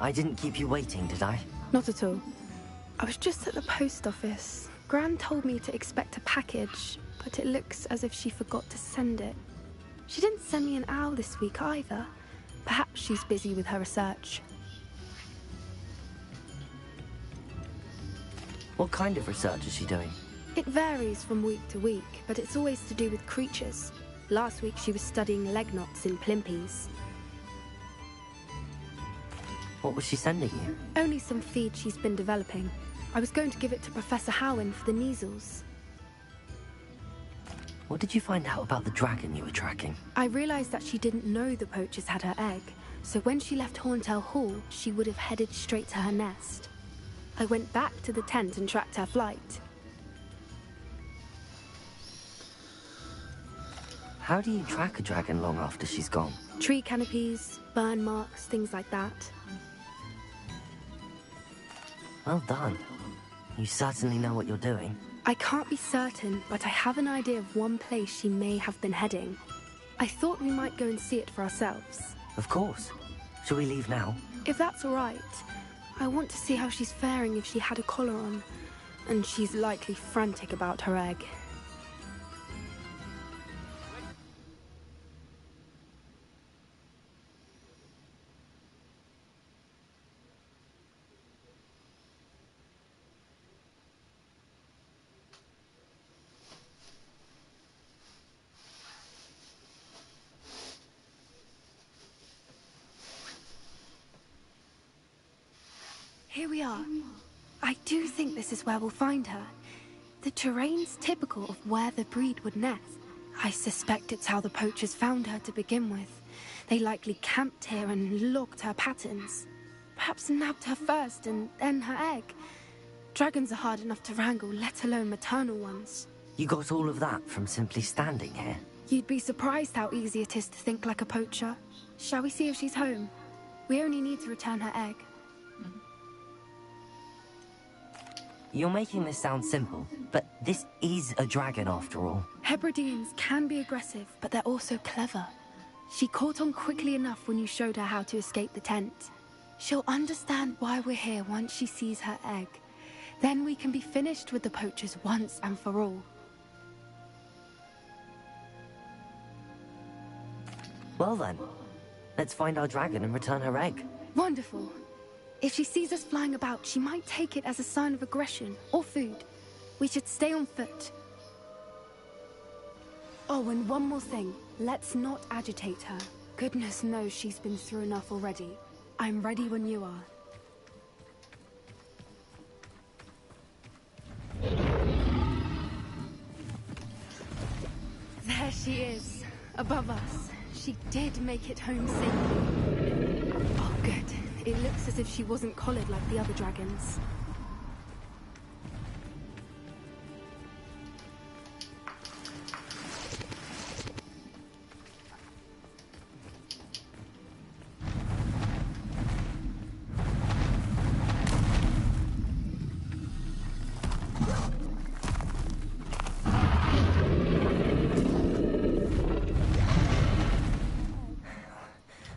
I didn't keep you waiting, did I? Not at all. I was just at the post office. Gran told me to expect a package, but it looks as if she forgot to send it. She didn't send me an owl this week either. Perhaps she's busy with her research. What kind of research is she doing? It varies from week to week, but it's always to do with creatures. Last week she was studying leg knots in plimpies. What was she sending you? Only some feed she's been developing. I was going to give it to Professor Howin for the measles. What did you find out about the dragon you were tracking? I realized that she didn't know the poachers had her egg, so when she left Horntail Hall, she would have headed straight to her nest. I went back to the tent and tracked her flight. How do you track a dragon long after she's gone? Tree canopies, burn marks, things like that. Well done. You certainly know what you're doing. I can't be certain, but I have an idea of one place she may have been heading. I thought we might go and see it for ourselves. Of course. Shall we leave now? If that's all right. I want to see how she's faring if she had a collar on. And she's likely frantic about her egg. Here we are. I do think this is where we'll find her. The terrain's typical of where the breed would nest. I suspect it's how the poachers found her to begin with. They likely camped here and logged her patterns. Perhaps nabbed her first and then her egg. Dragons are hard enough to wrangle, let alone maternal ones. You got all of that from simply standing here? You'd be surprised how easy it is to think like a poacher. Shall we see if she's home? We only need to return her egg. You're making this sound simple, but this is a dragon after all. Hebrideans can be aggressive, but they're also clever. She caught on quickly enough when you showed her how to escape the tent. She'll understand why we're here once she sees her egg. Then we can be finished with the poachers once and for all. Well then, let's find our dragon and return her egg. Wonderful. If she sees us flying about, she might take it as a sign of aggression or food. We should stay on foot. Oh, and one more thing. Let's not agitate her. Goodness knows she's been through enough already. I'm ready when you are. There she is, above us. She did make it home safely. Oh, good. It looks as if she wasn't collared like the other dragons.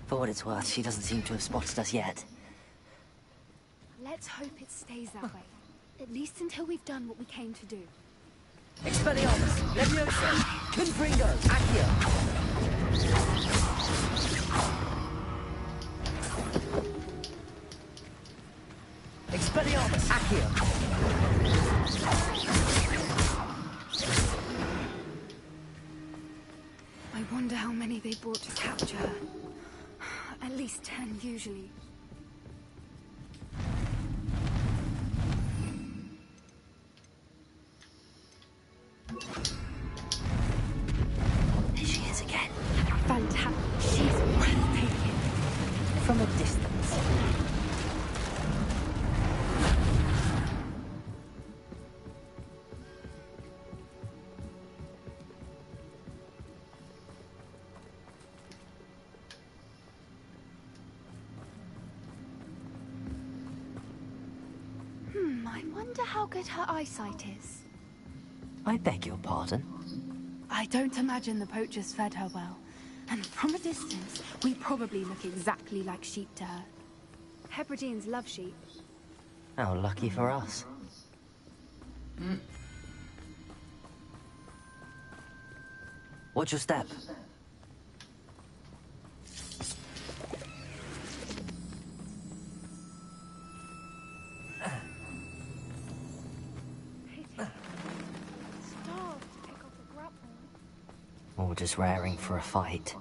For what it's worth, she doesn't seem to have spotted us yet. Let's hope it stays that way. At least until we've done what we came to do. Expelliarmus! Leviosa! Confringo! Accio! Expelliarmus! Accio! I wonder how many they brought to capture her. At least 10, usually. There she is again. Fantastic. She's breathtaking. From a distance. I wonder how good her eyesight is. I beg your pardon? I don't imagine the poachers fed her well. And from a distance, we probably look exactly like sheep to her. Hebrideans love sheep. How lucky for us. Watch your step. Or just raring for a fight.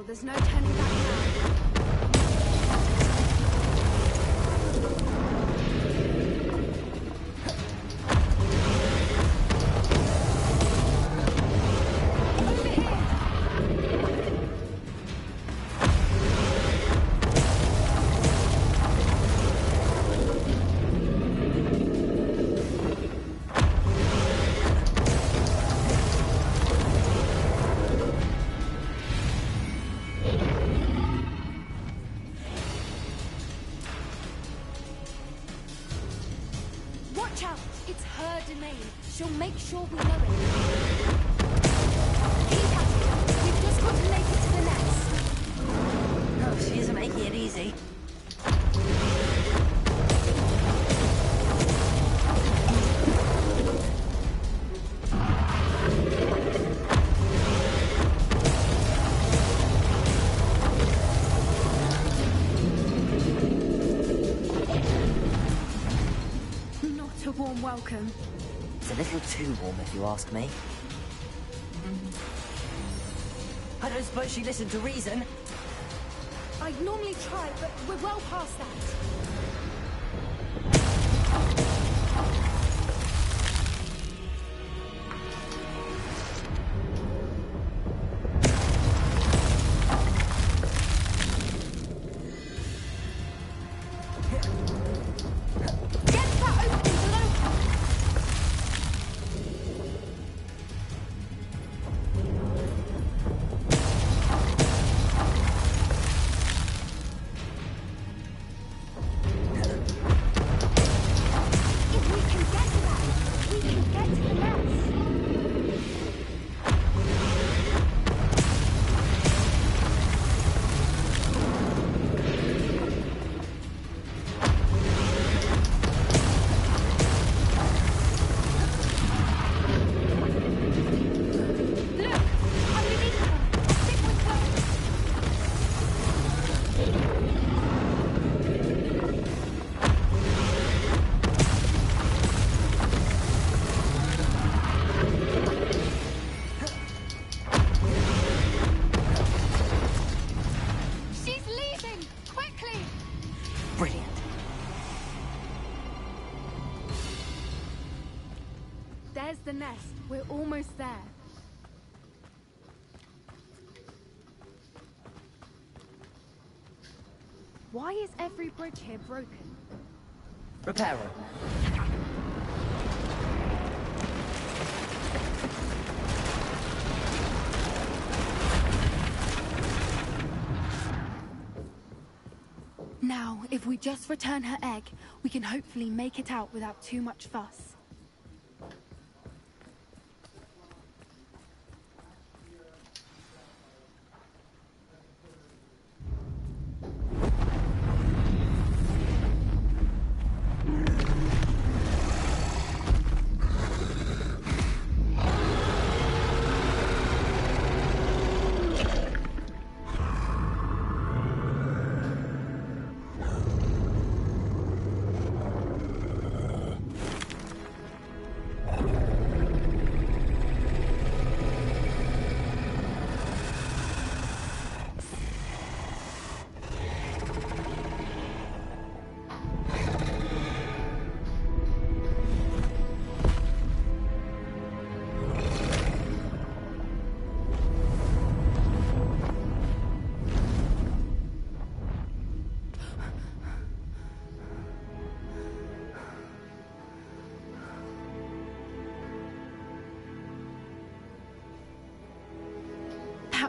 There's no turning back now. Over here! Watch out! It's her domain. She'll make sure we know it. Keep at it. We've just got to make it to the nest. No, she isn't making it easy. Not a warm welcome. It's a little too warm, if you ask me. I don't suppose she listened to reason. I'd normally try, but we're well past that. Brilliant. There's the nest. We're almost there. Why is every bridge here broken? Repair her. Now, if we just return her egg, we can hopefully make it out without too much fuss.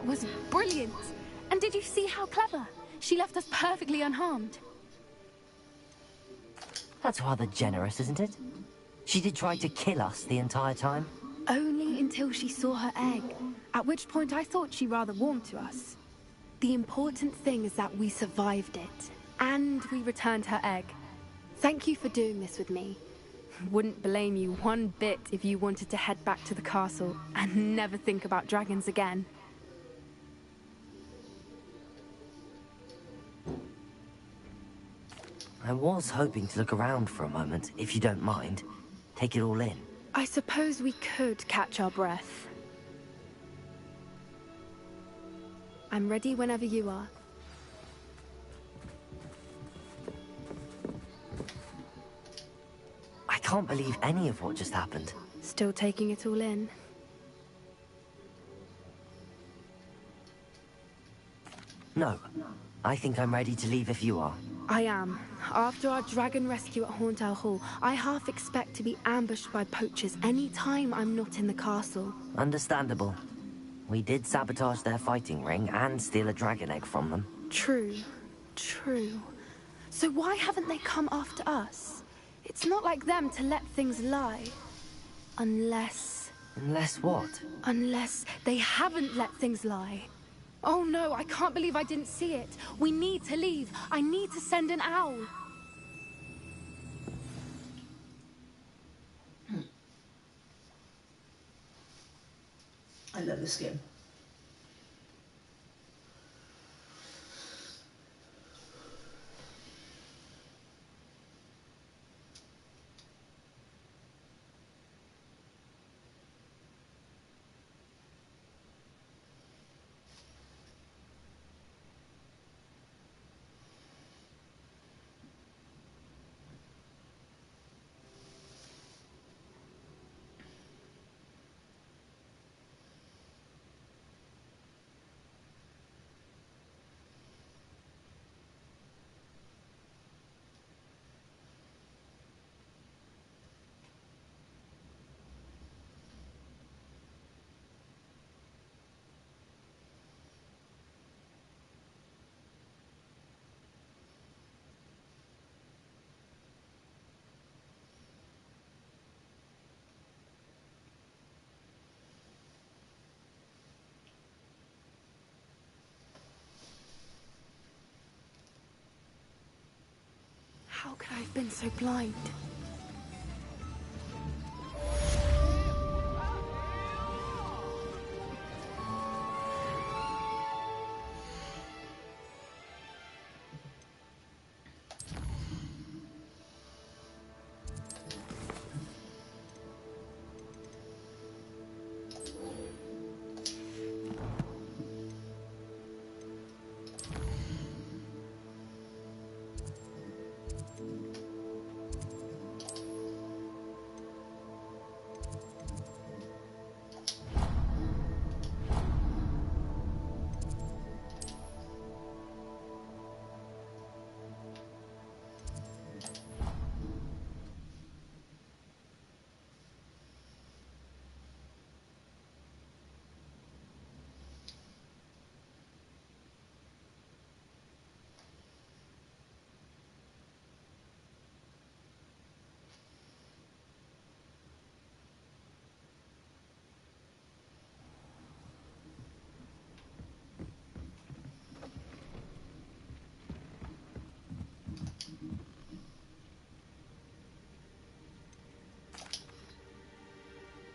was brilliant. And did you see how clever? She left us perfectly unharmed. That's rather generous, isn't it? She did try to kill us the entire time. Only until she saw her egg, at which point I thought she rather warmed to us. The important thing is that we survived it, and we returned her egg. Thank you for doing this with me. Wouldn't blame you one bit if you wanted to head back to the castle and never think about dragons again. I was hoping to look around for a moment, if you don't mind. Take it all in. I suppose we could catch our breath. I'm ready whenever you are. I can't believe any of what just happened. Still taking it all in. No. I think I'm ready to leave if you are. I am. After our dragon rescue at Hauntow Hall, I half expect to be ambushed by poachers any time I'm not in the castle. Understandable. We did sabotage their fighting ring and steal a dragon egg from them. True. True. So why haven't they come after us? It's not like them to let things lie. Unless... Unless what? Unless they haven't let things lie. Oh no, I can't believe I didn't see it. We need to leave. I need to send an owl. I love this game. How could I have been so blind?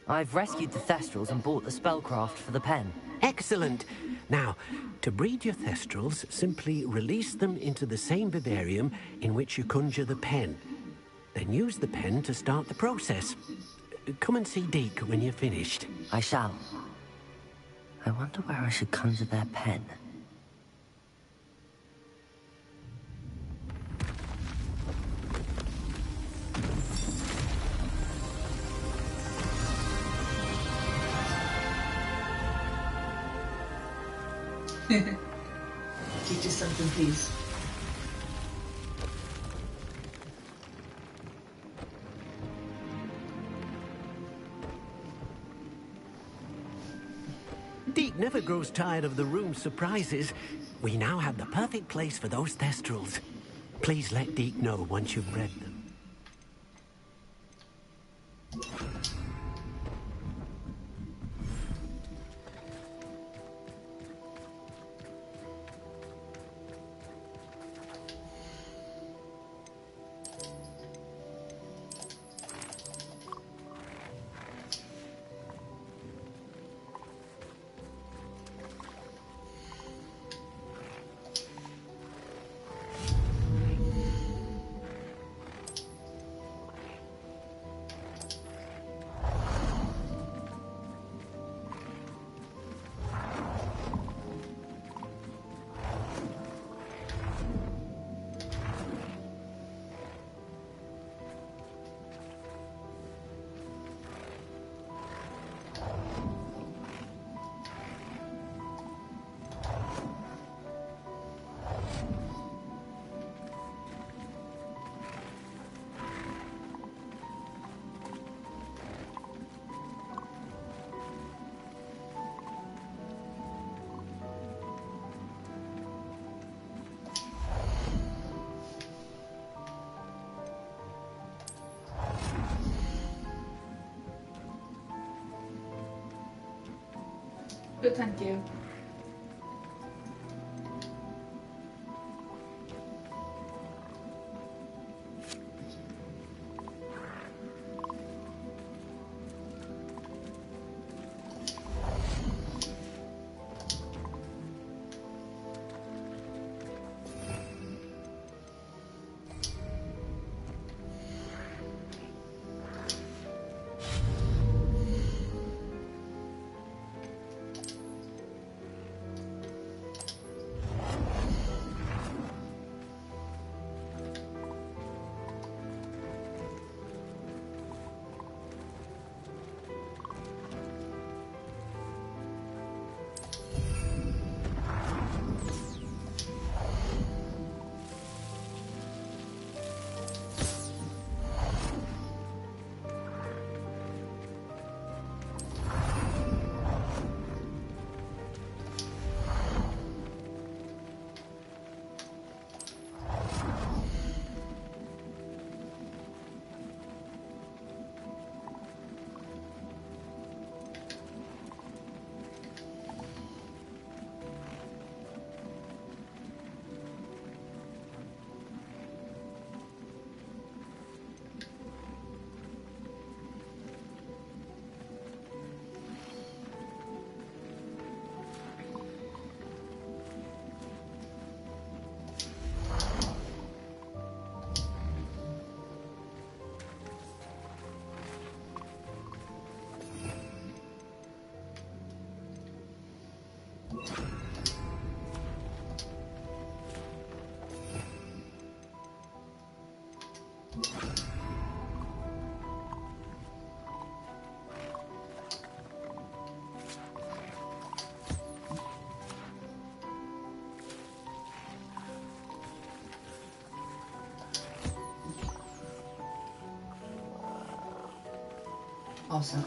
I've rescued the Thestrals and bought the spellcraft for the pen. Excellent. Now, to breed your Thestrals, simply release them into the same vivarium in which you conjure the pen. Then use the pen to start the process. Come and see Deke when you're finished. I shall. I wonder where I should conjure their pen. Teach us something, please. Deekna never grows tired of the room's surprises. We now have the perfect place for those thestrals. Please let Deke know once you've read them. Good, thank you. Awesome.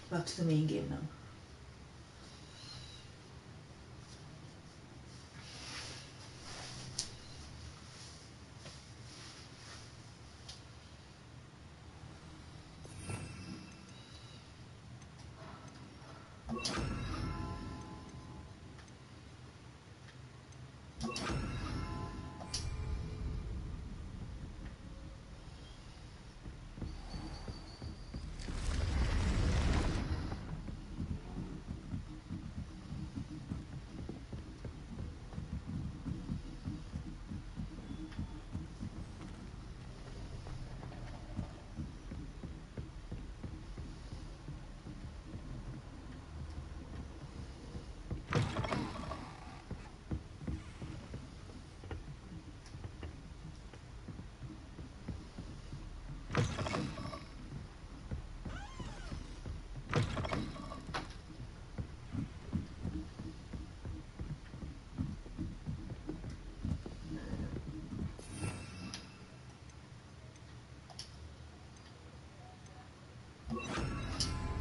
Back to the main game now.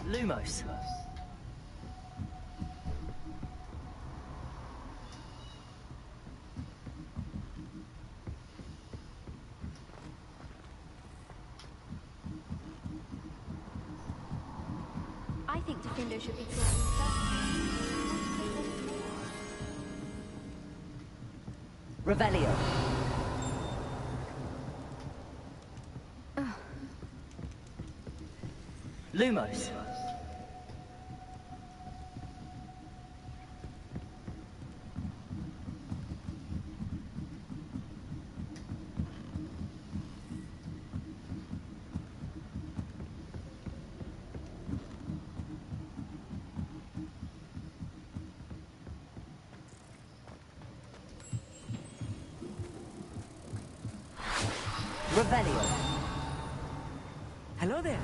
Lumos. I think Defender should be taught himself. Revelio. Lumos. Revelio. Hello there.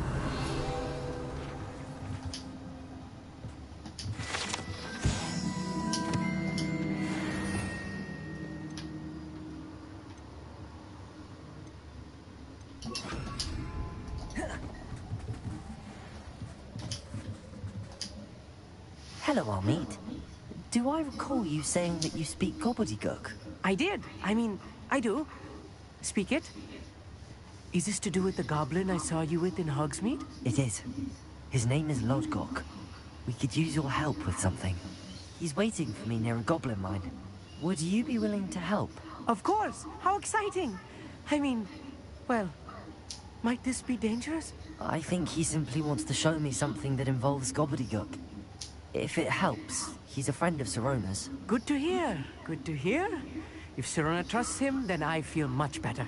Hello, Almeid. Do I recall you saying that you speak gobbledygook? I did. I mean, I do. Speak it. Is this to do with the goblin I saw you with in Hogsmeade? It is. His name is Lodgok. We could use your help with something. He's waiting for me near a goblin mine. Would you be willing to help? Of course! How exciting! I mean, well, might this be dangerous? I think he simply wants to show me something that involves gobbledygook. If it helps, he's a friend of Sirona's. Good to hear. Good to hear. If Sirona trusts him, then I feel much better.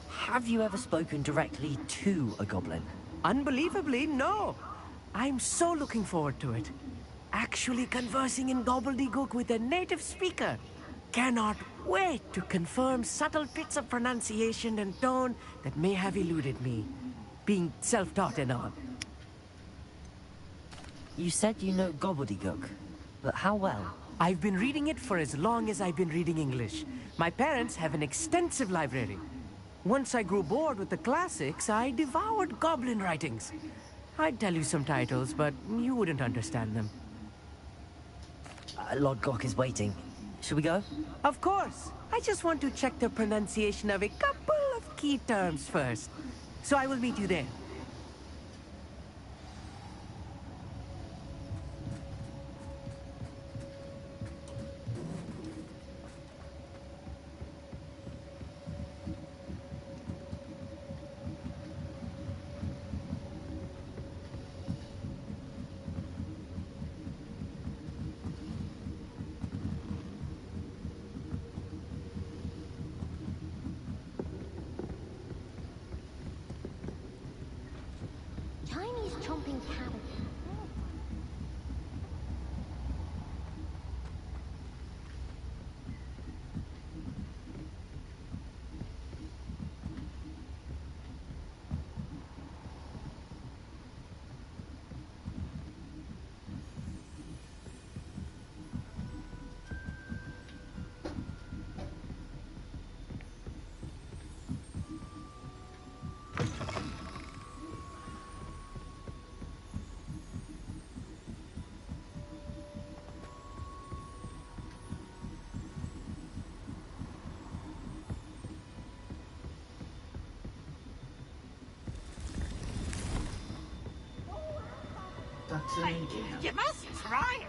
Have you ever spoken directly to a goblin? Unbelievably, no. I'm so looking forward to it. Actually conversing in gobbledygook with a native speaker. Cannot wait to confirm subtle bits of pronunciation and tone that may have eluded me. Being self-taught and all. You said you know gobbledygook, but how well? I've been reading it for as long as I've been reading English. My parents have an extensive library. Once I grew bored with the classics, I devoured goblin writings. I'd tell you some titles, but you wouldn't understand them. Lodgok is waiting. Should we go? Of course. I just want to check the pronunciation of a couple of key terms first. So I will meet you there. Chinese chomping cabbage. Absolutely. You must try it.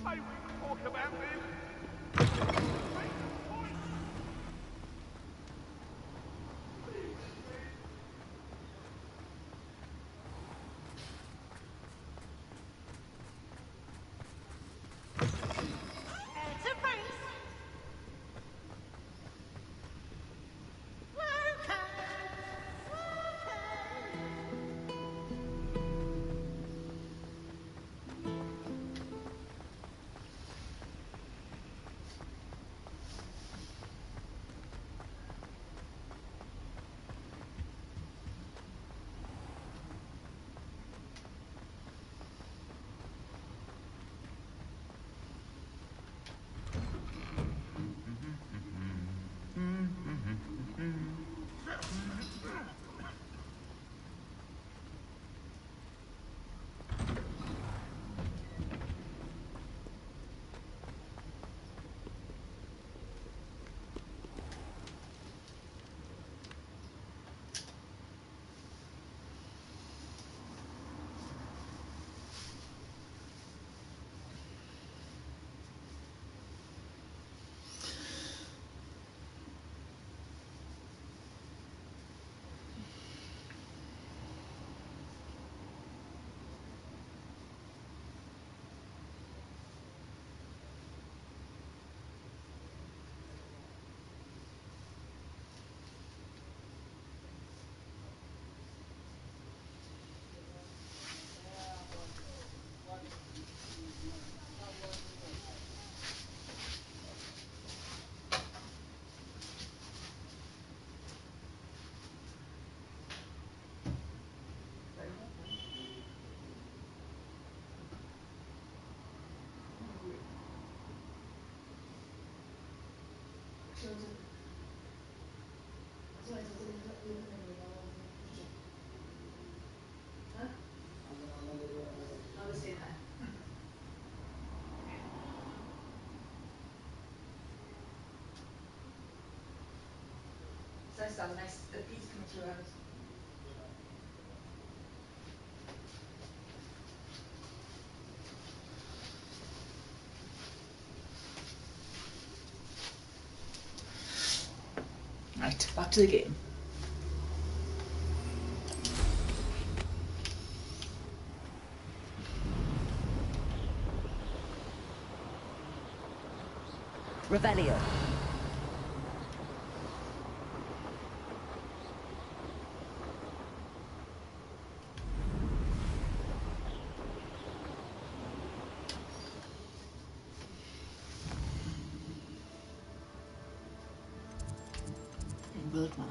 I will talk about this. It's a race. The piece coming through ours. Right, back to the game. Revelio. World map.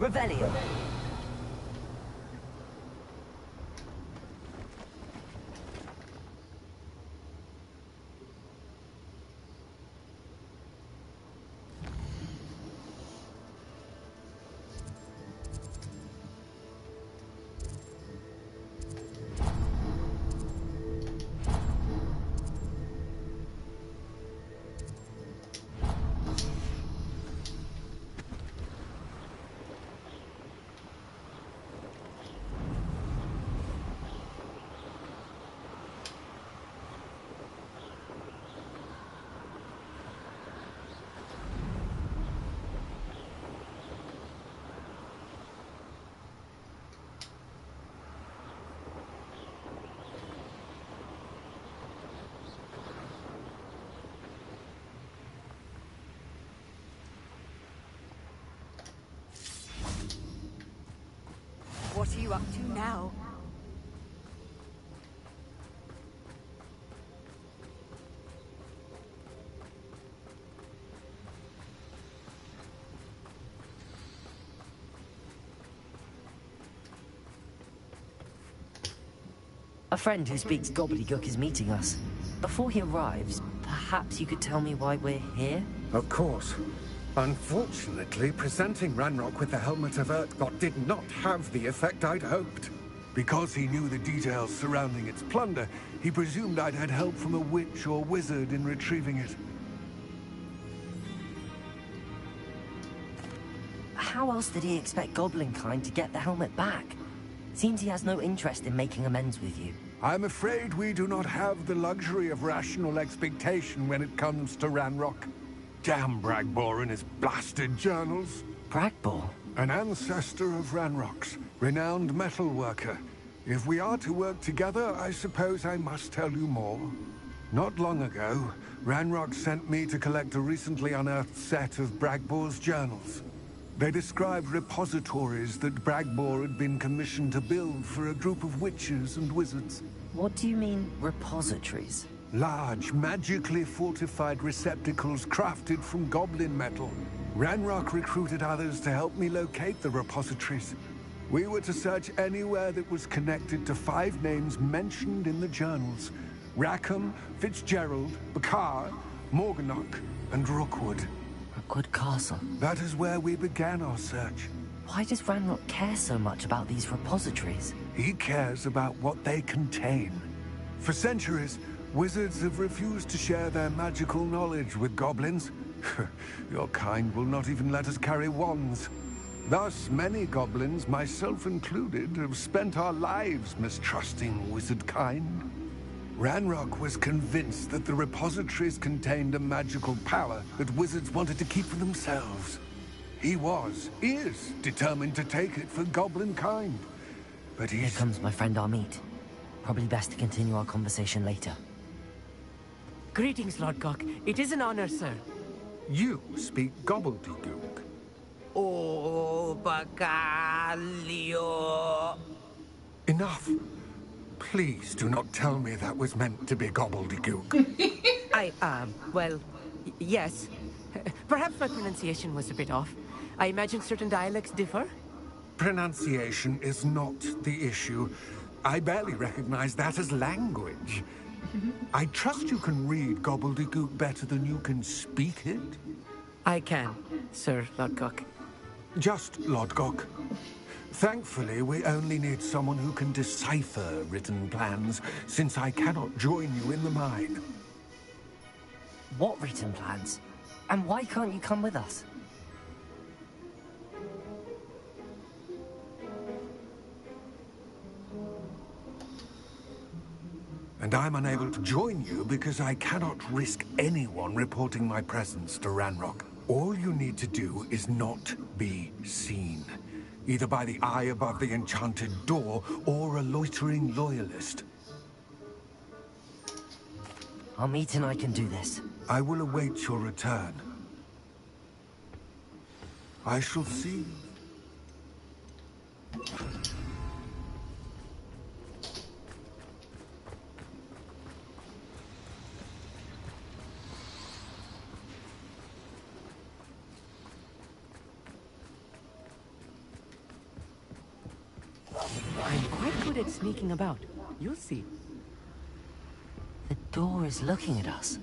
Revelio. What are you up to now? A friend who speaks gobbledygook is meeting us. Before he arrives, perhaps you could tell me why we're here? Of course. Unfortunately, presenting Ranrock with the Helmet of Urtkot did not have the effect I'd hoped. Because he knew the details surrounding its plunder, he presumed I'd had help from a witch or wizard in retrieving it. How else did he expect Goblinkind to get the helmet back? Seems he has no interest in making amends with you. I'm afraid we do not have the luxury of rational expectation when it comes to Ranrock. Damn Bragbor and his blasted journals. Bragbor? An ancestor of Ranrock's, renowned metal worker. If we are to work together, I suppose I must tell you more. Not long ago, Ranrock sent me to collect a recently unearthed set of Bragbor's journals. They described repositories that Bragbor had been commissioned to build for a group of witches and wizards. What do you mean, repositories? Large, magically fortified receptacles crafted from goblin metal. Ranrock recruited others to help me locate the repositories. We were to search anywhere that was connected to 5 names mentioned in the journals. Rackham, Fitzgerald, Bakar, Morganach, and Rookwood. Rookwood Castle. That is where we began our search. Why does Ranrock care so much about these repositories? He cares about what they contain. For centuries, wizards have refused to share their magical knowledge with goblins. Your kind will not even let us carry wands. Thus, many goblins, myself included, have spent our lives mistrusting wizard kind. Ranrock was convinced that the repositories contained a magical power that wizards wanted to keep for themselves. He is determined to take it for goblin kind. But Here comes my friend Amit. Probably best to continue our conversation later. Greetings, Lord Gok. It is an honor, sir. You speak gobbledygook. Oh, Bacalio. Enough. Please do not tell me that was meant to be gobbledygook. Well, yes. Perhaps my pronunciation was a bit off. I imagine certain dialects differ. Pronunciation is not the issue. I barely recognize that as language. I trust you can read gobbledygook better than you can speak it. I can, Sir Lord Gok. Just Lord Gok. Thankfully, we only need someone who can decipher written plans, since I cannot join you in the mine. What written plans? And why can't you come with us? And I'm unable to join you because I cannot risk anyone reporting my presence to Ranrock. All you need to do is not be seen, either by the eye above the enchanted door or a loitering loyalist. Amit and I can do this. I will await your return. I shall see. I'm quite good at sneaking about. You'll see. The door is looking at us.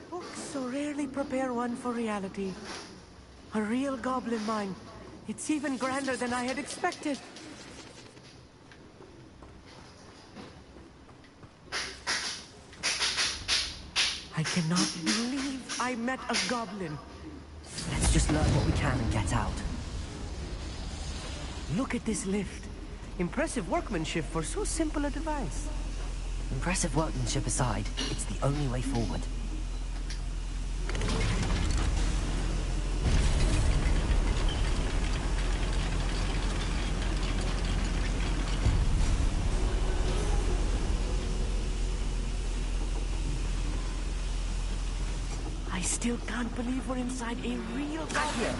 Books so rarely prepare one for reality. A real goblin mine. It's even grander than I had expected. I cannot believe I met a goblin. Let's just learn what we can and get out. Look at this lift. Impressive workmanship for so simple a device. Impressive workmanship aside, it's the only way forward. I still can't believe we're inside a real goblin.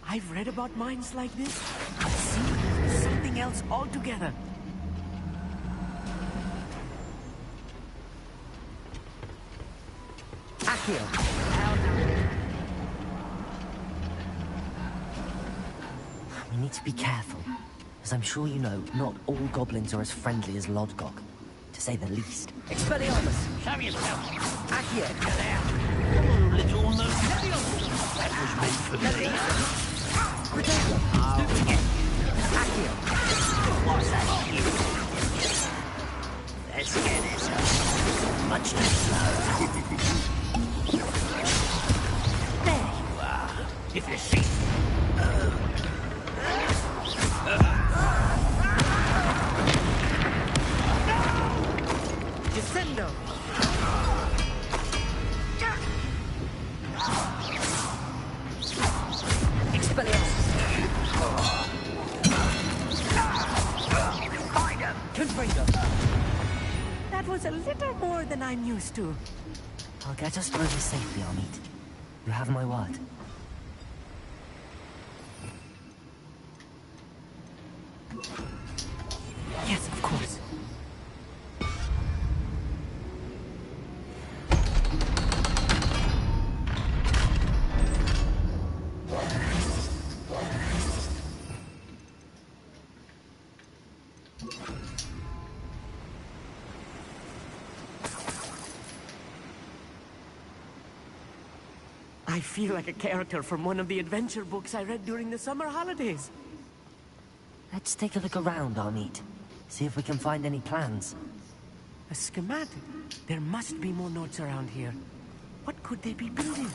I've read about mines like this. See, something else altogether. Akio! We need to be careful. As I'm sure you know, not all goblins are as friendly as Lodgok, to say the least. Expelliarmus! Show yourself! Akio! Oh, little Leviosa! That was meant for me. Akio! What's that? Let's get this up. Much too slow. There you are. If you see. Descendo! Expelliarmus! Confringo! That was a little more than I'm used to. I'll get us through this safely, Armit. You have my word. Yes, of course. I feel like a character from one of the adventure books I read during the summer holidays. Let's take a look around, Armit. See if we can find any plans. A schematic? There must be more notes around here. What could they be building?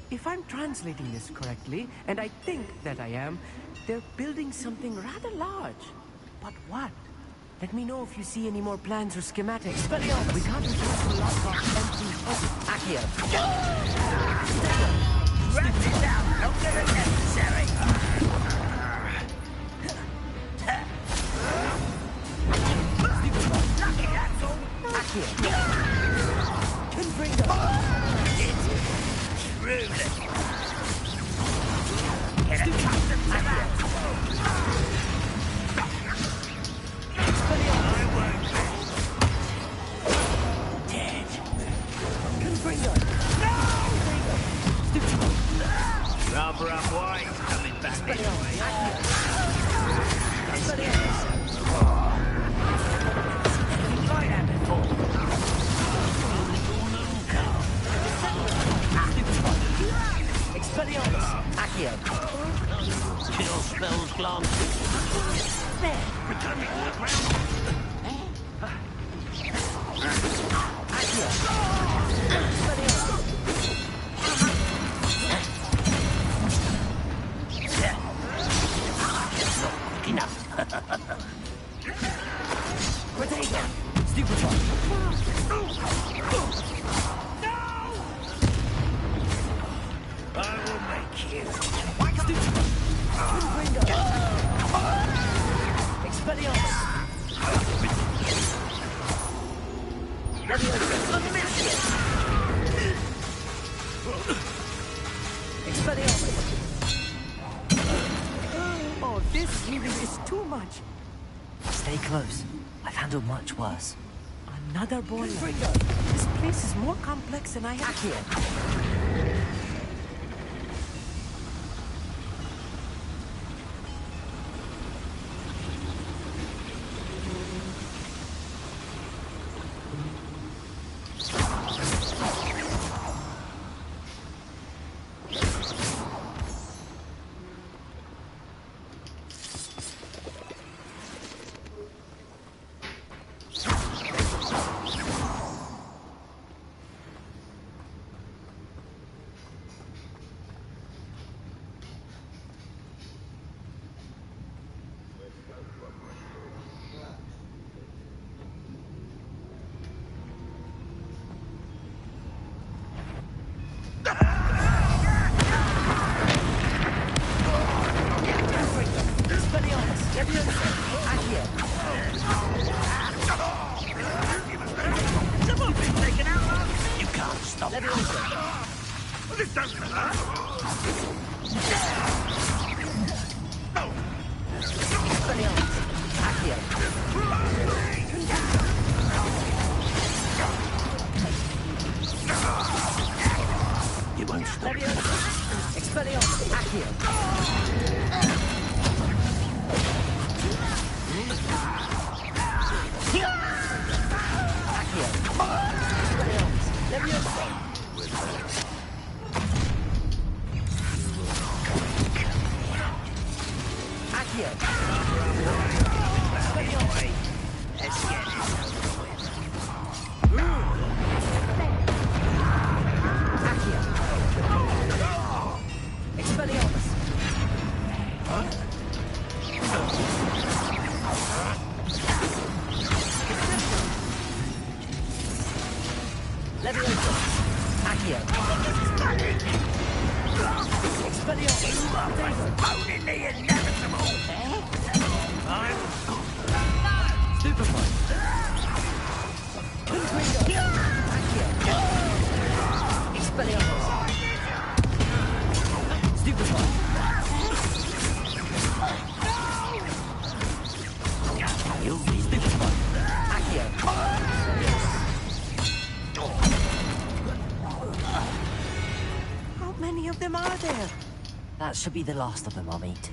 If I'm translating this correctly, and I think that I am, they're building something rather large. But what? Let me know if you see any more plans or schematics. Expelliarmus! We can't encounter a lot of empty Akio! Wrap this out longer than necessary. Lucky that's all. Accio. Confringo. Truly. Rather up white coming back this way. You've tried that before. Expelliarmus. Accio. Chill spells glance. There. Return me to the ground. Accio. Expelliarmus. Enough. Protego. Stupefy. I will make you. Confringo. Expelliarmus. Expelliarmus. Oh, this really is too much. Stay close. I've handled much worse. Another boiler. This place is more complex than I had. Accio. You can't stop. This doesn't hurt. You won't stop. Expelliarmus. Accio. Let's get it. Expelliarmus. Leviosa. Accio. Expelliarmus. Postponing the inevitable. Stupefy. Confringo. Accio. Expelliarmus. Stupefy. You'll be Stupefy. Accio. How many of them are there? That should be the last of them I'll meet.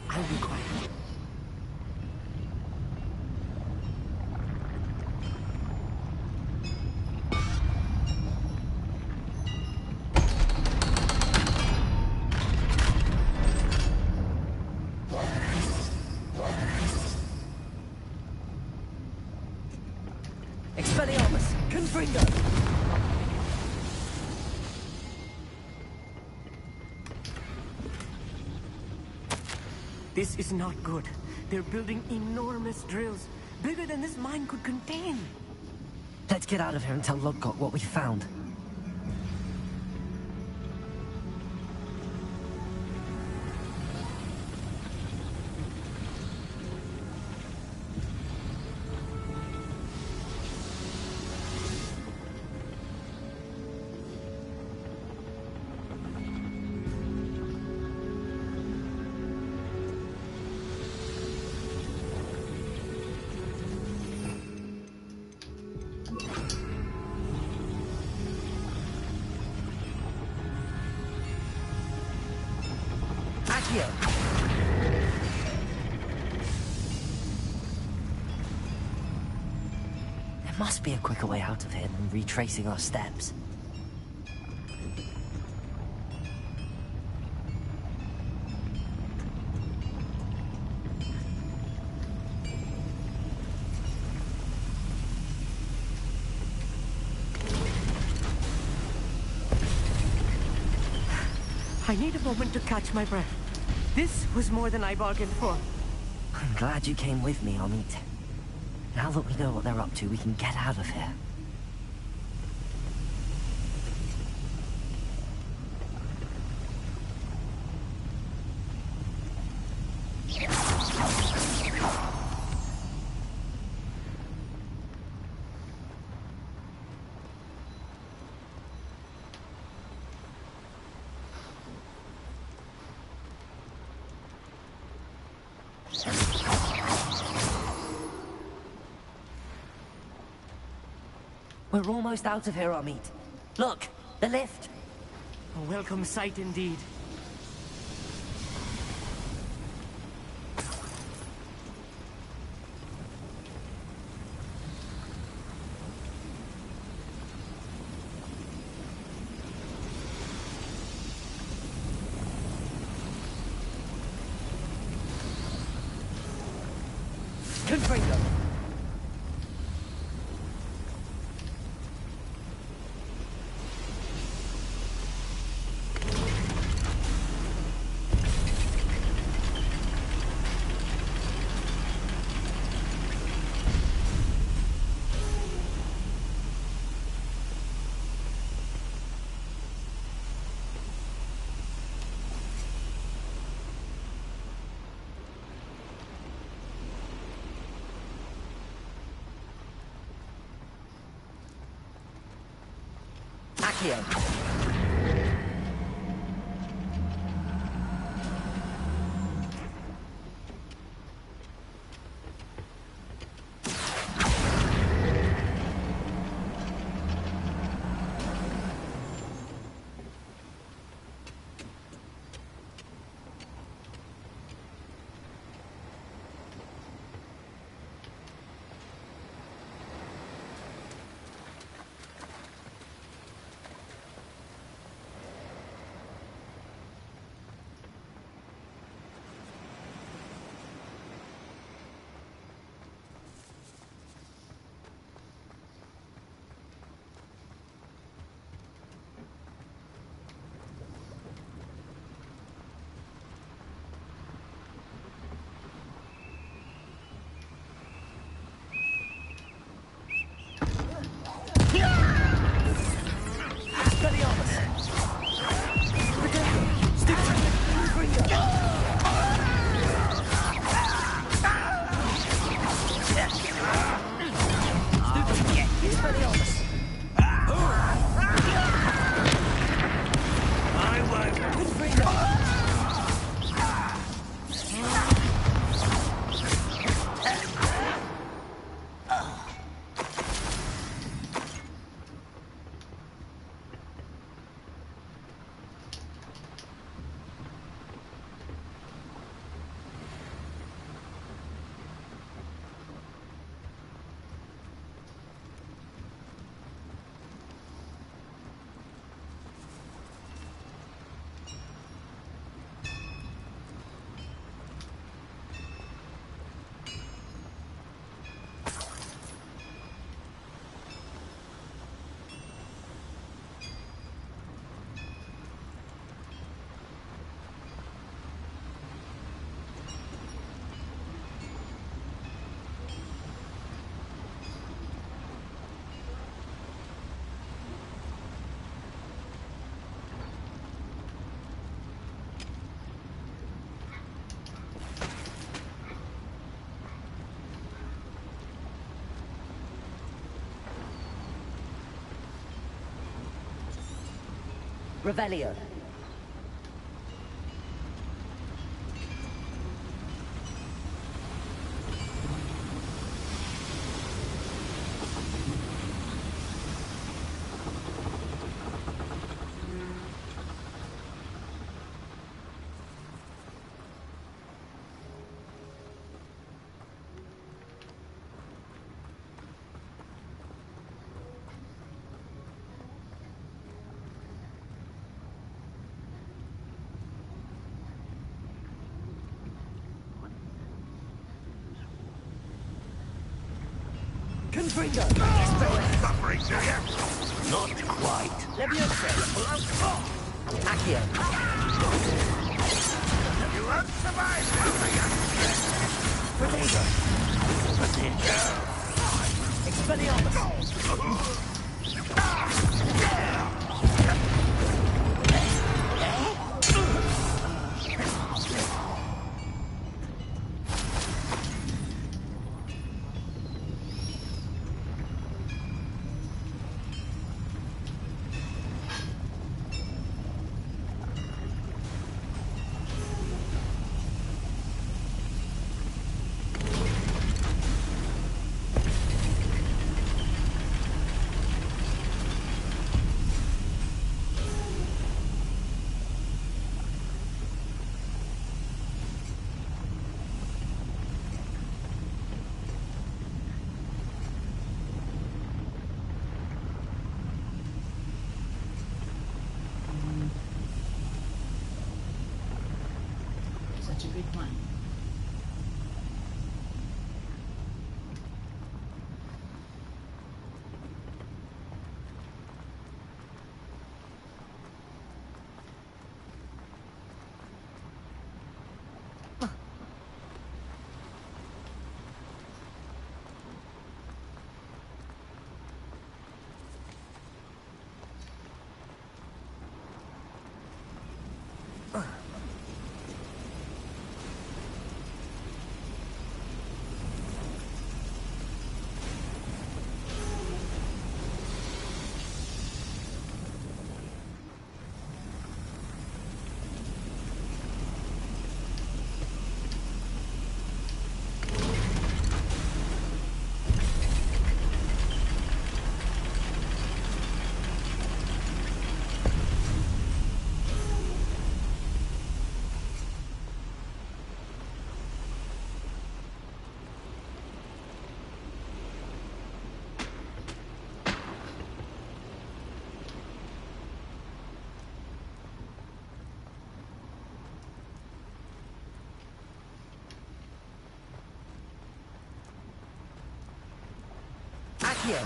I'll be quiet. Expelliarmus. Confringo. This is not good. They're building enormous drills, bigger than this mine could contain. Let's get out of here and tell Lodgok what we found. Accio! There must be a quicker way out of here than retracing our steps. I need a moment to catch my breath. This was more than I bargained for. I'm glad you came with me, Amit. Now that we know what they're up to, we can get out of here. We're almost out of here, Amit. Look, the lift. A welcome sight indeed. Confringo. Accio. Revelio. Suffering, do you? Not quite. Leviosa. Accio. You won't survive Protego. Expelliarmus. Such a good one. Accio.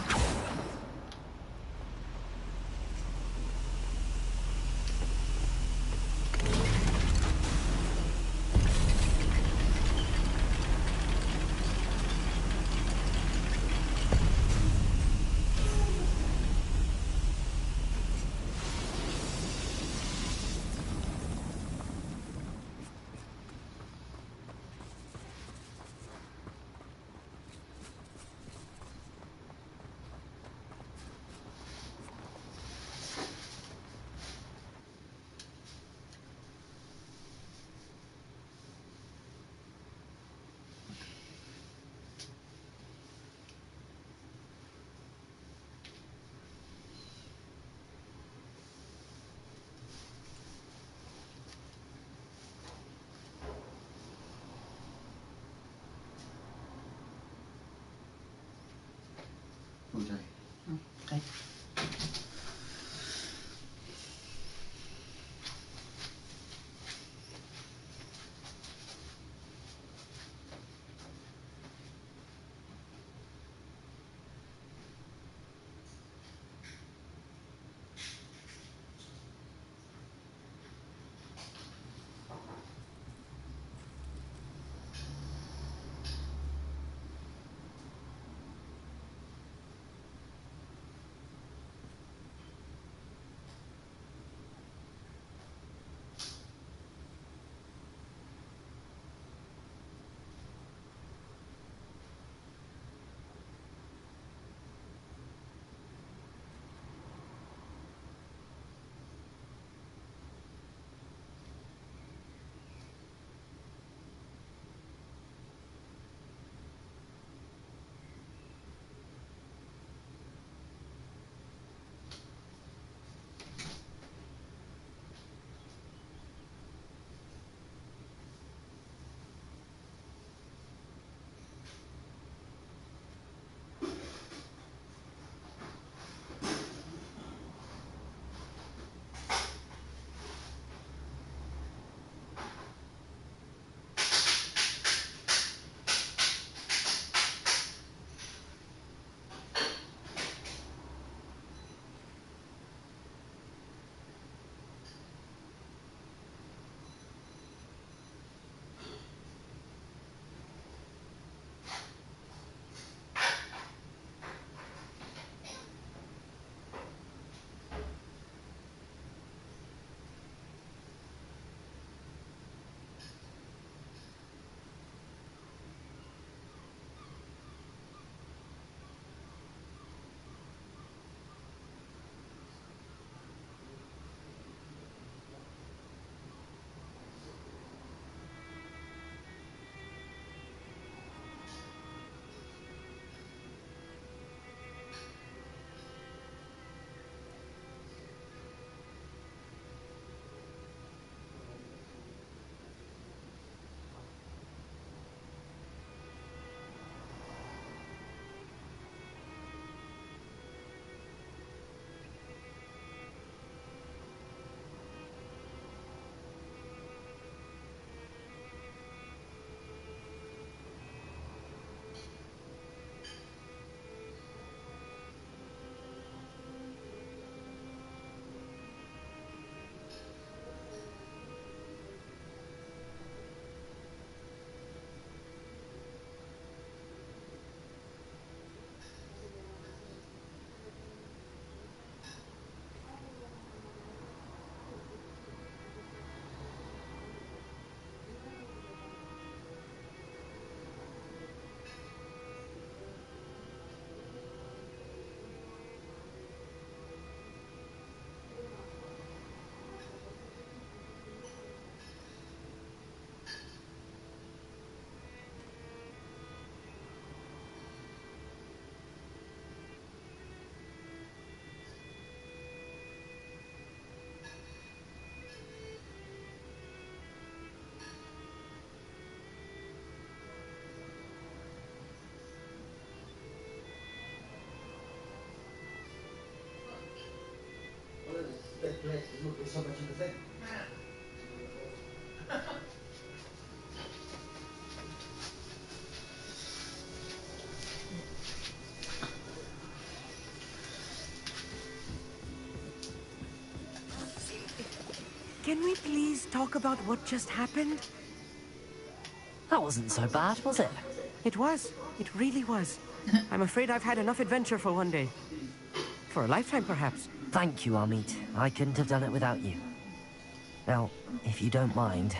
Ôi trời. Đây. Can we please talk about what just happened? That wasn't so bad, was it? It was. It really was. I'm afraid I've had enough adventure for one day. For a lifetime, perhaps. Thank you, Amit. I couldn't have done it without you. Now, if you don't mind,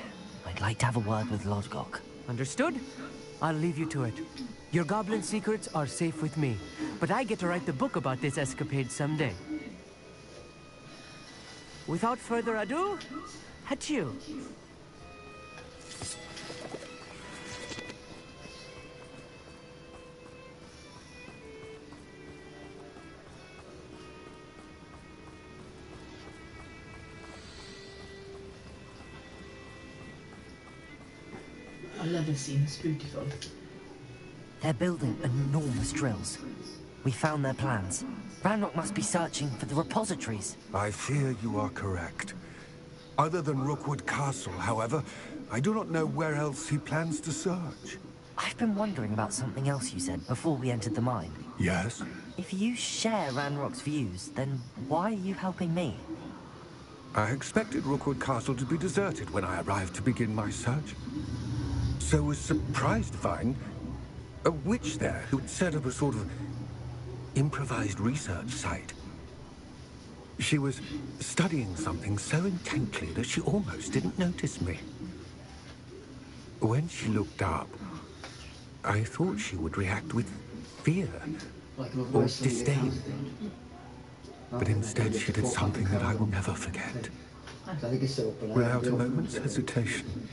I'd like to have a word with Lodgok. Understood? I'll leave you to it. Your goblin secrets are safe with me, but I get to write the book about this escapade someday. Without further ado, adieu. I love this scene, it's beautiful. They're building enormous drills. We found their plans. Ranrock must be searching for the repositories. I fear you are correct. Other than Rookwood Castle, however, I do not know where else he plans to search. I've been wondering about something else you said before we entered the mine. Yes? If you share Ranrock's views, then why are you helping me? I expected Rookwood Castle to be deserted when I arrived to begin my search. So was surprised to find a witch there who'd set up a sort of improvised research site. She was studying something so intently that she almost didn't notice me. When she looked up, I thought she would react with fear or disdain. But instead she did something that I will never forget. Without a moment's hesitation,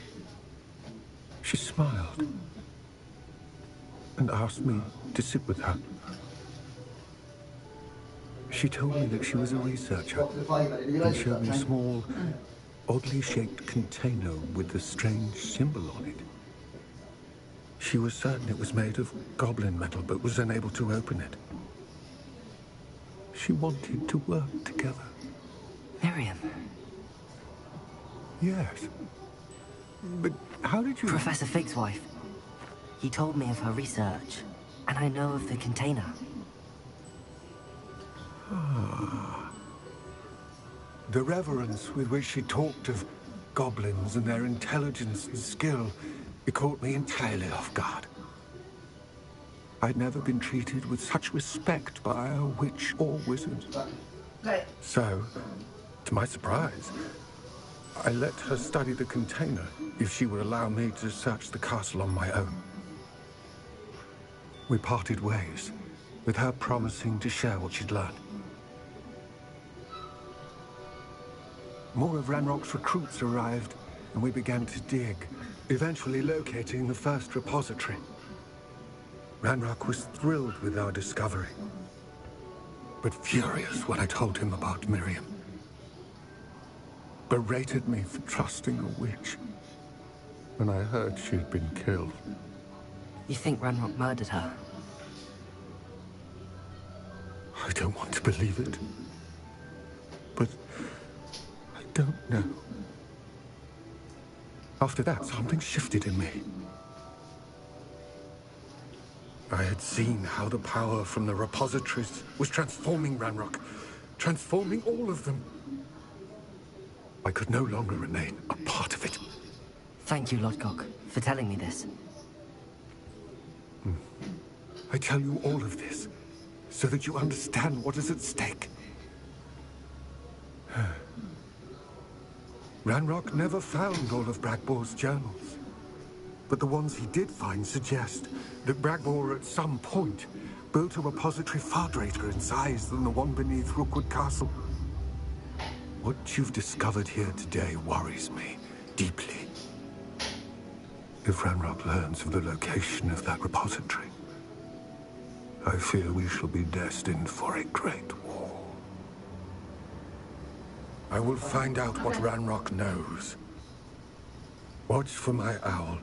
she smiled and asked me to sit with her. She told me that she was a researcher and showed me a small, oddly shaped container with a strange symbol on it. She was certain it was made of goblin metal, but was unable to open it. She wanted to work together. Miriam. Yes. But how did you... Professor Fig's wife. He told me of her research, and I know of the container. The reverence with which she talked of goblins and their intelligence and skill, it caught me entirely off guard. I'd never been treated with such respect by a witch or wizard. So, to my surprise, I let her study the container if she would allow me to search the castle on my own. We parted ways, with her promising to share what she'd learned. More of Ranrock's recruits arrived, and we began to dig, eventually locating the first repository. Ranrock was thrilled with our discovery, but furious when I told him about Miriam. Berated me for trusting a witch when I heard she'd been killed. You think Ranrock murdered her? I don't want to believe it, but I don't know. After that, something shifted in me. I had seen how the power from the repositories was transforming Ranrock, transforming all of them. I could no longer remain a part of it. Thank you, Lodgok, for telling me this. I tell you all of this so that you understand what is at stake. Ranrock never found all of Bragbor's journals, but the ones he did find suggest that Bragbor at some point built a repository far greater in size than the one beneath Rookwood Castle. What you've discovered here today worries me deeply. If Ranrock learns of the location of that repository, I fear we shall be destined for a great war. I will find out what Ranrock knows. Watch for my owl.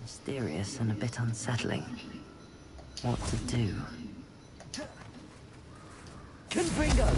Mysterious and a bit unsettling. What to do? Confringo!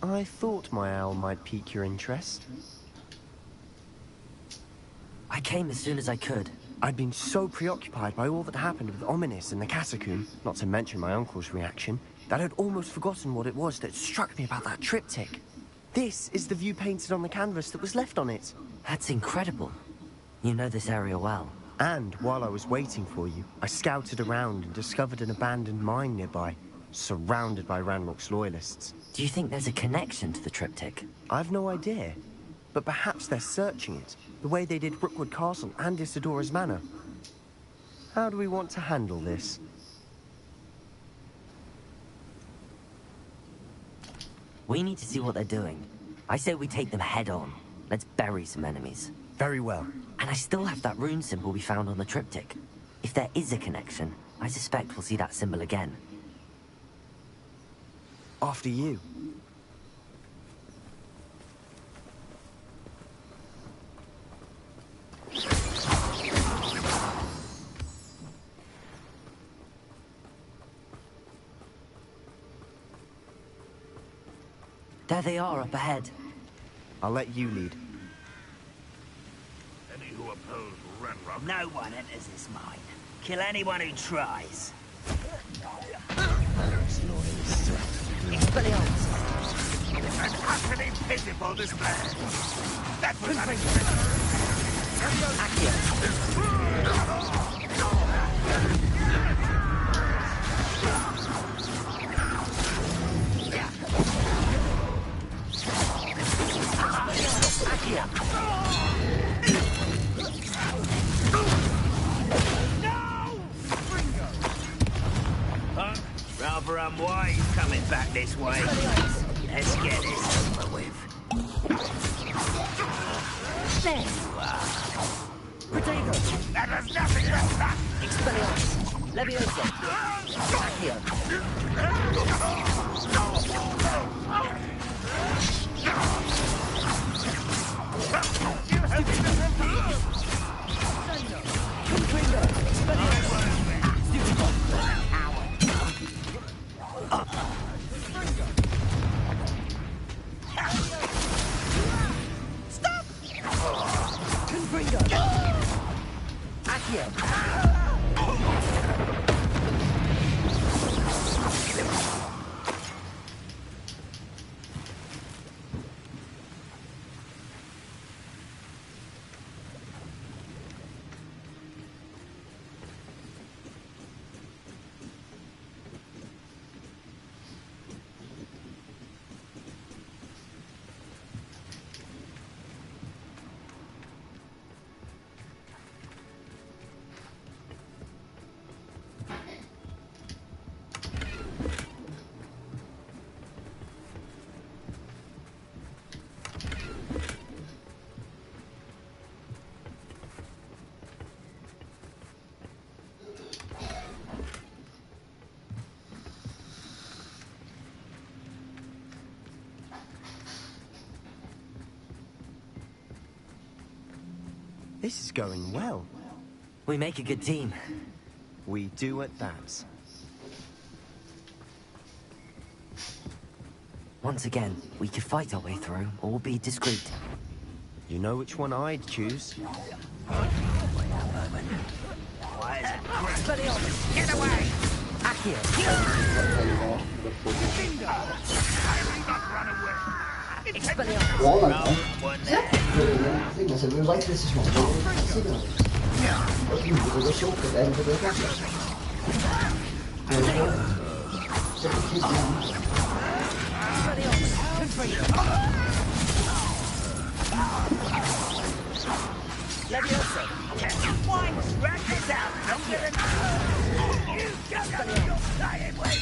I thought my owl might pique your interest. I came as soon as I could. I'd been so preoccupied by all that happened with Ominis and the catacomb, not to mention my uncle's reaction, that I'd almost forgotten what it was that struck me about that triptych. This is the view painted on the canvas that was left on it. That's incredible. You know this area well. And while I was waiting for you, I scouted around and discovered an abandoned mine nearby, surrounded by Ranrock's loyalists. Do you think there's a connection to the triptych? I've no idea, but perhaps they're searching it, the way they did Brookwood Castle and Isidora's Manor. How do we want to handle this? We need to see what they're doing. I say we take them head on. Let's bury some enemies. Very well. And I still have that rune symbol we found on the triptych. If there is a connection, I suspect we'll see that symbol again. After you. There they are, up ahead. I'll let you lead. Any who oppose Ranrock... No one enters this mine. Kill anyone who tries. Expelliarmus! An utterly pitiful display. That was Rather unwise coming back this way. Let's get this over with. There you are. Protego! That was nothing but that! Expelliarmus! Levioso! Accio! Confringo! Expelliarmus! Stop! Confringo! Accio! This is going well. We make a good team. We do at that. Once again, we could fight our way through, or be discreet. You know which one I'd choose. Get away! Accio! Leviosa! Why? Rat this out! Don't get it! You just dying way!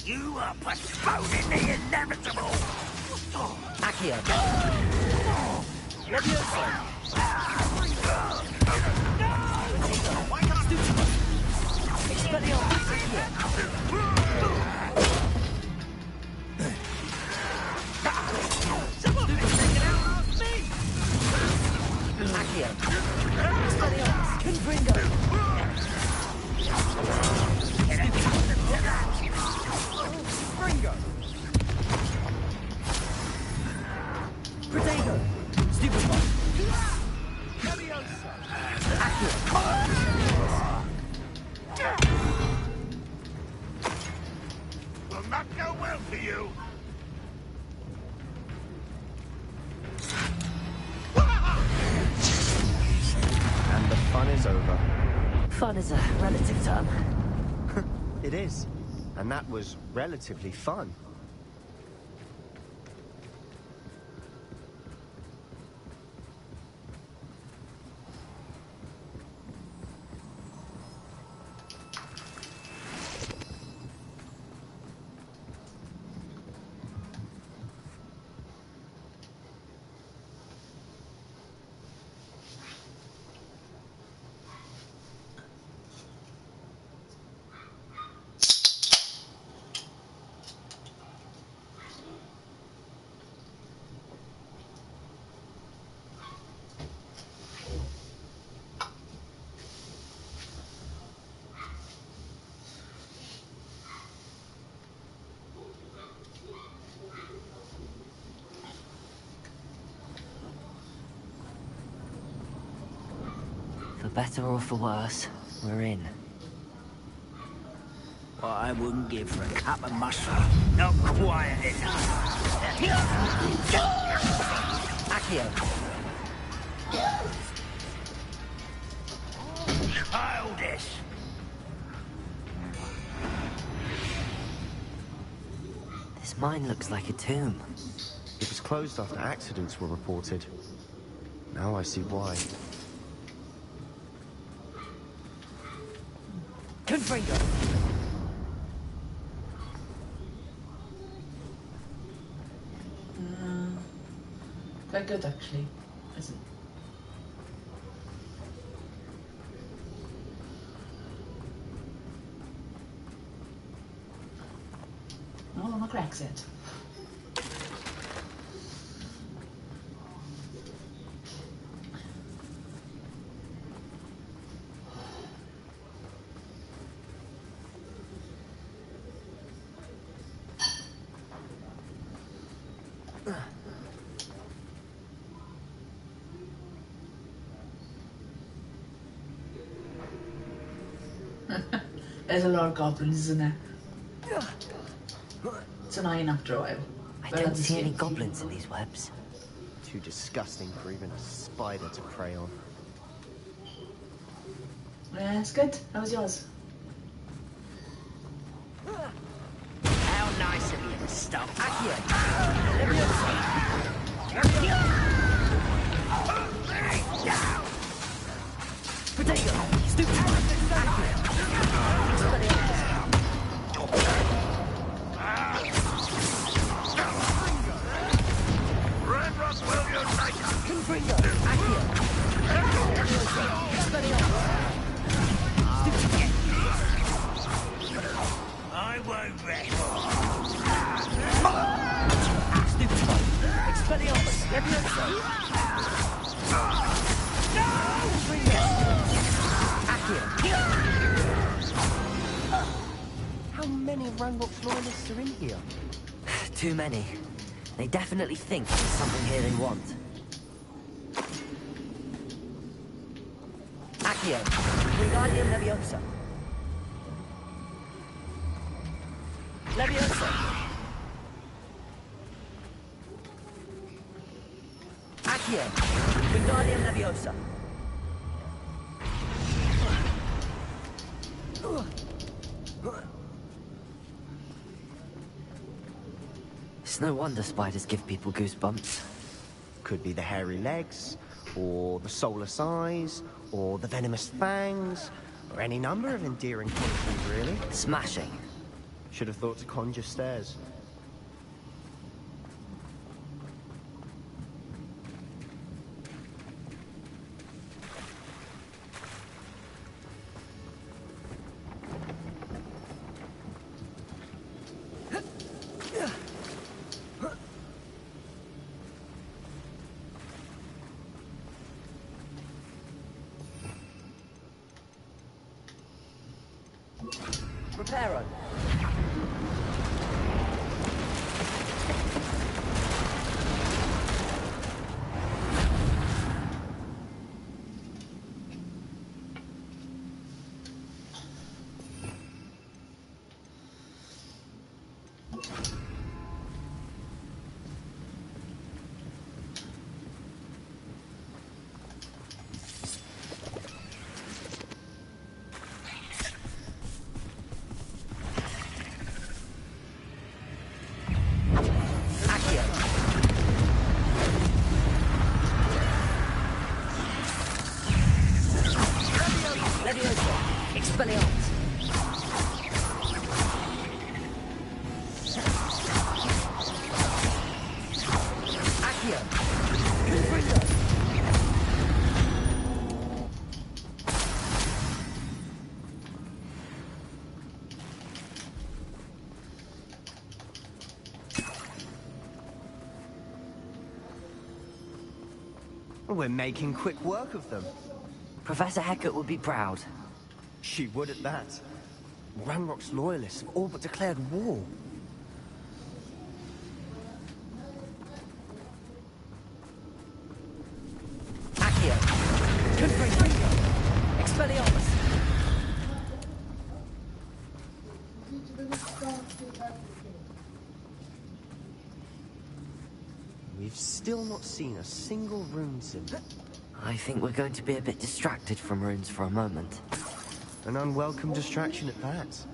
You are postponing the inevitable! Accio! Leviosa! Will not go well for you. And the fun is over. Fun is a relative term. It is. And that was relatively fun. For better or for worse, we're in. What I wouldn't give for a cup of mushroom. Not quiet enough. Accio! Childish. This mine looks like a tomb. It was closed after accidents were reported. Now I see why. Confringo! Quite good, actually, isn't it? Oh, my cracks it. There's a lot of goblins, isn't there? It's annoying after a while. I don't see any goblins in these webs. Too disgusting for even a spider to prey on. Yeah, it's good. How was yours? How nice of you to stop. Potato! Stupid! Red Roswell, you're nice. Confringo! Accio! I won't rest. Stupid! Expelliarmus! Leviosa! How many Ranrock's loyalists are in here? Too many. They definitely think there's something here they want. Accio, Wingardium Leviosa. Leviosa. Accio, Wingardium Leviosa. It's no wonder spiders give people goosebumps. Could be the hairy legs, or the soulless eyes, or the venomous fangs, or any number of endearing qualities, really. Smashing. Should have thought to conjure stairs. Reparo. We're making quick work of them. Professor Hecat would be proud. She would at that. Ranrock's loyalists have all but declared war. Accio. Confringo. Expelliarmus. We've still not seen a single rune symbol. I think we're going to be a bit distracted from runes for a moment. An unwelcome distraction at that.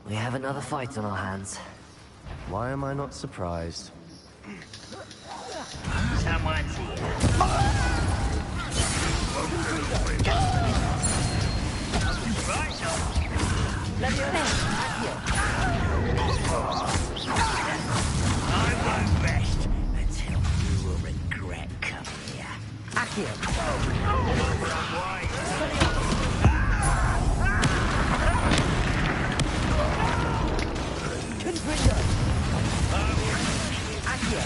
We have another fight on our hands. Why am I not surprised? Someone's here. I won't rest until you will regret coming here. Accio. Confringo. Accio.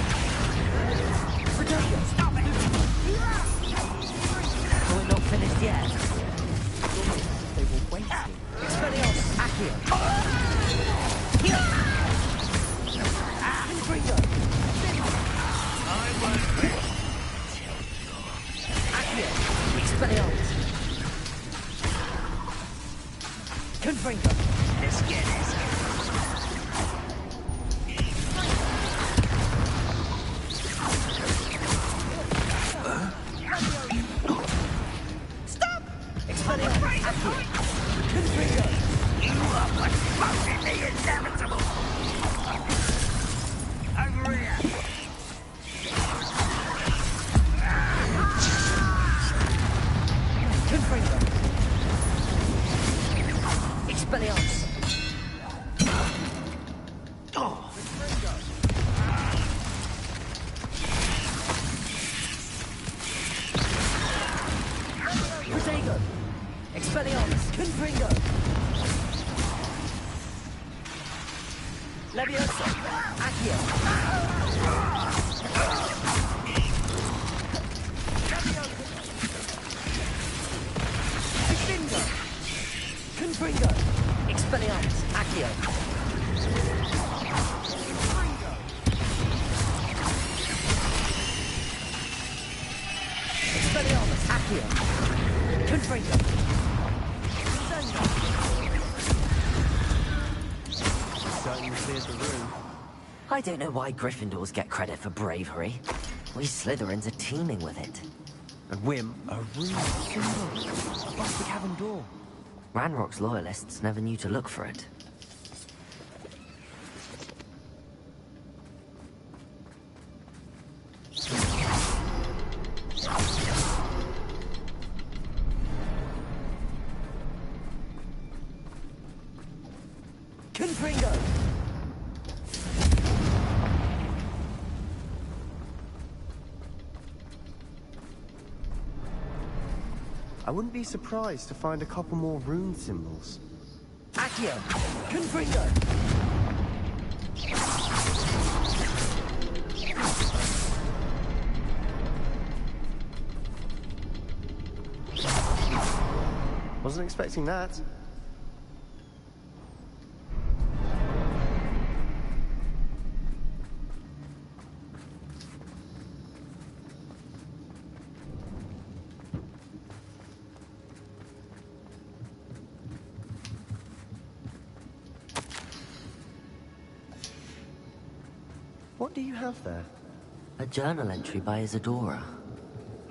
Stop it! We're not finished yet. They were waiting. Expelliarmus. Accio. Confringo. I won't rest until Accio. Expelliarmus. Confringo. Let's get this. Expelliarmus. Accio. Confringo. You are what Leviosa! Accio! Extingo! Confringo! Expelliarmus! Accio! Expelliarmus! Accio! Confringo! Certainly cleared the room. I don't know why Gryffindors get credit for bravery. We Slytherins are teeming with it. And Wim, a rune symbol above the cavern door. Ranrock's loyalists never knew to look for it. Confringo! I wouldn't be surprised to find a couple more rune symbols. Accio! Confringo! Wasn't expecting that. What do you have there? A journal entry by Isadora.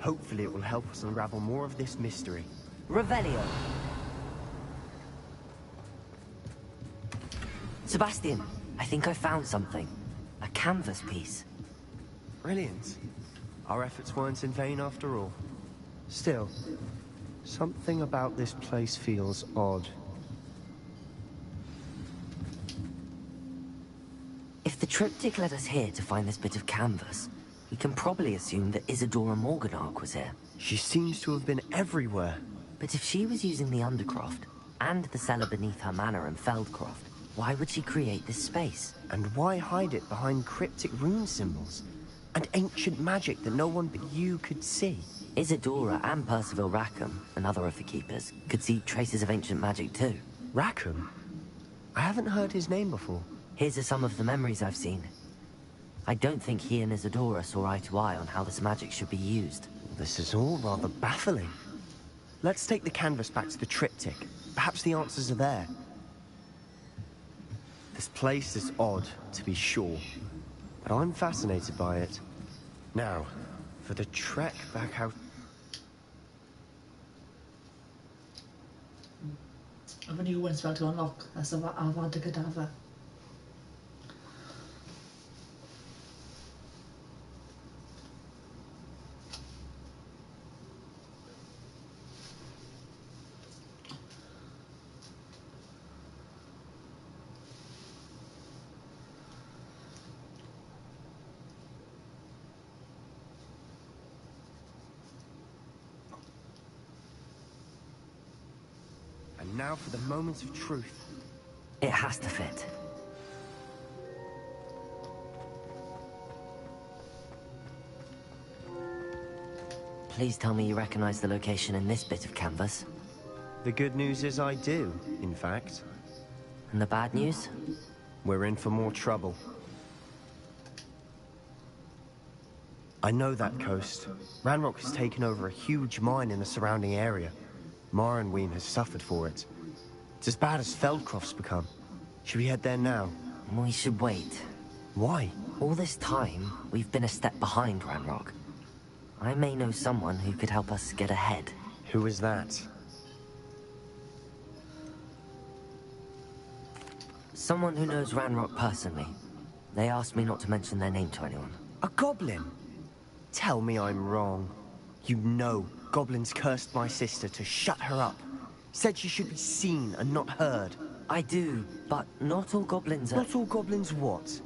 Hopefully it will help us unravel more of this mystery. Revelio. Sebastian, I think I found something. A canvas piece. Brilliant. Our efforts weren't in vain after all. Still, something about this place feels odd. If the triptych led us here to find this bit of canvas, we can probably assume that Isadora Morganach was here. She seems to have been everywhere. But if she was using the Undercroft, and the cellar beneath her manor in Feldcroft, why would she create this space? And why hide it behind cryptic rune symbols? And ancient magic that no one but you could see? Isadora and Percival Rackham, another of the Keepers, could see traces of ancient magic too. Rackham? I haven't heard his name before. Here's are some of the memories I've seen. I don't think he and Isadora saw eye to eye on how this magic should be used. This is all rather baffling. Let's take the canvas back to the triptych. Perhaps the answers are there. This place is odd, to be sure, but I'm fascinated by it. Now, for the trek back out... I've a new one spell to unlock. That's the Avada Kedavra. And now for the moment of truth. It has to fit. Please tell me you recognize the location in this bit of canvas. The good news is I do, in fact. And the bad news? We're in for more trouble. I know that coast. Ranrock has taken over a huge mine in the surrounding area. Mornweem has suffered for it. It's as bad as Feldcroft's become. Should we head there now? We should wait. Why? All this time, we've been a step behind Ranrock. I may know someone who could help us get ahead. Who is that? Someone who knows Ranrock personally. They asked me not to mention their name to anyone. A goblin? Tell me I'm wrong. You know goblins cursed my sister to shut her up. Said she should be seen and not heard. I do, but not all goblins are... Not all goblins what?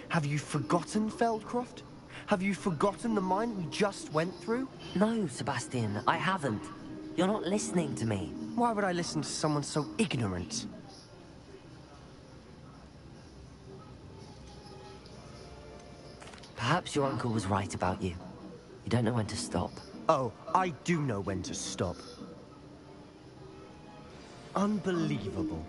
Have you forgotten Feldcroft? Have you forgotten the mine we just went through? No, Sebastian, I haven't. You're not listening to me. Why would I listen to someone so ignorant? Perhaps your uncle was right about you. You don't know when to stop. Oh, I do know when to stop. Unbelievable.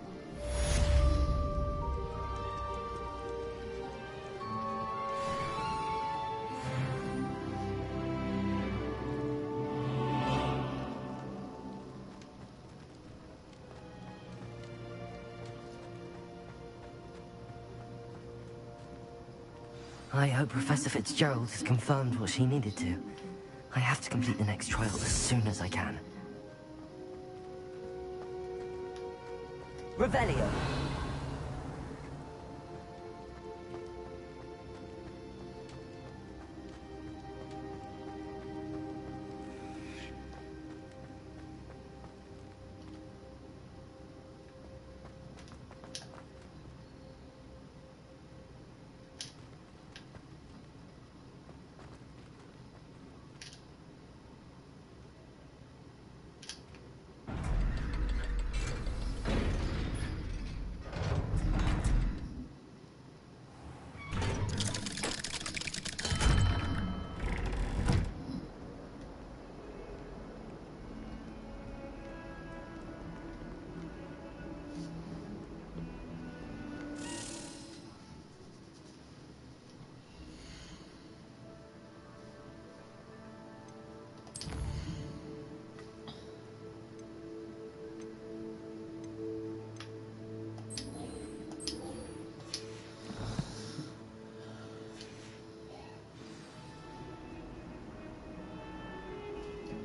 I hope Professor Fitzgerald has confirmed what she needed to. I have to complete the next trial as soon as I can. Revelio!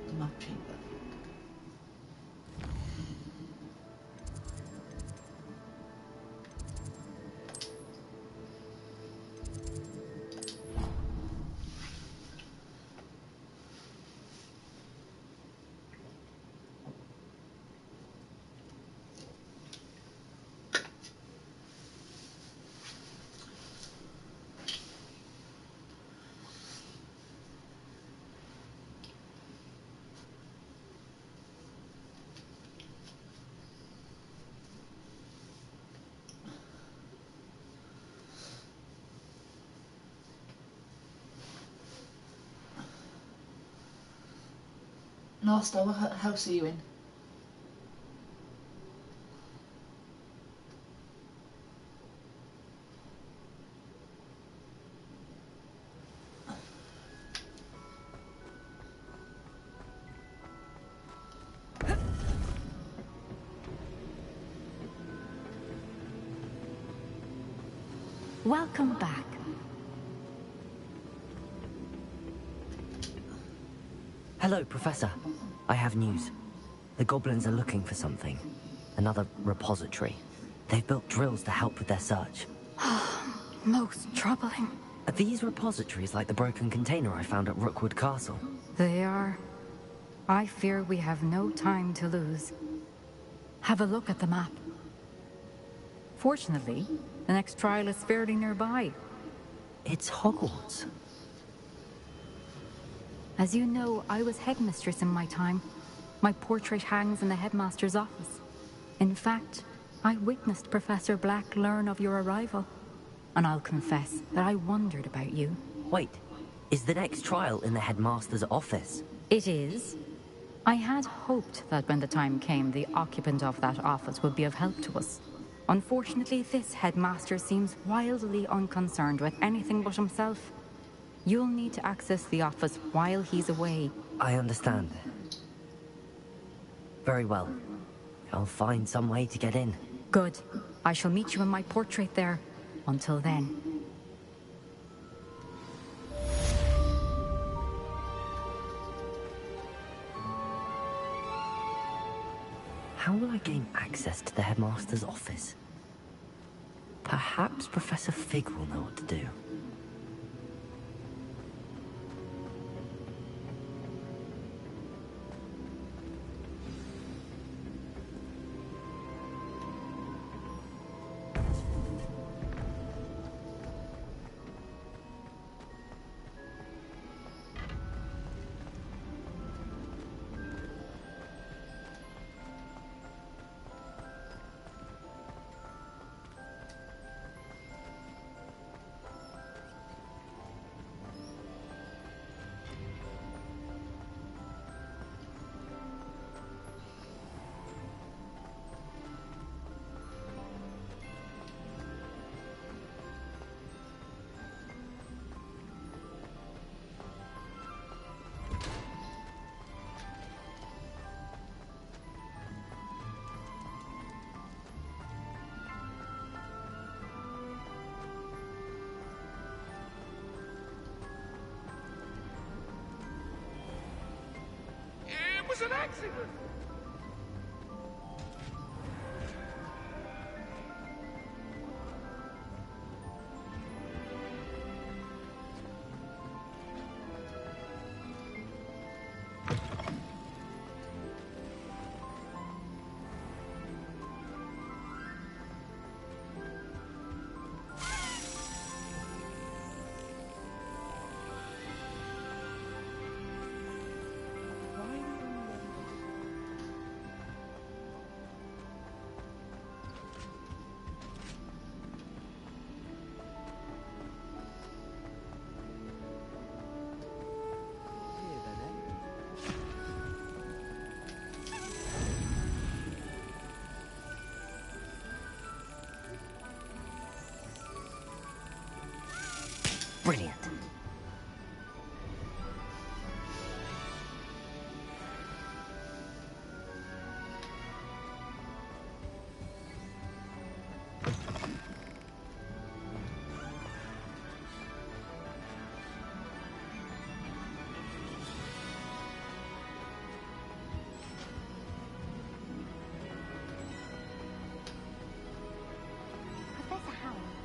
The map chamber. Last hour, what house are you in? Welcome back. Hello, Professor. I have news. The goblins are looking for something. Another repository. They've built drills to help with their search. Most troubling. Are these repositories like the broken container I found at Rookwood Castle? They are. I fear we have no time to lose. Have a look at the map. Fortunately, the next trial is fairly nearby. It's Hogwarts. As you know, I was headmistress in my time. My portrait hangs in the headmaster's office. In fact, I witnessed Professor Black learn of your arrival. And I'll confess that I wondered about you. Wait, is the next trial in the headmaster's office? It is. I had hoped that when the time came, the occupant of that office would be of help to us. Unfortunately, this headmaster seems wildly unconcerned with anything but himself. You'll need to access the office while he's away. I understand. Very well. I'll find some way to get in. Good. I shall meet you in my portrait there. Until then. How will I gain access to the headmaster's office? Perhaps Professor Fig will know what to do. was an accident! Brilliant. Professor Howard.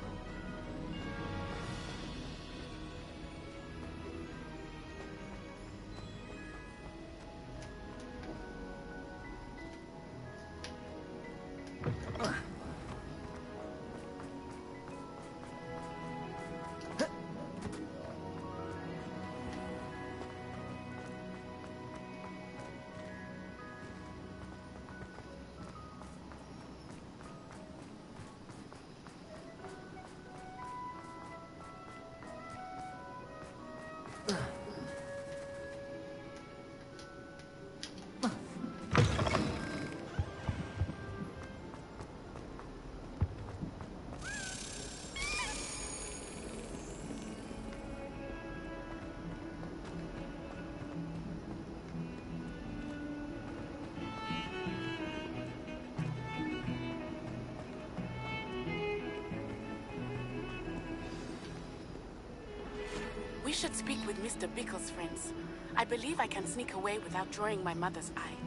We should speak with Mr. Bickle's friends. I believe I can sneak away without drawing my mother's eye.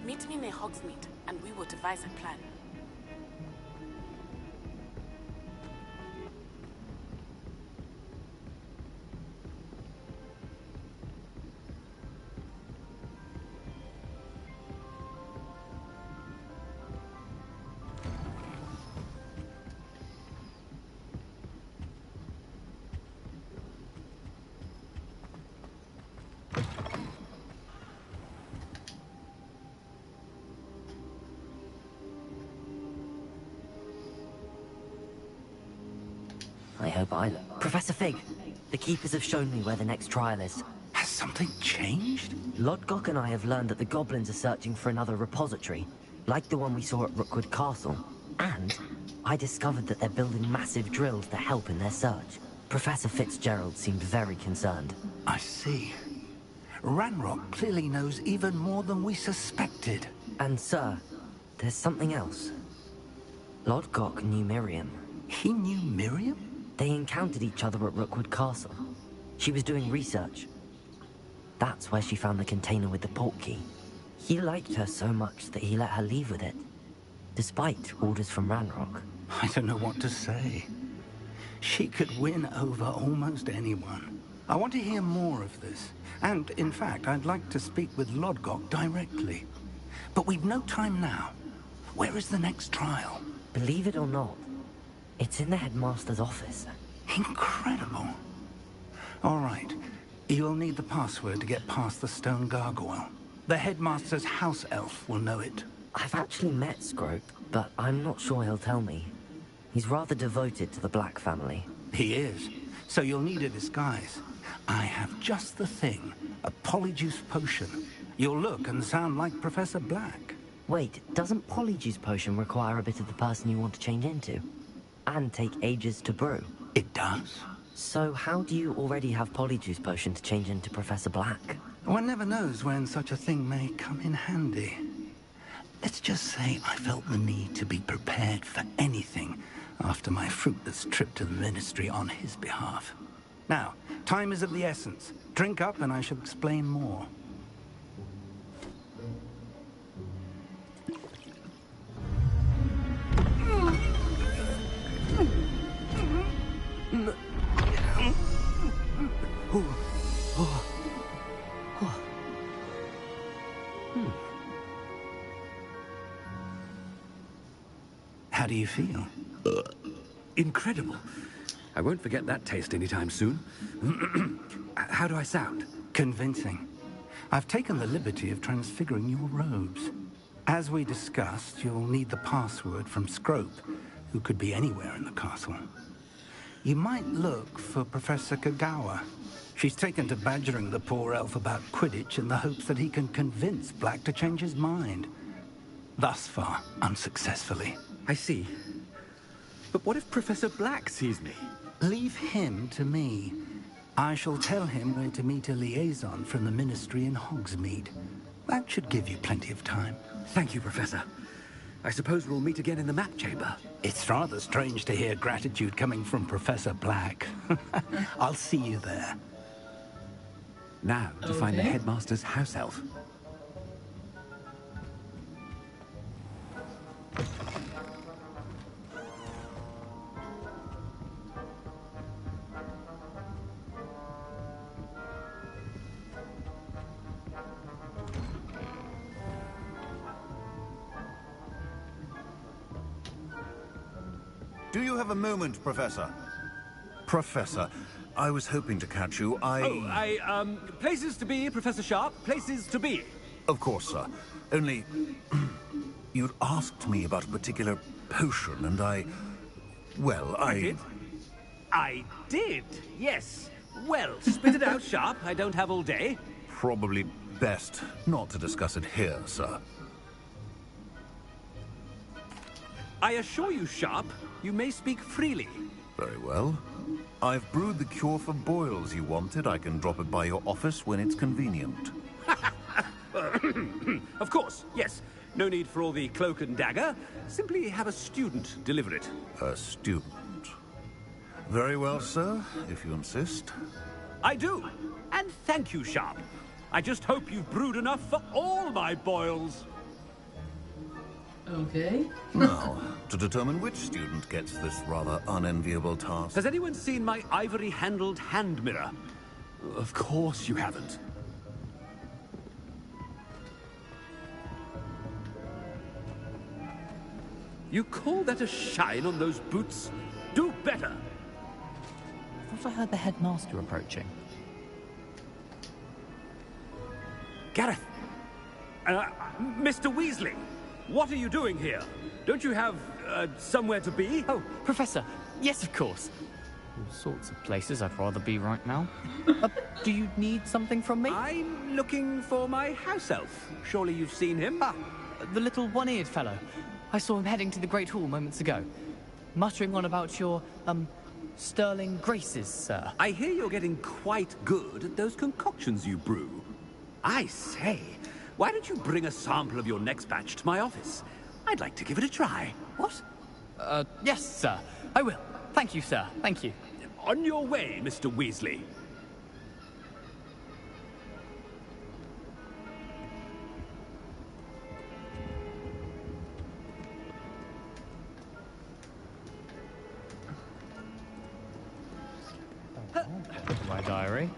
Meet me near Hogsmeade, and we will devise a plan. I hope I... Professor Fig, the Keepers have shown me where the next trial is. Has something changed? Lodgok and I have learned that the goblins are searching for another repository, like the one we saw at Rookwood Castle. And I discovered that they're building massive drills to help in their search. Professor Fitzgerald seemed very concerned. I see. Ranrock clearly knows even more than we suspected. And sir, there's something else. Lodgok knew Miriam. He knew Miriam? They encountered each other at Rookwood Castle. She was doing research. That's where she found the container with the port key. He liked her so much that he let her leave with it, despite orders from Ranrock. I don't know what to say. She could win over almost anyone. I want to hear more of this. And, in fact, I'd like to speak with Lodgok directly. But we've no time now. Where is the next trial? Believe it or not, it's in the headmaster's office. Incredible. All right. You'll need the password to get past the stone gargoyle. The headmaster's house elf will know it. I've actually met Scrope, but I'm not sure he'll tell me. He's rather devoted to the Black family. He is. So you'll need a disguise. I have just the thing. A polyjuice potion. You'll look and sound like Professor Black. Wait, doesn't Polyjuice Potion require a bit of the person you want to change into? And take ages to brew? It does. So how do you already have Polyjuice Potion to change into Professor Black? One never knows when such a thing may come in handy. Let's just say I felt the need to be prepared for anything after my fruitless trip to the Ministry on his behalf. Now, time is of the essence. Drink up and I shall explain more. How do you feel? Incredible. I won't forget that taste anytime soon. How do I sound? Convincing. I've taken the liberty of transfiguring your robes. As we discussed, you'll need the password from Scrope, who could be anywhere in the castle. You might look for Professor Kagawa. She's taken to badgering the poor elf about Quidditch in the hopes that he can convince Black to change his mind. Thus far, unsuccessfully. I see. But what if Professor Black sees me? Leave him to me. I shall tell him where to meet a liaison from the Ministry in Hogsmeade. That should give you plenty of time. Thank you, Professor. I suppose we'll meet again in the map chamber. It's rather strange to hear gratitude coming from Professor Black. I'll see you there. Now to find the headmaster's house elf. Do you have a moment, Professor? Professor, I was hoping to catch you. Places to be, Professor Sharp. Places to be. Of course, sir. Only... you'd asked me about a particular potion, and well, I did? I did, yes. Well, spit it out, Sharp. I don't have all day. Probably best not to discuss it here, sir. I assure you, Sharp, you may speak freely. Very well. I've brewed the cure for boils you wanted. I can drop it by your office when it's convenient. Of course, yes. No need for all the cloak and dagger. Simply have a student deliver it. A student? Very well, sir, if you insist. I do. And thank you, Sharp. I just hope you've brewed enough for all my boils. Okay. Now, to determine which student gets this rather unenviable task... Has anyone seen my ivory-handled hand mirror? Of course you haven't. You call that a shine on those boots? Do better! I thought I heard the headmaster approaching. Gareth! Mr. Weasley! What are you doing here? Don't you have, somewhere to be? Oh, Professor. Yes, of course. All sorts of places I'd rather be right now. Do you need something from me? I'm looking for my house elf. Surely you've seen him? Ah, the little one-eared fellow. I saw him heading to the Great Hall moments ago. Muttering on about your, sterling graces, sir. I hear you're getting quite good at those concoctions you brew. I say... why don't you bring a sample of your next batch to my office? I'd like to give it a try. What? Yes, sir. I will. Thank you, sir. Thank you. On your way, Mr. Weasley. My diary.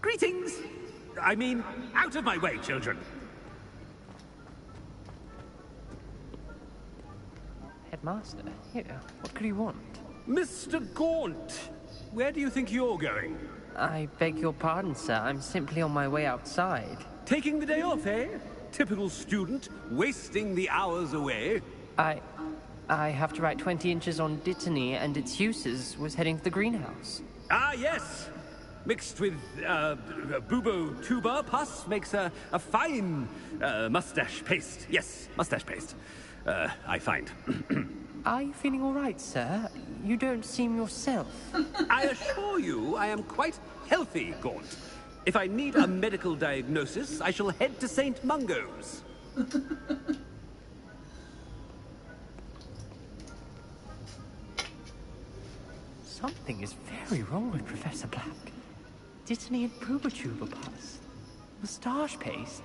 Greetings! I mean, out of my way, children! Headmaster, here, what could you want? Mr. Gaunt! Where do you think you're going? I beg your pardon, sir. I'm simply on my way outside. Taking the day off, eh? Typical student, wasting the hours away. I have to write 20 inches on Dittany and its uses. Was heading to the greenhouse. Ah, yes! Mixed with, bubo tuber pus makes a fine, mustache paste. Yes, mustache paste. I find. Are you feeling all right, sir? You don't seem yourself. I assure you I am quite healthy, Gaunt. If I need a medical diagnosis, I shall head to St. Mungo's. Something is very wrong with Professor Black. Dittany and Pooba Pass. Moustache paste.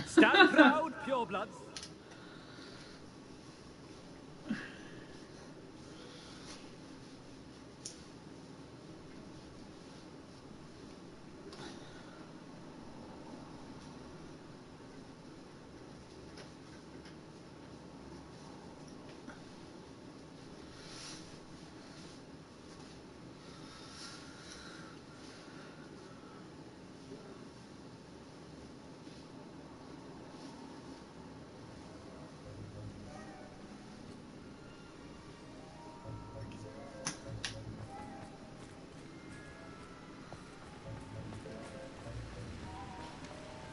Stand proud, purebloods.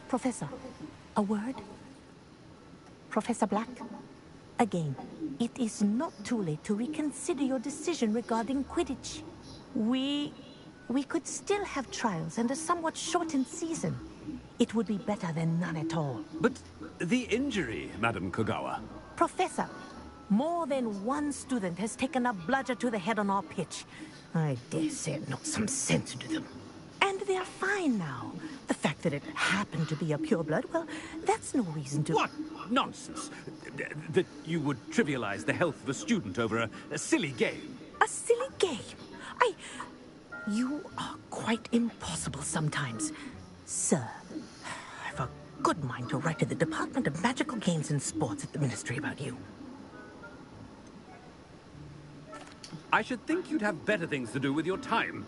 Professor, a word? Professor Black? Again, it is not too late to reconsider your decision regarding Quidditch. We could still have trials and a somewhat shortened season. It would be better than none at all. But the injury, Madam Kogawa. Professor, more than one student has taken a bludger to the head on our pitch. I dare say it knocked some sense into them. And they're fine now. The fact that it happened to be a pureblood, well, that's no reason to... What nonsense! That you would trivialize the health of a student over a silly game. A silly game? You are quite impossible sometimes. Sir, I've a good mind to write to the Department of Magical Games and Sports at the Ministry about you. I should think you'd have better things to do with your time.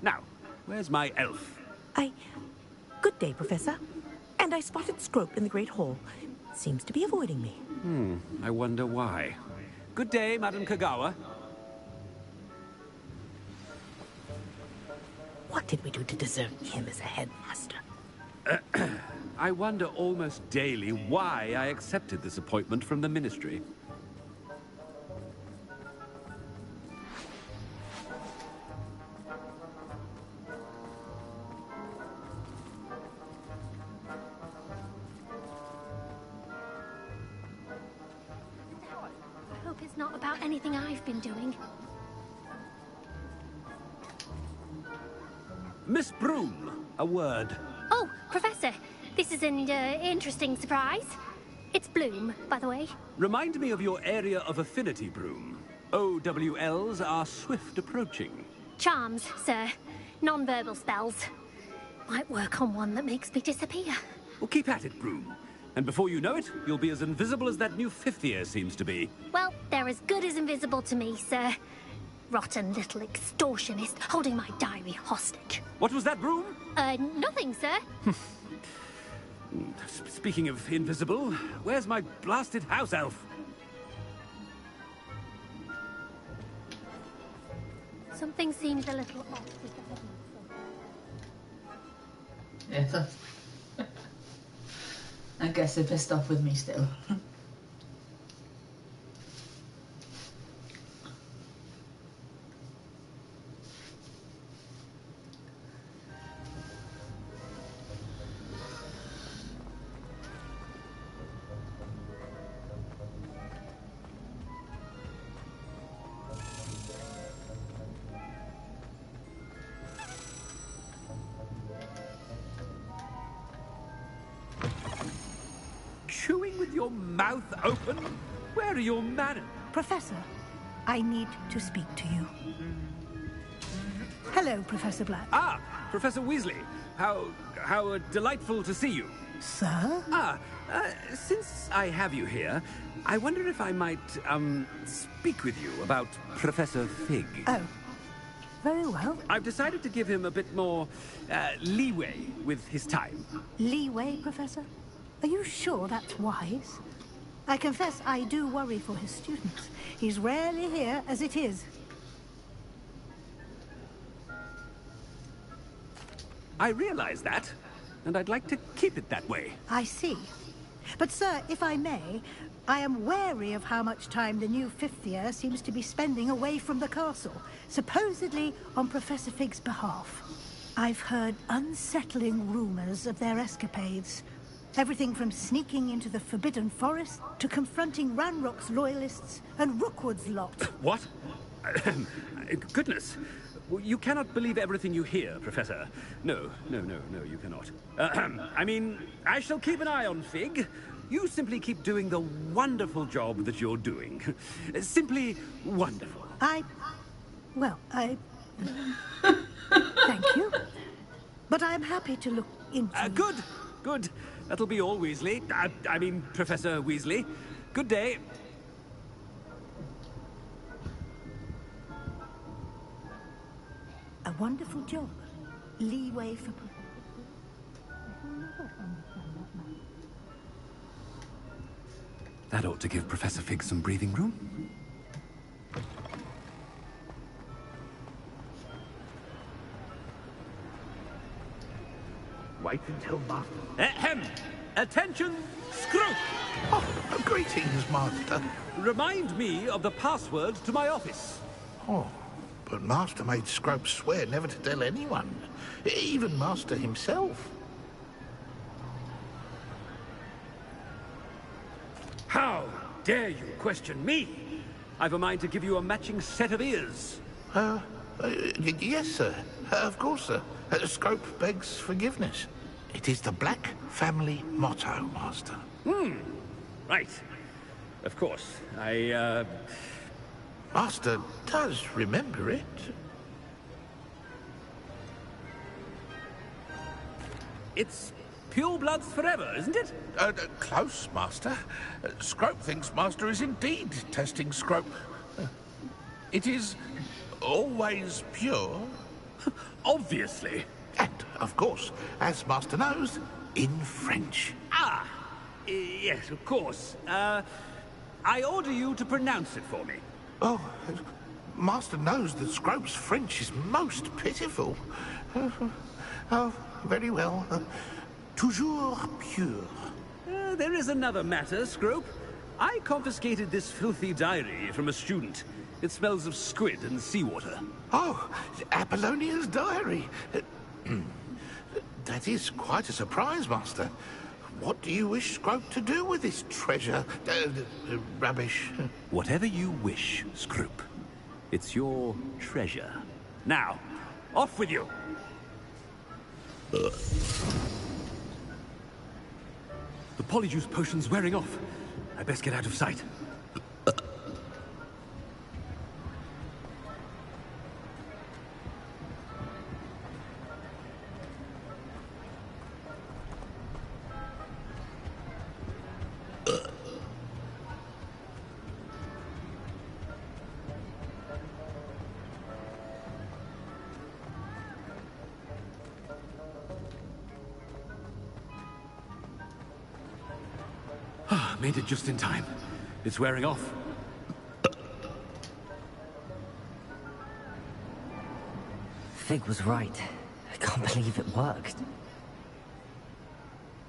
Now, where's my elf? Good day, Professor. And I spotted Scrope in the Great Hall. Seems to be avoiding me. I wonder why. Good day, Madam Kogawa. What did we do to deserve him as a headmaster? I wonder almost daily why I accepted this appointment from the Ministry. I hope it's not about anything I've been doing. Miss Broom, a word. Oh, Professor, this is an interesting surprise. It's Bloom, by the way. Remind me of your area of affinity, Broom. OWLs are swift approaching. Charms, sir. Non-verbal spells. Might work on one that makes me disappear. Well, keep at it, Broom. And before you know it, you'll be as invisible as that new fifth year seems to be. Well, they're as good as invisible to me, sir. Rotten little extortionist holding my diary hostage. What was that, Broom? Nothing, sir. Speaking of invisible, where's my blasted house elf? Something seems a little off with the headmaster. Yeah, I guess they're pissed off with me still. Chewing with your mouth open? Where are your manners? Professor, I need to speak to you. Hello, Professor Black. Ah, Professor Weasley. How delightful to see you. Sir? Since I have you here, I wonder if I might, speak with you about Professor Fig. Oh, very well. I've decided to give him a bit more, leeway with his time. Leeway, Professor? Are you sure that's wise? I confess I do worry for his students. He's rarely here as it is. I realize that, and I'd like to keep it that way. I see. But, sir, if I may, I am wary of how much time the new fifth year seems to be spending away from the castle, supposedly on Professor Fig's behalf. I've heard unsettling rumors of their escapades. Everything from sneaking into the Forbidden Forest to confronting Ranrock's loyalists and Rookwood's lot. What? Goodness. Well, you cannot believe everything you hear, Professor. No, you cannot. I mean, I shall keep an eye on Fig. You simply keep doing the wonderful job that you're doing. Simply wonderful. Well, thank you. But I'm happy to look into... Good. That'll be all, Weasley. I mean, Professor Weasley. Good day. A wonderful job. Leeway for... That ought to give Professor Fig some breathing room. Wait until Master... Ahem! Attention, Scrope! Oh, greetings, Master. Remind me of the password to my office. Oh, but Master made Scrope swear never to tell anyone, even Master himself. How dare you question me? I've a mind to give you a matching set of ears. Yes, sir. Of course, sir. Scrope begs forgiveness. It is the Black family motto, Master. Right. Of course. Master does remember it. It's pure bloods forever, isn't it? Close, Master. Scrope thinks Master is indeed testing Scrope. It is always pure. Obviously. And, of course, as Master knows, in French. Yes, of course. I order you to pronounce it for me. Oh, Master knows that Scrope's French is most pitiful. Oh, very well. Toujours pure. There is another matter, Scrope. I confiscated this filthy diary from a student. It smells of squid and seawater. Oh, Apollonia's diary. That is quite a surprise, Master. What do you wish Scrope to do with this treasure? Rubbish. Whatever you wish, Scrope. It's your treasure. Now, off with you! The polyjuice potion's wearing off. I best get out of sight. Made it just in time. It's wearing off. Fig was right. I can't believe it worked.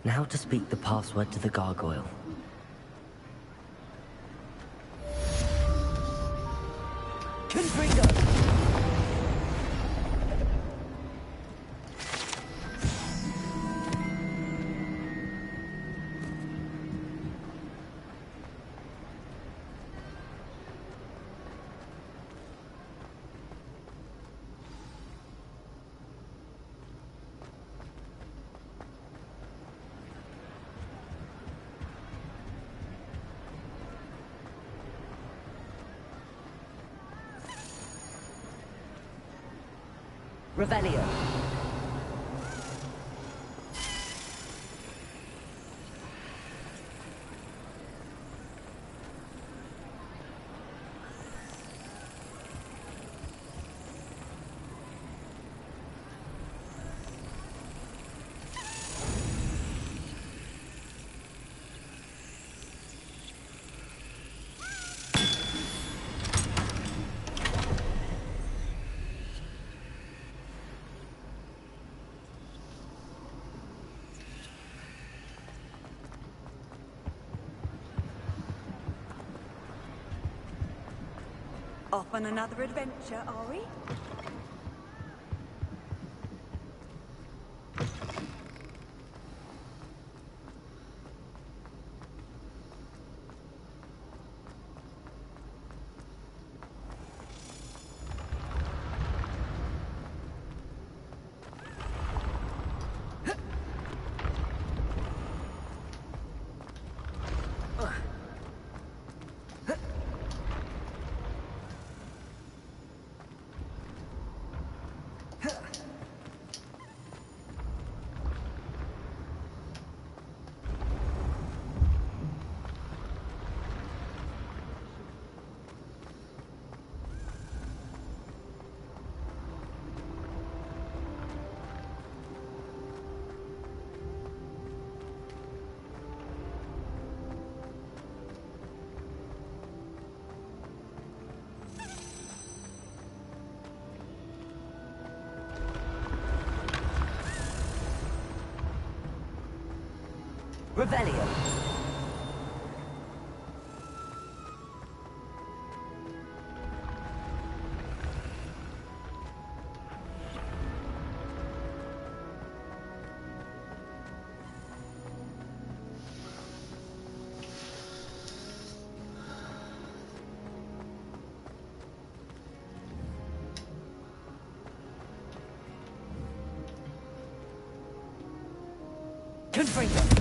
Now to speak the password to the gargoyle. Confringo! Revelio. Off on another adventure, are we? Revelio. Confringo.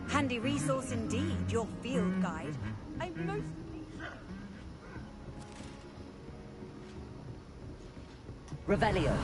Handy resource indeed, your field guide. I'm most... Revelio.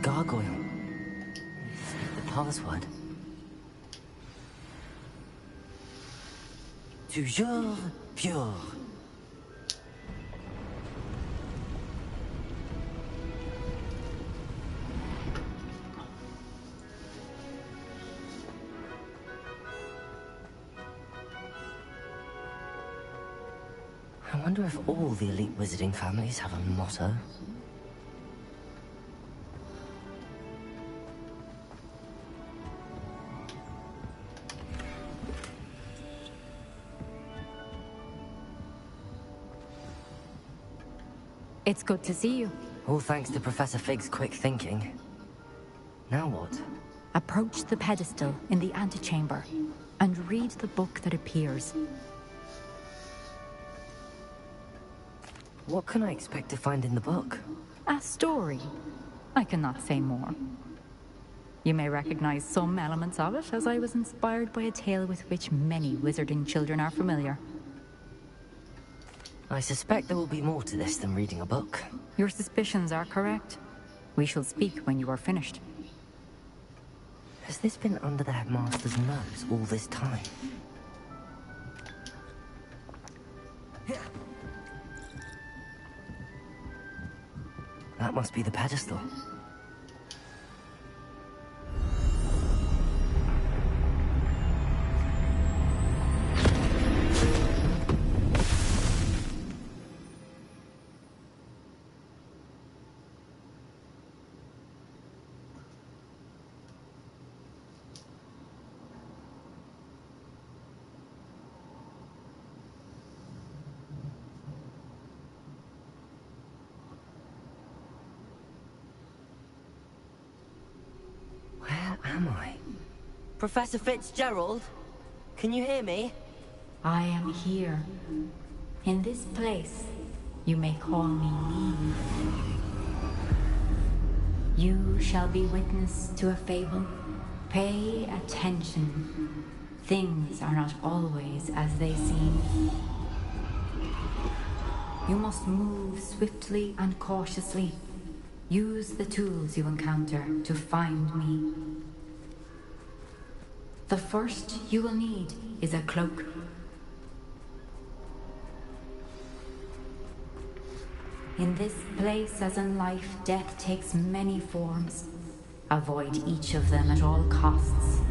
Gargoyle. The password. Toujours pure. I wonder if all the elite wizarding families have a motto. It's good to see you. All thanks to Professor Fig's quick thinking. Now what? Approach the pedestal in the antechamber and read the book that appears. What can I expect to find in the book? A story. I cannot say more. You may recognize some elements of it, as I was inspired by a tale with which many wizarding children are familiar. I suspect there will be more to this than reading a book. Your suspicions are correct. We shall speak when you are finished. Has this been under the headmaster's nose all this time? That must be the pedestal. Am I? Professor Fitzgerald? Can you hear me? I am here. In this place, you may call me Neve. You shall be witness to a fable Pay attention. Things are not always as they seem. You must move swiftly and cautiously. Use the tools you encounter to find me. The first you will need is a cloak. In this place, as in life, death takes many forms. Avoid each of them at all costs.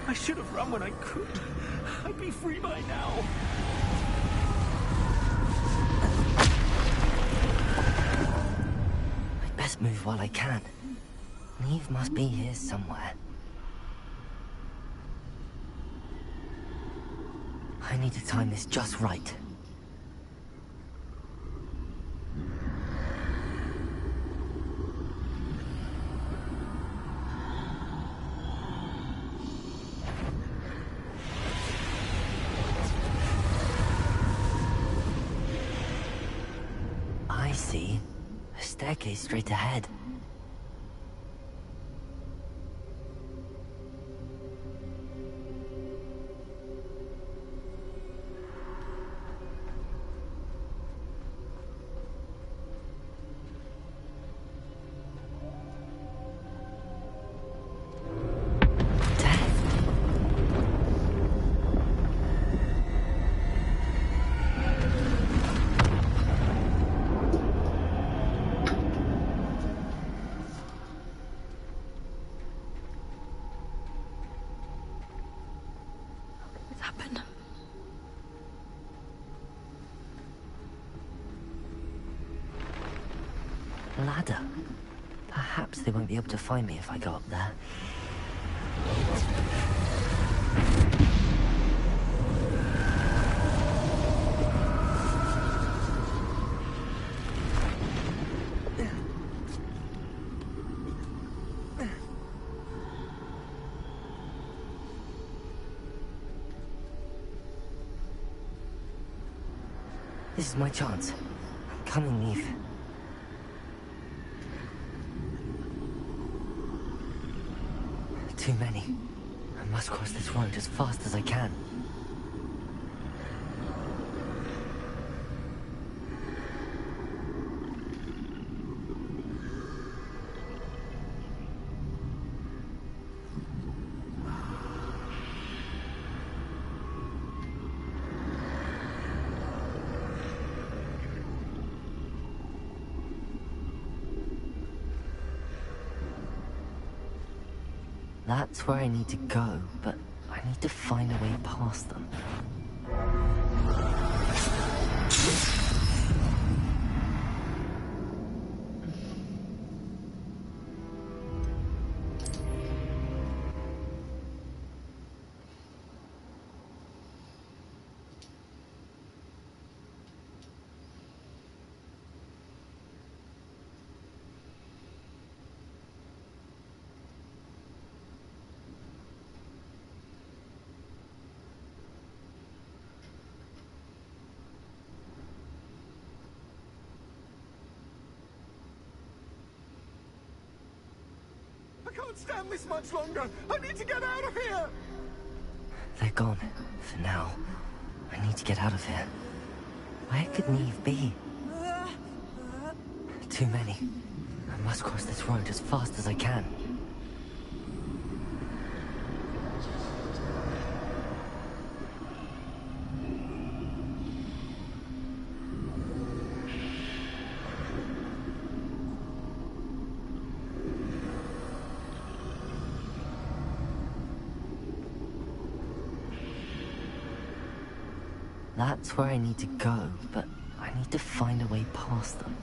I should have run when I could. I'd be free by now. I'd best move while I can. Neve must be here somewhere. I need to time this just right. I see. A staircase straight ahead. Ladder. Perhaps they won't be able to find me if I go up there. This is my chance. I'm coming, Neve. Too many. I must cross this road as fast as I can. That's where I need to go, but I need to find a way past them. I can't stand this much longer. I need to get out of here. They're gone. For now. I need to get out of here. Where could Neve be? Too many. I must cross this road as fast as I can. That's where I need to go, but I need to find a way past them.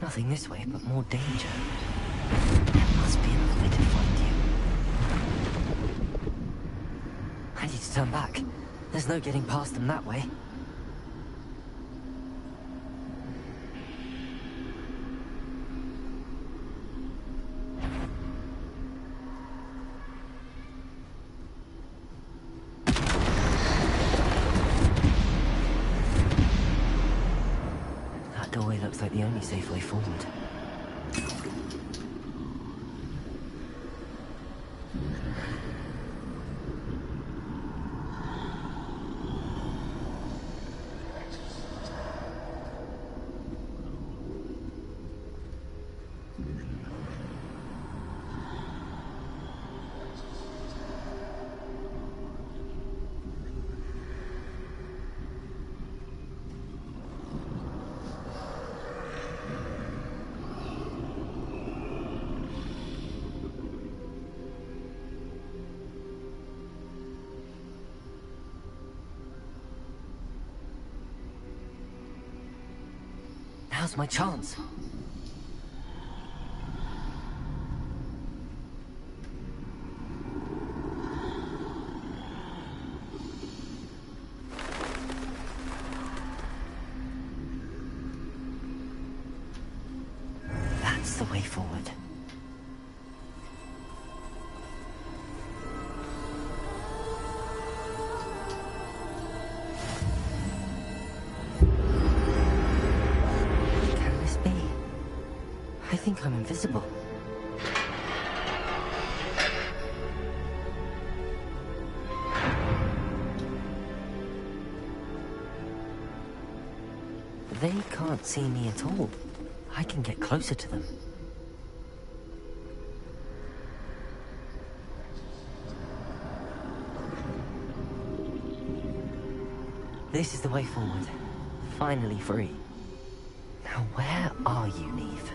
Nothing this way, but more danger. There must be another way to find you. I need to turn back. There's no getting past them that way. That doorway looks like the only safe way forward. Now's my chance. That's the way forward. I think I'm invisible. They can't see me at all. I can get closer to them. This is the way forward. Finally free. Now where are you, Neve?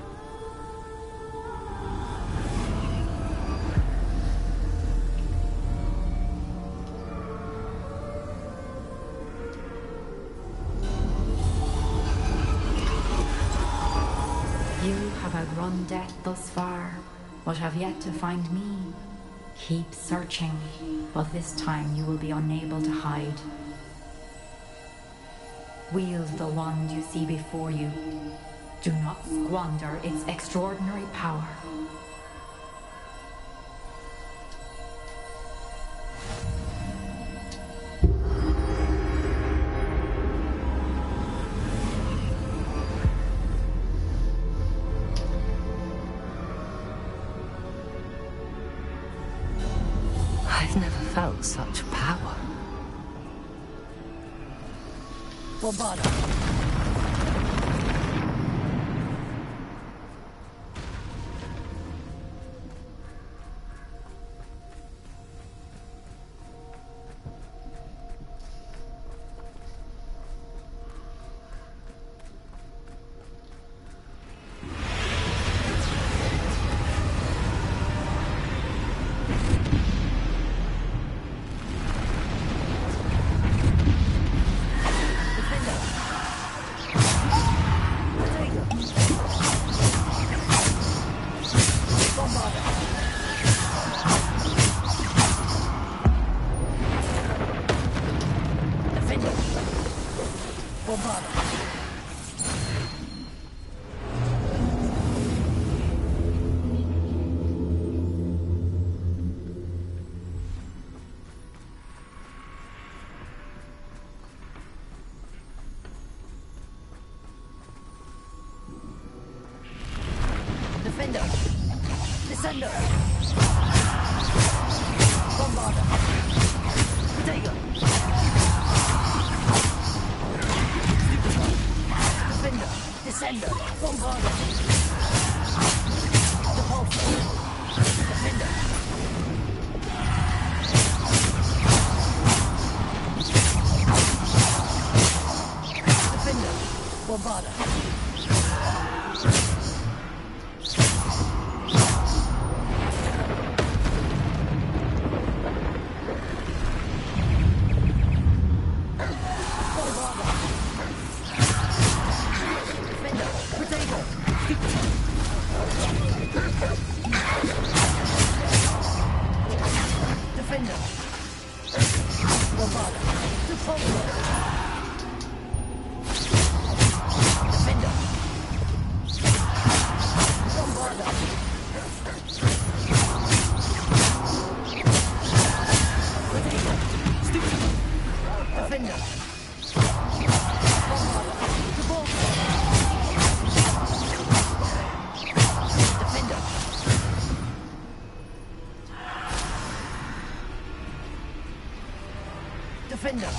You have outrun death thus far, but have yet to find me. Keep searching, but this time you will be unable to hide. Wield the wand you see before you. Do not squander its extraordinary power. I've never felt such power. Bobada. Defender! Descender! Bombarder! Protego! Defender! Descender! Bombarder! Repulsor! Defender! Defender!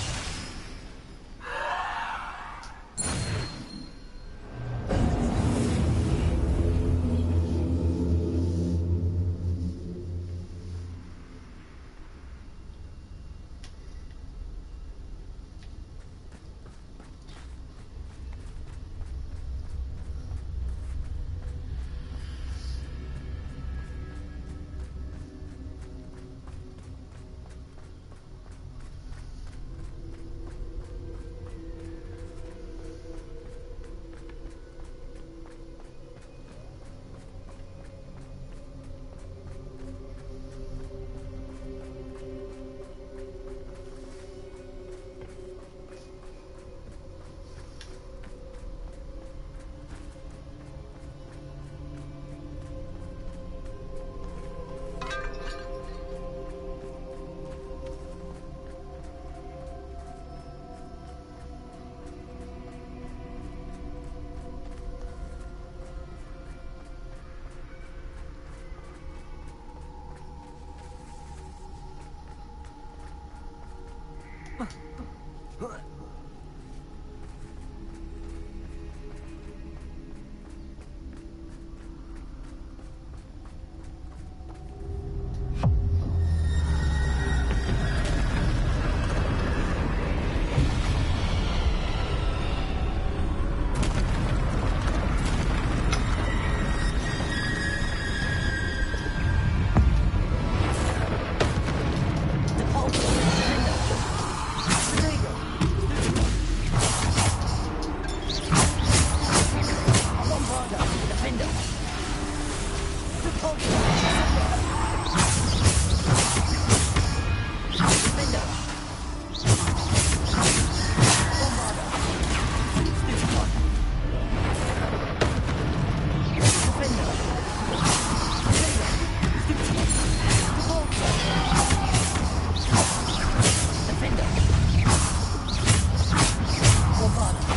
Bombarder!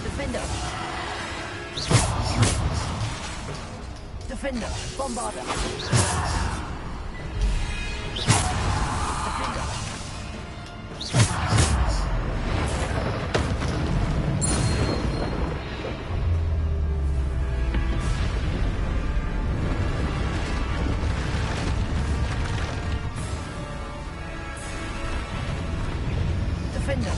Defender! Defender! Bombarder! Defender!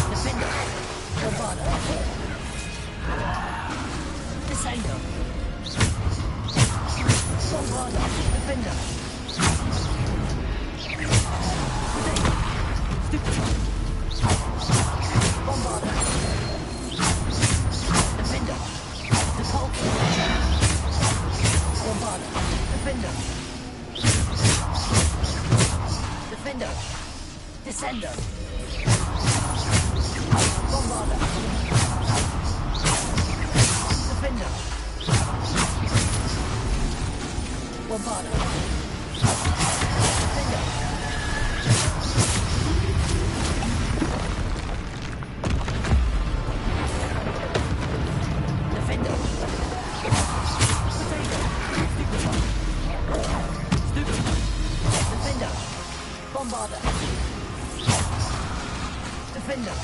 Defender! Defender. Bombarder. Defender. Depulsor. Bombarder. Defender. Defender. Descender. Bombarder. Defender. Bombarder. Defender. Defender. Potato. Stupid. Defender. Bombarder. Defender.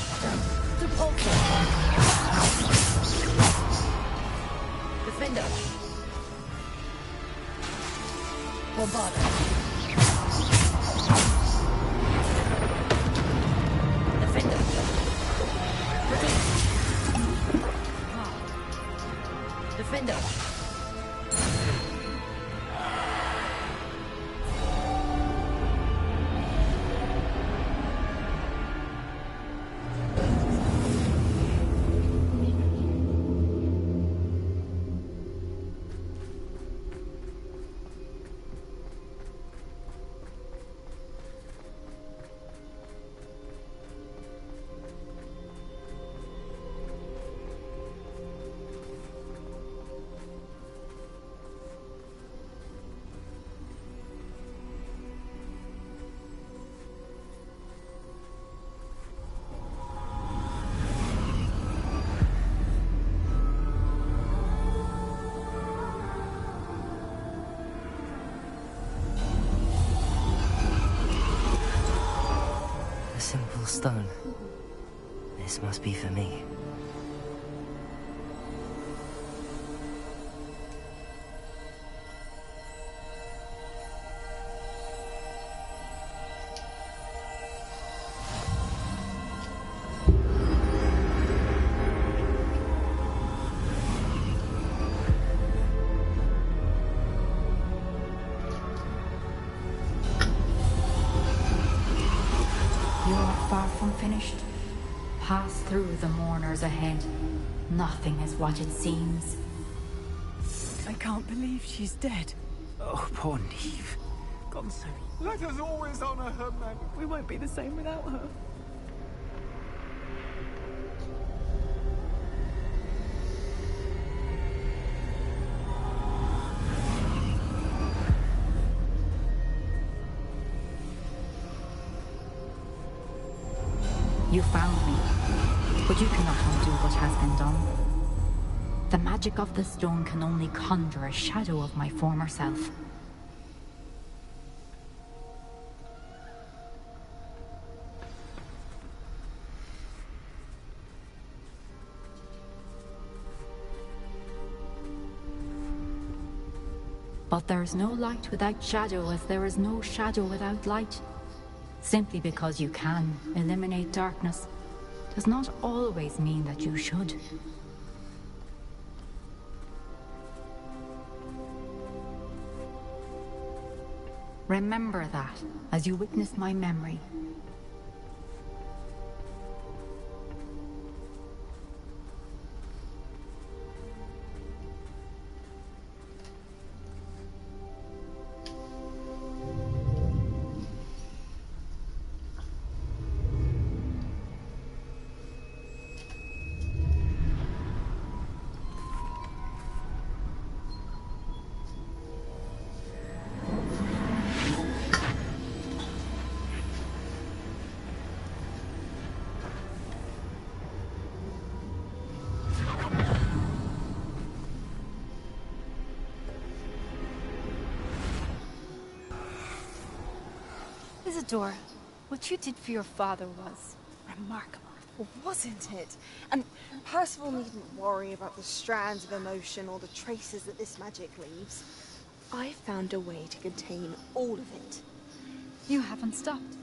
Depulsor. Defender. Bombarder. Defender. Defender. A simple stone. This must be for me. Far from finished. Pass through the mourners ahead. Nothing is what it seems. I can't believe she's dead. Oh, poor Neve. Gone so. Let us always honor her memory. We won't be the same without her. You found me, but you cannot undo what has been done. The magic of the stone can only conjure a shadow of my former self. But there is no light without shadow, as there is no shadow without light. Simply because you can eliminate darkness does not always mean that you should. Remember that as you witness my memory. Isadora, what you did for your father was remarkable. Well, wasn't it? And Percival needn't worry about the strands of emotion or the traces that this magic leaves. I found a way to contain all of it. You haven't stopped.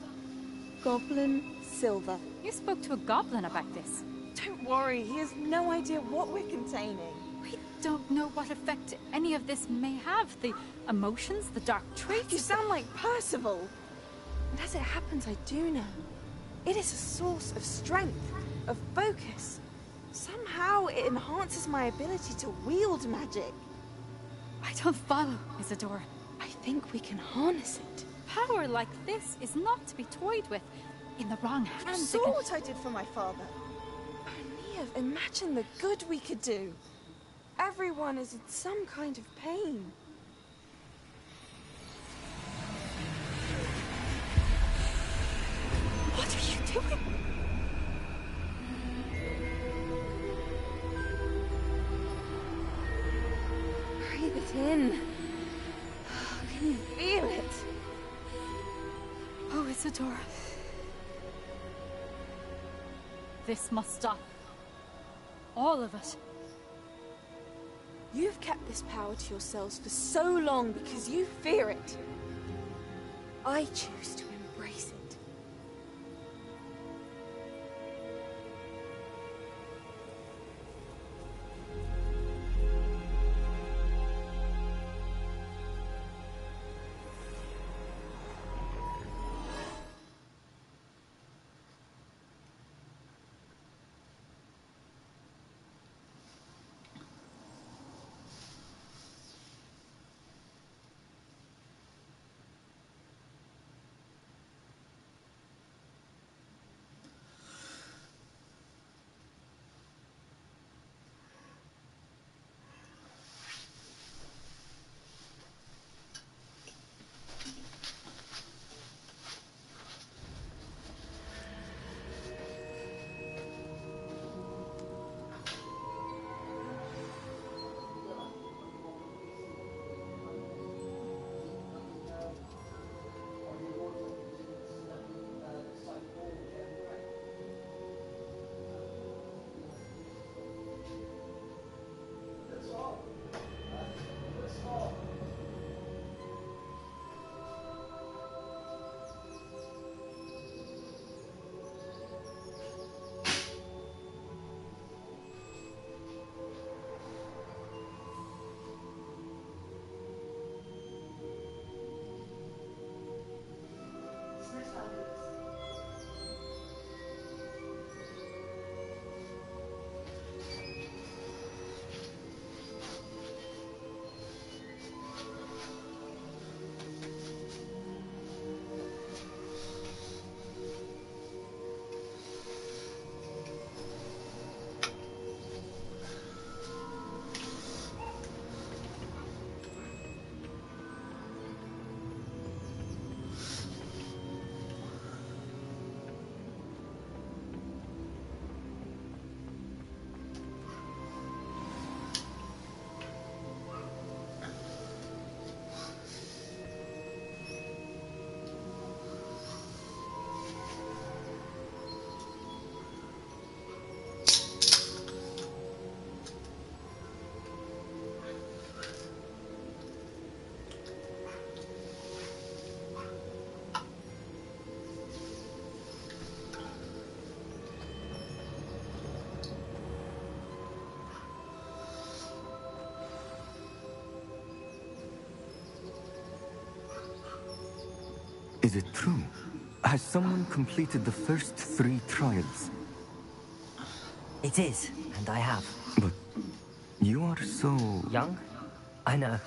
Goblin Silver. You spoke to a goblin about this. Don't worry, he has no idea what we're containing. We don't know what effect any of this may have. The emotions, the dark traits... You sound like Percival. And as it happens, I do know. It is a source of strength, of focus. Somehow it enhances my ability to wield magic. I don't follow, Isidore. I think we can harness it. Power like this is not to be toyed with. In the wrong hands... You saw what I did for my father. Only imagine the good we could do. Everyone is in some kind of pain. What are you doing? Breathe it in. Can you feel it? Oh, Isidore. This must stop. All of it. You've kept this power to yourselves for so long because you fear it. I choose to embrace it. Is it true? Has someone completed the first 3 trials? It is, and I have. But you are so... Young? I know.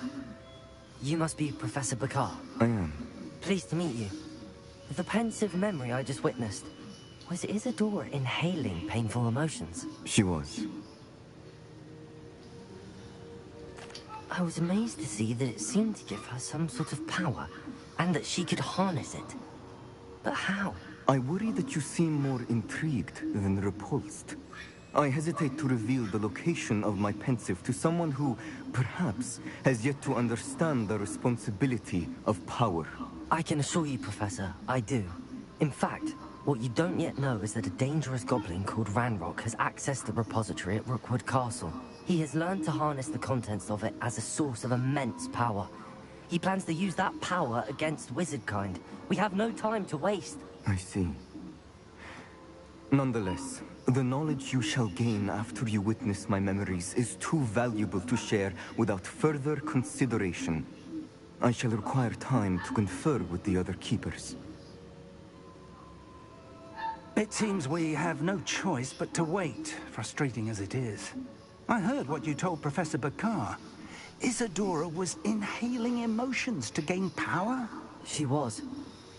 You must be Professor Bakar. I am. Pleased to meet you. The pensive memory I just witnessed, was Isidore inhaling painful emotions? She was. I was amazed to see that it seemed to give her some sort of power, and that she could harness it. But how? I worry that you seem more intrigued than repulsed. I hesitate to reveal the location of my pensive to someone who, perhaps, has yet to understand the responsibility of power. I can assure you, Professor, I do. In fact, what you don't yet know is that a dangerous goblin called Ranrock has accessed the repository at Rookwood Castle. He has learned to harness the contents of it as a source of immense power. He plans to use that power against wizardkind. We have no time to waste. I see. Nonetheless, the knowledge you shall gain after you witness my memories is too valuable to share without further consideration. I shall require time to confer with the other keepers. It seems we have no choice but to wait, frustrating as it is. I heard what you told Professor Bakar. Isadora was inhaling emotions to gain power? She was.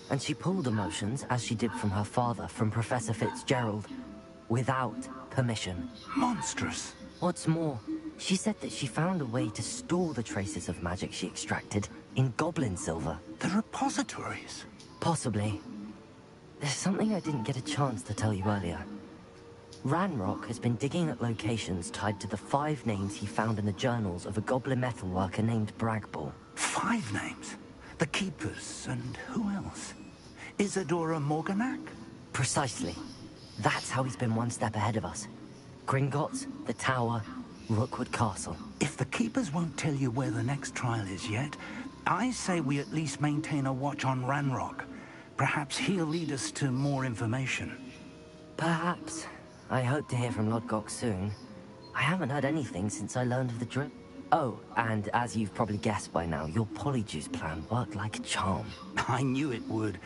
And she pulled emotions, as she did from her father, from Professor Fitzgerald, without permission. Monstrous. What's more, she said that she found a way to store the traces of magic she extracted in goblin silver. The repositories? Possibly. There's something I didn't get a chance to tell you earlier. Ranrock has been digging at locations tied to the 5 names he found in the journals of a goblin metalworker named Bragball. 5 names? The Keepers, and who else? Isadora Morganac? Precisely. That's how he's been one step ahead of us. Gringotts, the Tower, Rookwood Castle. If the Keepers won't tell you where the next trial is yet, I say we at least maintain a watch on Ranrock. Perhaps he'll lead us to more information. Perhaps. I hope to hear from Lodgok soon. I haven't heard anything since I learned of the drip. Oh, and as you've probably guessed by now, your polyjuice plan worked like a charm. I knew it would.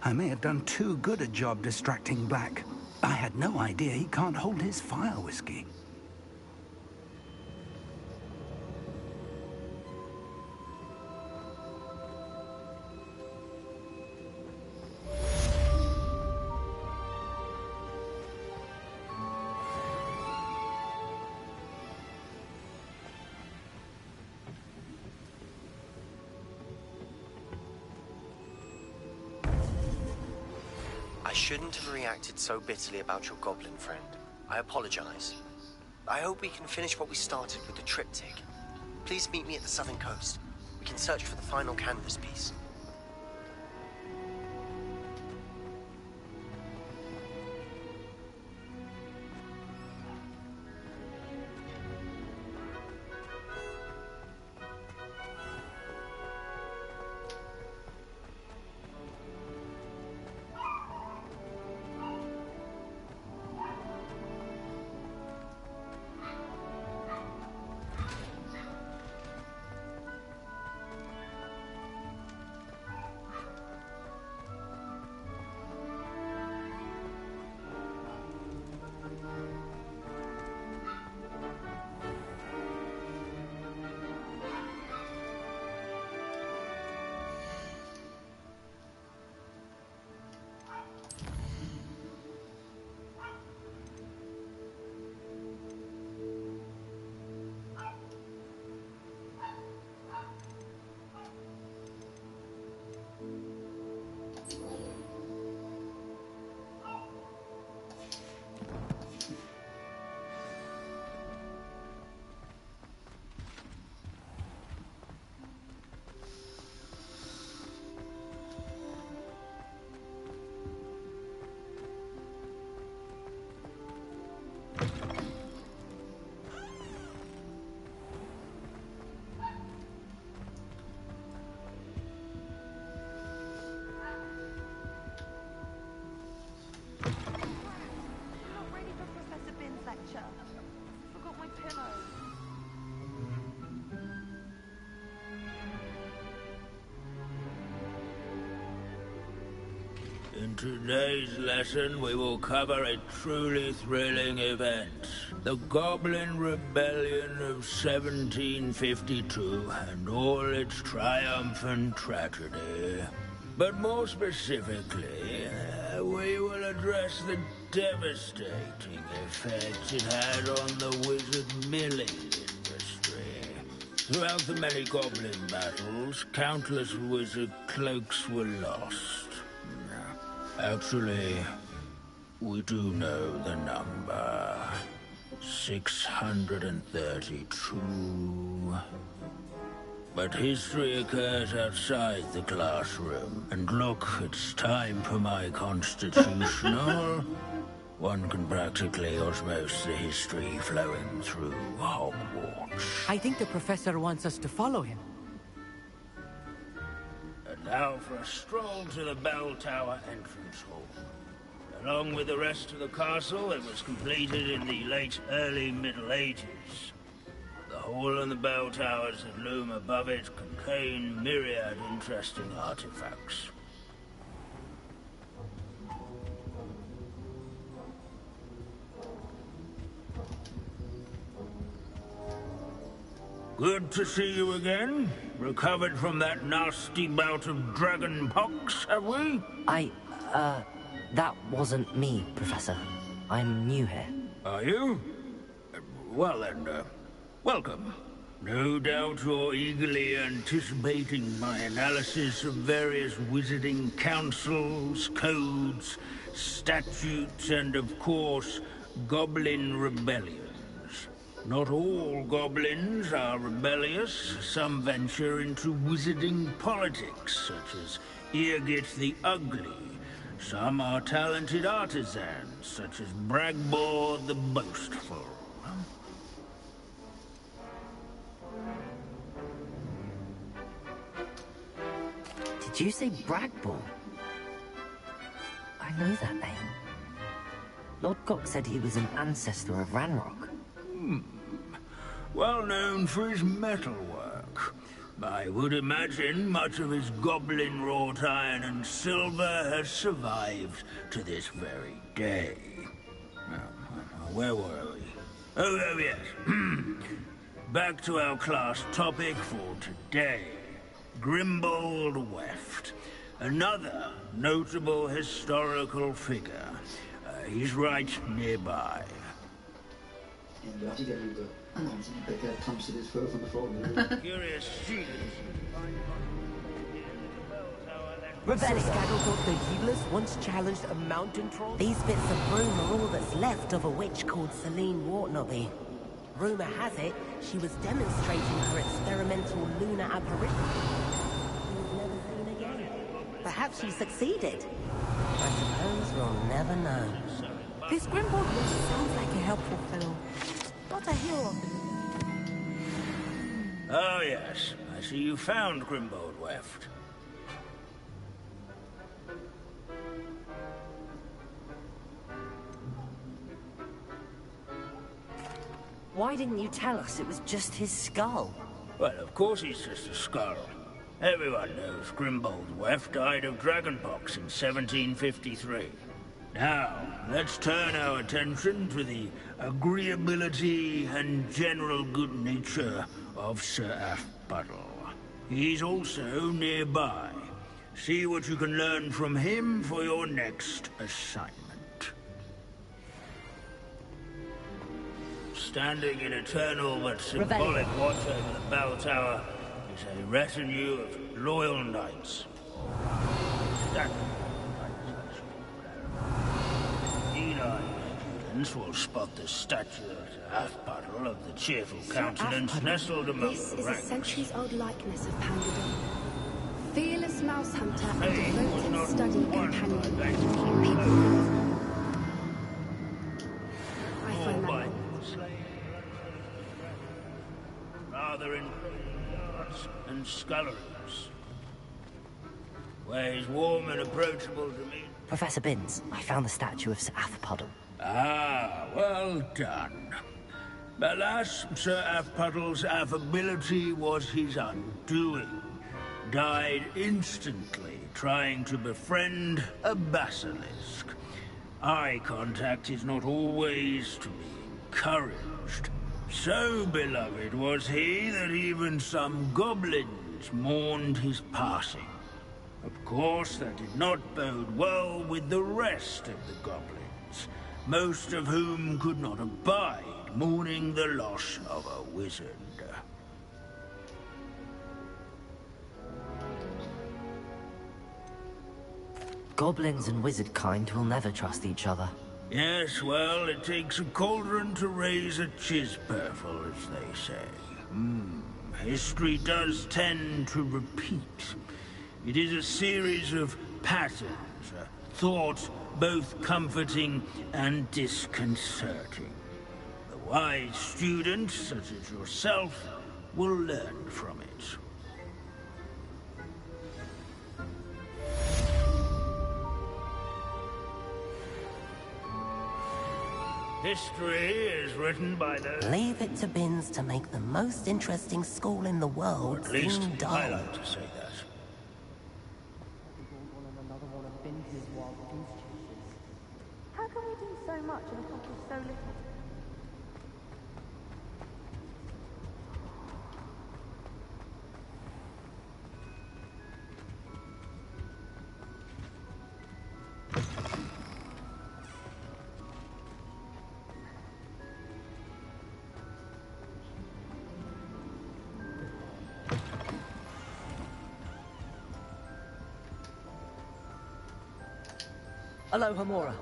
I may have done too good a job distracting Black. I had no idea he can't hold his fire whiskey. I shouldn't have reacted so bitterly about your goblin friend. I apologize. I hope we can finish what we started with the triptych. Please meet me at the southern coast. We can search for the final canvas piece. In today's lesson, we will cover a truly thrilling event. The Goblin Rebellion of 1752 and all its triumphant tragedy. But more specifically, we will address the devastating effects it had on the wizard milling industry. Throughout the many goblin battles, countless wizard cloaks were lost. Actually, we do know the number. 632. But history occurs outside the classroom. And look, it's time for my constitutional. One can practically osmose the history flowing through Hogwarts. I think the professor wants us to follow him. And now for a stroll to the bell tower entrance hall. Along with the rest of the castle, it was completed in the late early Middle Ages. The hall and the bell towers that loom above it contain myriad interesting artifacts. Good to see you again. Recovered from that nasty bout of dragon pox, have we? That wasn't me, Professor. I'm new here. Are you? Well then, welcome. No doubt you're eagerly anticipating my analysis of various wizarding councils, codes, statutes, and of course, goblin rebellions. Not all goblins are rebellious. Some venture into wizarding politics, such as Eargit the Ugly. Some are talented artisans, such as Bragbor the Boastful. Did you say Bragbor? I know that name. Lord Gok said he was an ancestor of Ranrock. Well known for his metalwork. I would imagine much of his goblin wrought iron and silver has survived to this very day. Where were we? Oh yes. Back to our class topic for today. Grimbold Weft. Another notable historical figure. He's right nearby. You have to get rid of it comes to this fur from the floor. Curious students. Rebellion. Scagglethorpe the Heedless once challenged a mountain troll. These bits of broom are all that's left of a witch called Celine Wartnobby. Rumour has it, she was demonstrating her experimental lunar apparition. She was never seen again. Perhaps she succeeded. I suppose we'll never know. This Grimbold sounds like a helpful fellow. What a hero. Oh yes, I see you found Grimbold Weft. Why didn't you tell us it was just his skull? Well, of course he's just a skull. Everyone knows Grimbold Weft died of dragonpox in 1753. Now, let's turn our attention to the agreeability and general good nature of Sir Afpuddle. He's also nearby. See what you can learn from him for your next assignment. Standing in eternal but symbolic watch over the bell tower is a retinue of loyal knights. Students will spot the statue of Afpuddle of the cheerful countenance nestled among This the is ranks. a centuries-old likeness of Pandadon. Fearless mouse hunter and devoted study companion. People I find that rather in yards and sculleries, where his warm and approachable demeanor. Professor Binns, I found the statue of Sir Afpuddle. Ah, well done. Alas, Sir Afpuddle's affability was his undoing. Died instantly trying to befriend a basilisk. Eye contact is not always to be encouraged. So beloved was he that even some goblins mourned his passing. Of course, that did not bode well with the rest of the goblins, most of whom could not abide mourning the loss of a wizard. Goblins and wizard kind will never trust each other. Yes, well, it takes a cauldron to raise a chisperful, as they say. History does tend to repeat. It is a series of patterns, a thought both comforting and disconcerting. The wise student, such as yourself, will learn from it. History is written by the... Leave it to Binns to make the most interesting school in the world At least seem dull. I like to say that. How can we do so much and accomplish so little? Aloha, Mora.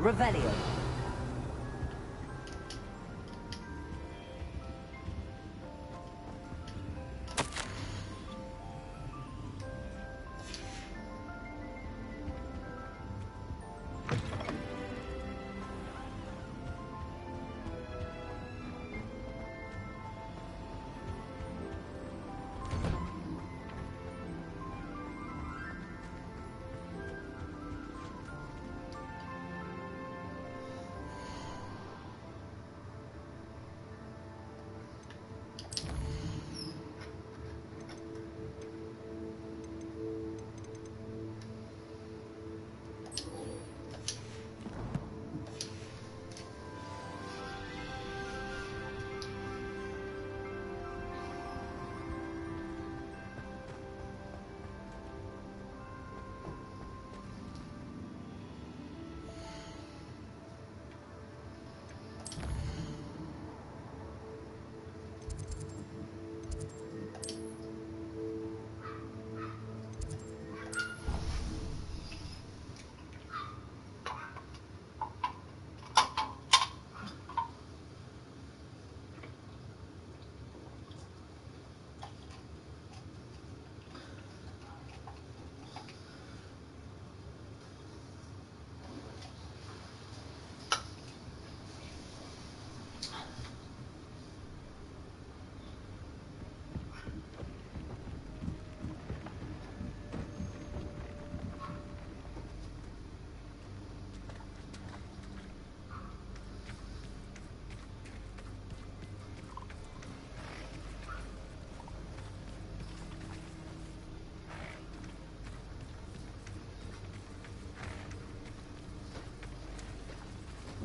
Revelio.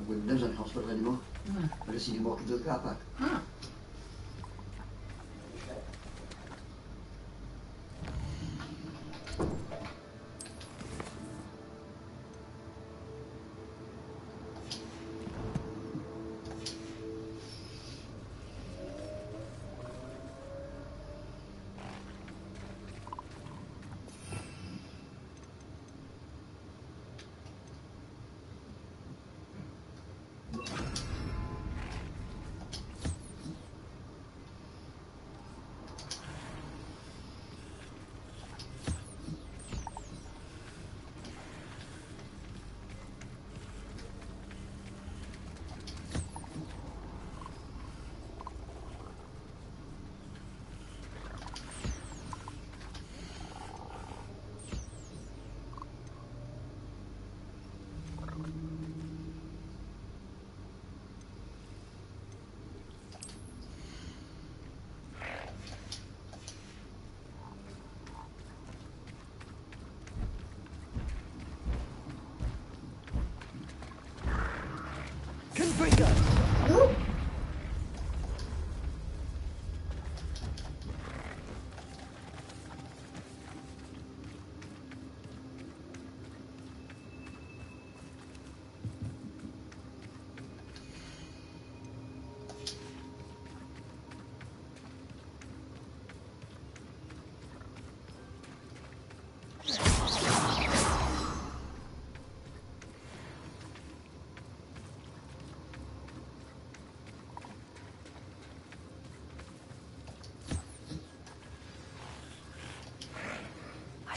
Windows and hospital anymore. I just seen him walking to the car park.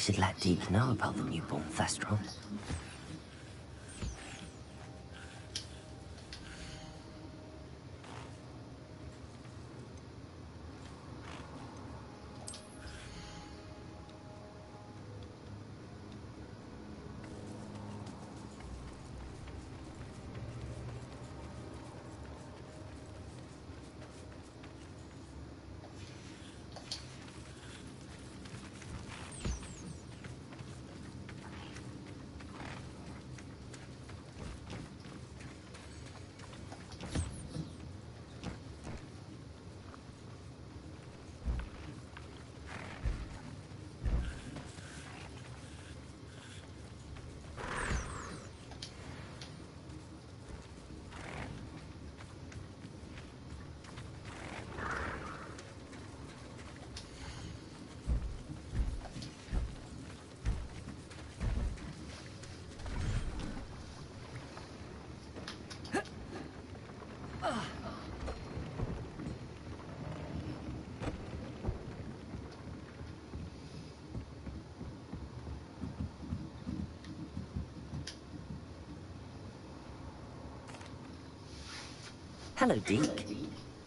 should let Deke know about the newborn Thestral. Hello, Deke.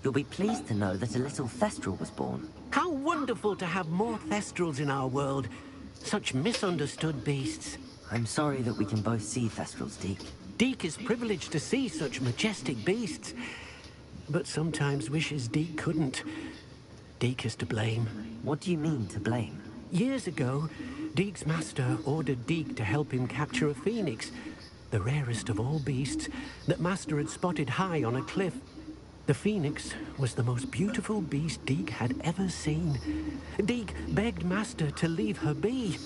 You'll be pleased to know that a little Thestral was born. How wonderful to have more Thestrals in our world. Such misunderstood beasts. I'm sorry that we can both see Thestrals, Deke. Deke is privileged to see such majestic beasts, but sometimes wishes Deke couldn't. Deke is to blame. What do you mean, to blame? Years ago, Deke's master ordered Deke to help him capture a phoenix, the rarest of all beasts, that Master had spotted high on a cliff. The phoenix was the most beautiful beast Deke had ever seen. Deke begged Master to leave her be.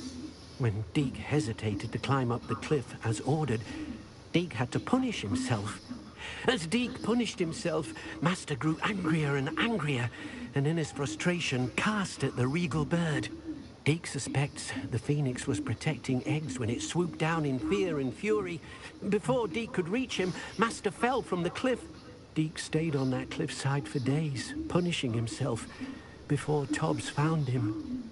When Deke hesitated to climb up the cliff as ordered, Deke had to punish himself. As Deke punished himself, Master grew angrier and angrier, and in his frustration cast at the regal bird. Deke suspects the phoenix was protecting eggs when it swooped down in fear and fury. Before Deke could reach him, Master fell from the cliff. Deke stayed on that cliffside for days, punishing himself, before Tobbs found him.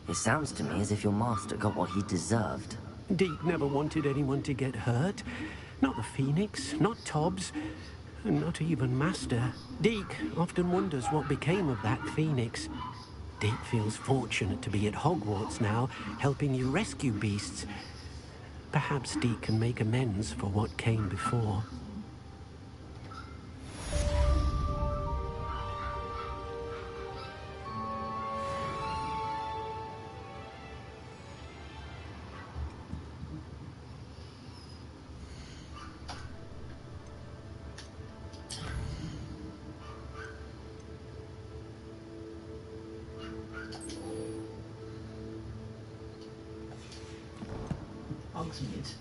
It sounds to me as if your master got what he deserved. Deke never wanted anyone to get hurt. Not the phoenix, not Tobbs, and not even Master. Deke often wonders what became of that phoenix. Deke feels fortunate to be at Hogwarts now, helping you rescue beasts. Perhaps Deke can make amends for what came before. Hogsmeade.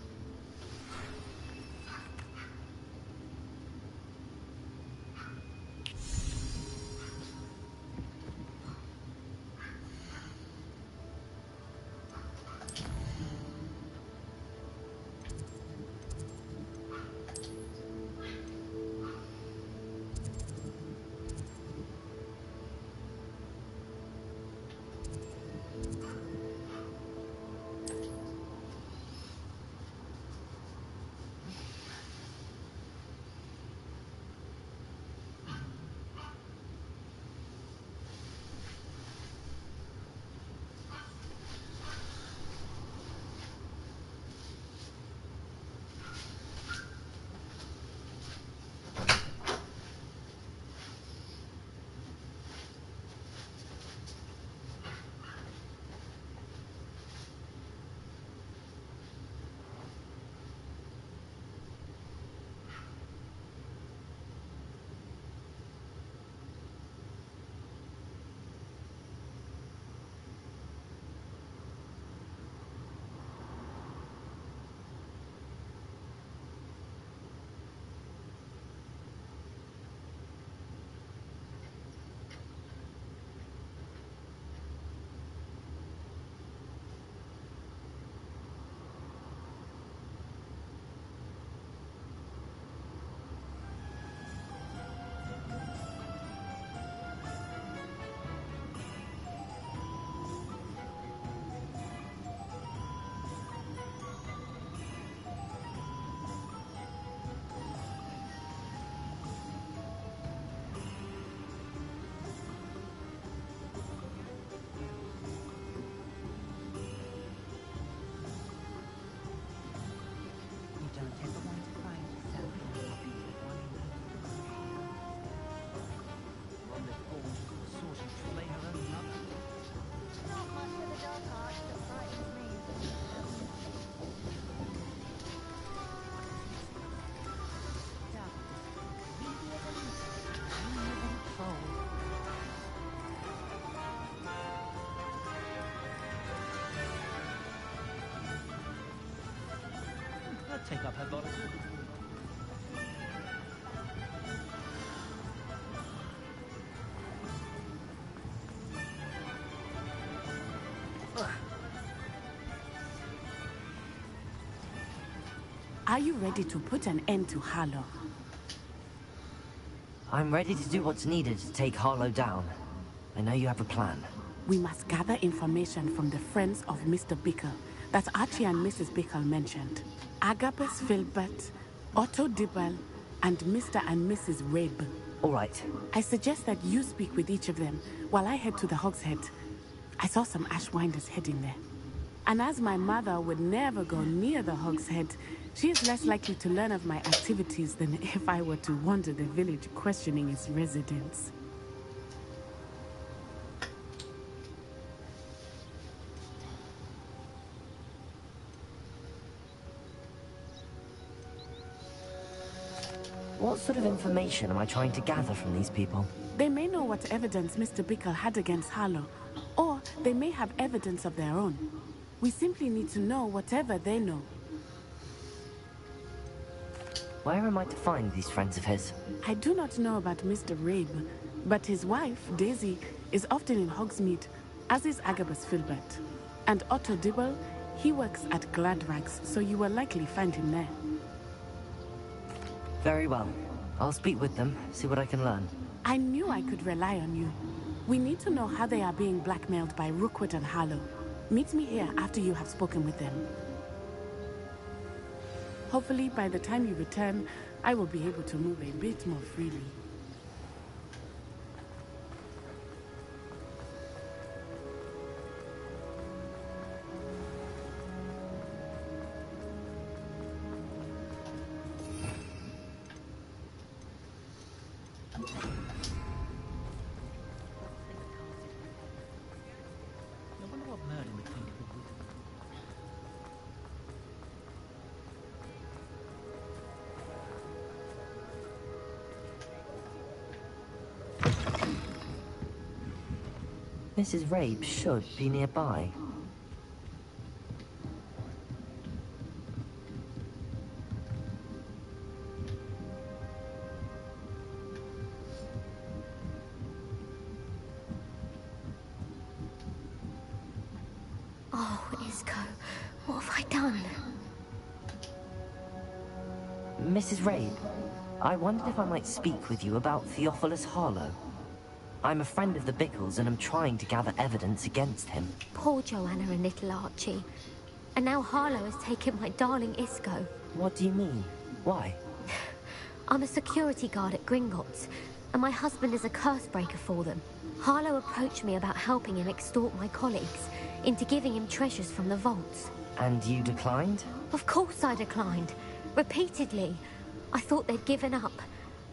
take up her bottle. Are you ready to put an end to Harlow? I'm ready to do what's needed to take Harlow down. I know you have a plan. We must gather information from the friends of Mr. Bickle that Archie and Mrs. Bickle mentioned. Agabus Filbert, Otto Dibble, and Mr. and Mrs. Rabe. All right. I suggest that you speak with each of them while I head to the Hogshead. I saw some Ashwinders heading there. And as my mother would never go near the Hogshead, she is less likely to learn of my activities than if I were to wander the village questioning its residents. What sort of information am I trying to gather from these people? They may know what evidence Mr. Bickle had against Harlow, or they may have evidence of their own. We simply need to know whatever they know. Where am I to find these friends of his? I do not know about Mr. Rabe, but his wife, Daisy, is often in Hogsmeade, as is Agabus Filbert. And Otto Dibble, he works at Gladrags, so you will likely find him there. Very well. I'll speak with them, see what I can learn. I knew I could rely on you. We need to know how they are being blackmailed by Rookwood and Harlow. Meet me here after you have spoken with them. Hopefully, by the time you return, I will be able to move a bit more freely. I wonder what Merlin would think of the wood. Mrs. Rabe should be nearby. Oh, Isco, what have I done? Mrs. Rabe, I wondered if I might speak with you about Theophilus Harlow. I'm a friend of the Bickles and I'm trying to gather evidence against him. Poor Joanna and little Archie. And now Harlow has taken my darling Isco. What do you mean? Why? I'm a security guard at Gringotts, and my husband is a curse breaker for them. Harlow approached me about helping him extort my colleagues into giving him treasures from the vaults. And you declined? Of course I declined. Repeatedly. I thought they'd given up,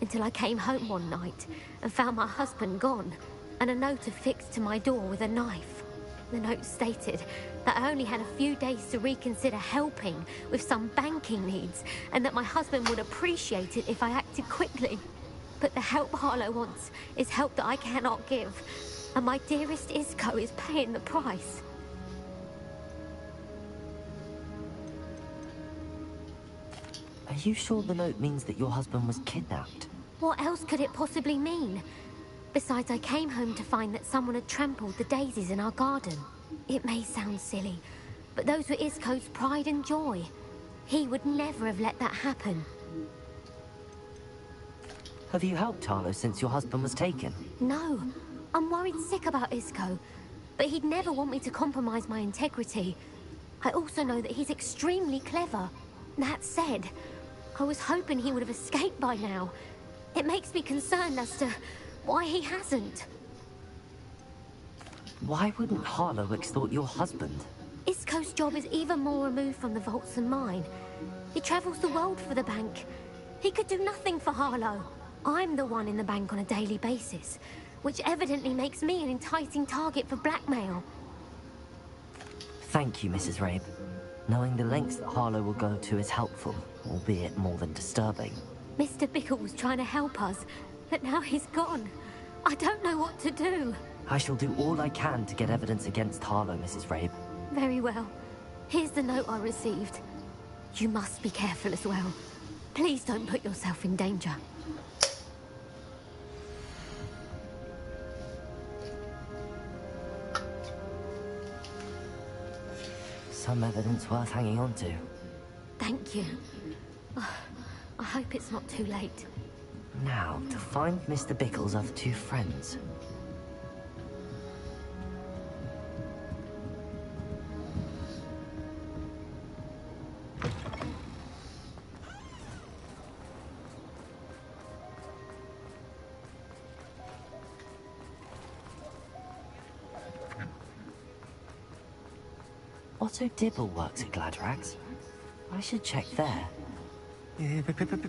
until I came home one night and found my husband gone, and a note affixed to my door with a knife. The note stated that I only had a few days to reconsider helping with some banking needs, and that my husband would appreciate it if I acted quickly. But the help Harlow wants is help that I cannot give, and my dearest Isco is paying the price. Are you sure the note means that your husband was kidnapped? What else could it possibly mean? Besides, I came home to find that someone had trampled the daisies in our garden. It may sound silly, but those were Isco's pride and joy. He would never have let that happen. Have you helped Harlow since your husband was taken? No, I'm worried sick about Isco, but he'd never want me to compromise my integrity. I also know that he's extremely clever. That said, I was hoping he would have escaped by now. It makes me concerned as to why he hasn't. Why wouldn't Harlow extort your husband? Isco's job is even more removed from the vaults than mine. He travels the world for the bank. He could do nothing for Harlow. I'm the one in the bank on a daily basis, which evidently makes me an enticing target for blackmail. Thank you, Mrs. Rabe. Knowing the lengths that Harlow will go to is helpful, albeit more than disturbing. Mr. Bickle was trying to help us, but now he's gone. I don't know what to do. I shall do all I can to get evidence against Harlow, Mrs. Rabe. Very well. Here's the note I received. You must be careful as well. Please don't put yourself in danger. Some evidence worth hanging on to. Thank you. Oh, I hope it's not too late. Now, to find Mr. Bickle's other two friends. Otto Dibble works at Gladrags. I should check there.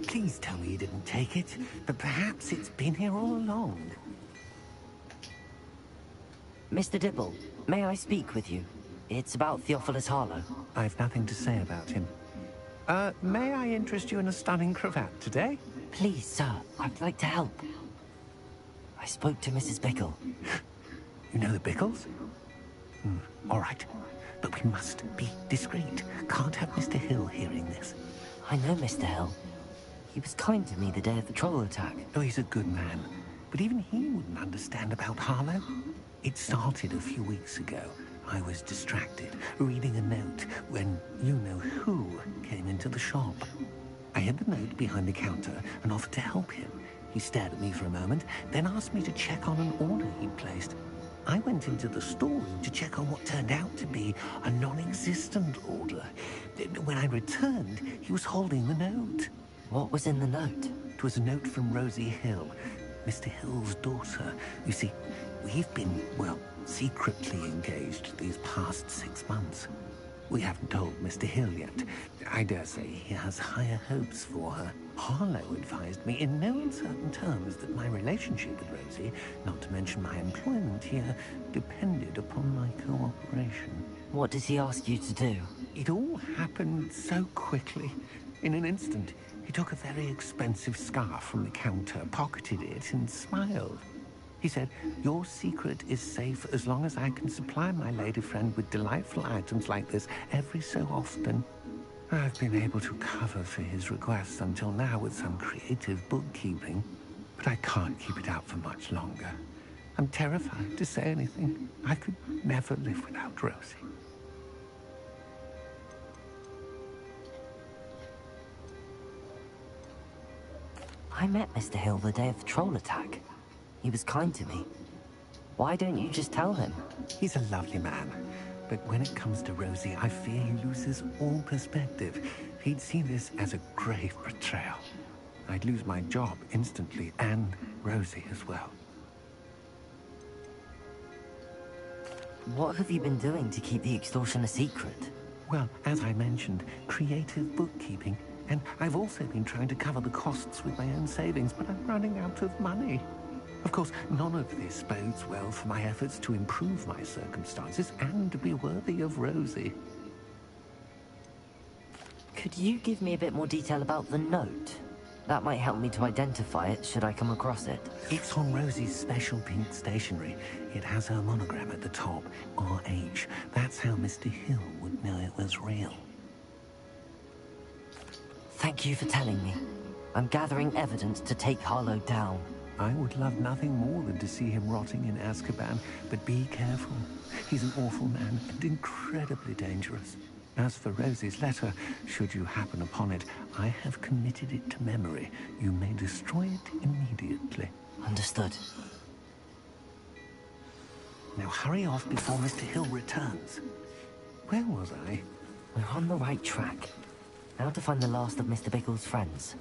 Please tell me you didn't take it. But perhaps it's been here all along. Mr. Dibble, may I speak with you? It's about Theophilus Harlow. I've nothing to say about him. May I interest you in a stunning cravat today? Please, sir. I'd like to help. I spoke to Mrs. Bickle. You know the Bickles? All right. But we must be discreet. Can't have Mr. Hill hearing this. I know Mr. Hill. He was kind to me the day of the troll attack. Oh, he's a good man. But even he wouldn't understand about Harlow. It started a few weeks ago. I was distracted, reading a note, when you-know-who came into the shop. I hid the note behind the counter and offered to help him. He stared at me for a moment, then asked me to check on an order he'd placed. I went into the storeroom to check on what turned out to be a non-existent order. When I returned, he was holding the note. What was in the note? It was a note from Rosie Hill, Mr. Hill's daughter. You see, we've been, well, secretly engaged these past 6 months. We haven't told Mr. Hill yet. I dare say he has higher hopes for her. Harlow advised me in no uncertain terms that my relationship with Rosie, not to mention my employment here, depended upon my cooperation. What does he ask you to do? It all happened so quickly. In an instant, he took a very expensive scarf from the counter, pocketed it, and smiled. He said, "Your secret is safe as long as I can supply my lady friend with delightful items like this every so often." I've been able to cover for his requests until now with some creative bookkeeping, but I can't keep it out for much longer. I'm terrified to say anything. I could never live without Rosie. I met Mr. Hill the day of the troll attack. He was kind to me. Why don't you just tell him? He's a lovely man. But when it comes to Rosie, I fear he loses all perspective. He'd see this as a grave betrayal. I'd lose my job instantly, and Rosie as well. What have you been doing to keep the extortion a secret? Well, as I mentioned, creative bookkeeping. And I've also been trying to cover the costs with my own savings, but I'm running out of money. Of course, none of this bodes well for my efforts to improve my circumstances and to be worthy of Rosie. Could you give me a bit more detail about the note? That might help me to identify it should I come across it. It's on Rosie's special pink stationery. It has her monogram at the top, RH. That's how Mr. Hill would know it was real. Thank you for telling me. I'm gathering evidence to take Harlow down. I would love nothing more than to see him rotting in Azkaban, but be careful. He's an awful man and incredibly dangerous. As for Rosie's letter, should you happen upon it, I have committed it to memory. You may destroy it immediately. Understood. Now hurry off before Mr. Hill returns. Where was I? We're on the right track. Now to find the last of Mr. Bickle's friends.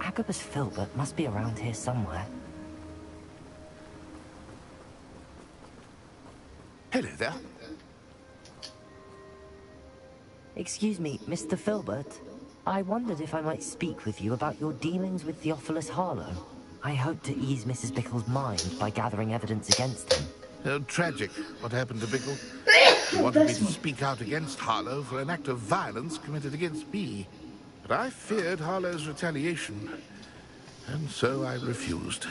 Agabus Filbert must be around here somewhere. Hello there. Excuse me, Mr. Filbert. I wondered if I might speak with you about your dealings with Theophilus Harlow. I hope to ease Mrs. Bickle's mind by gathering evidence against him. Tragic, what happened to Bickle. He wanted me to speak out against Harlow for an act of violence committed against me. But I feared Harlow's retaliation, and so I refused.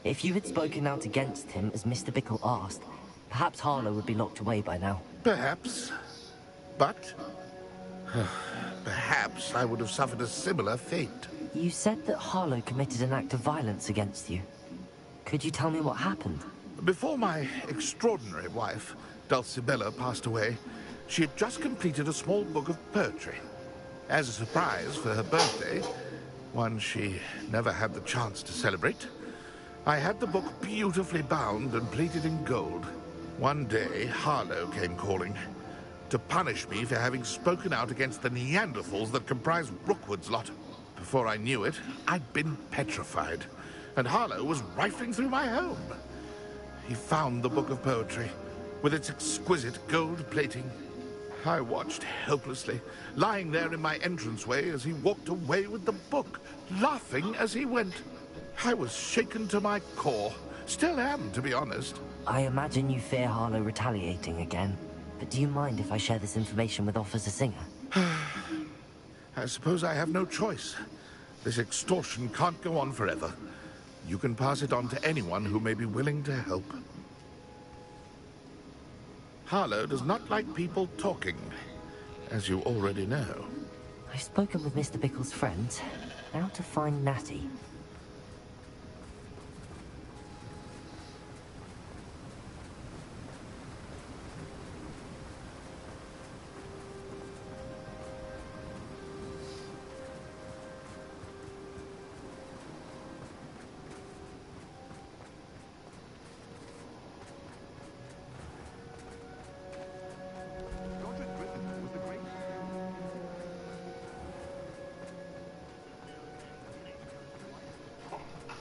If you had spoken out against him as Mr. Bickle asked, perhaps Harlow would be locked away by now. Perhaps. But perhaps I would have suffered a similar fate. You said that Harlow committed an act of violence against you. Could you tell me what happened? Before my extraordinary wife, Dulcibella, passed away, she had just completed a small book of poetry. As a surprise for her birthday, one she never had the chance to celebrate, I had the book beautifully bound and plated in gold. One day, Harlow came calling to punish me for having spoken out against the Neanderthals that comprise Rookwood's lot. Before I knew it, I'd been petrified, and Harlow was rifling through my home. He found the book of poetry, with its exquisite gold plating. I watched helplessly, lying there in my entranceway as he walked away with the book, laughing as he went. I was shaken to my core. Still am, to be honest. I imagine you fear Harlow retaliating again. But do you mind if I share this information with Officer Singer? I suppose I have no choice. This extortion can't go on forever. You can pass it on to anyone who may be willing to help. Harlow does not like people talking, as you already know. I've spoken with Mr. Bickle's friends. Now to find Natty.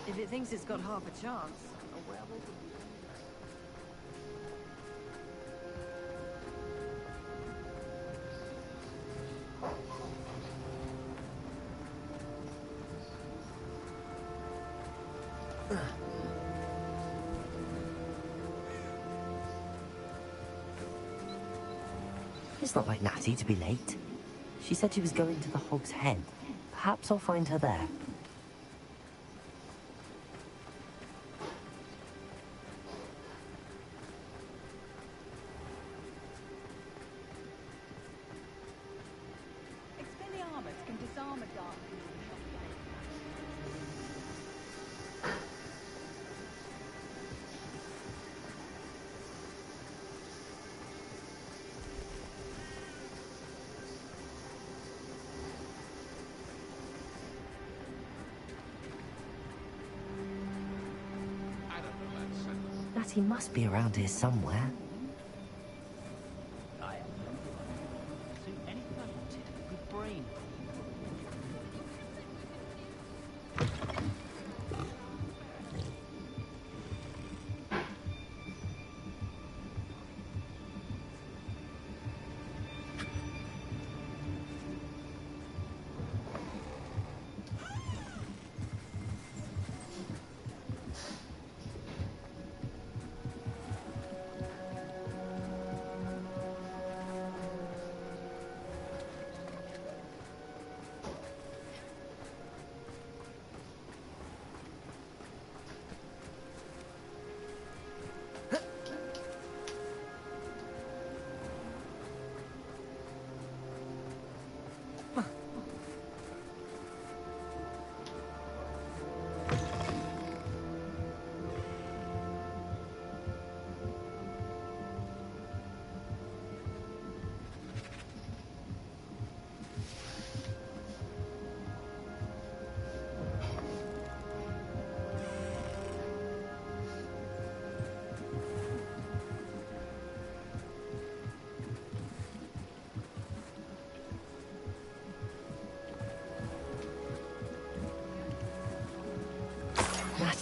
If it thinks it's got half a chance, a werewolf would be... It's not like Natty to be late. She said she was going to the Hog's Head. Perhaps I'll find her there. Expelliarmus can disarm a dart. Natty must be around here somewhere. I am do anything I wanted. Good brain.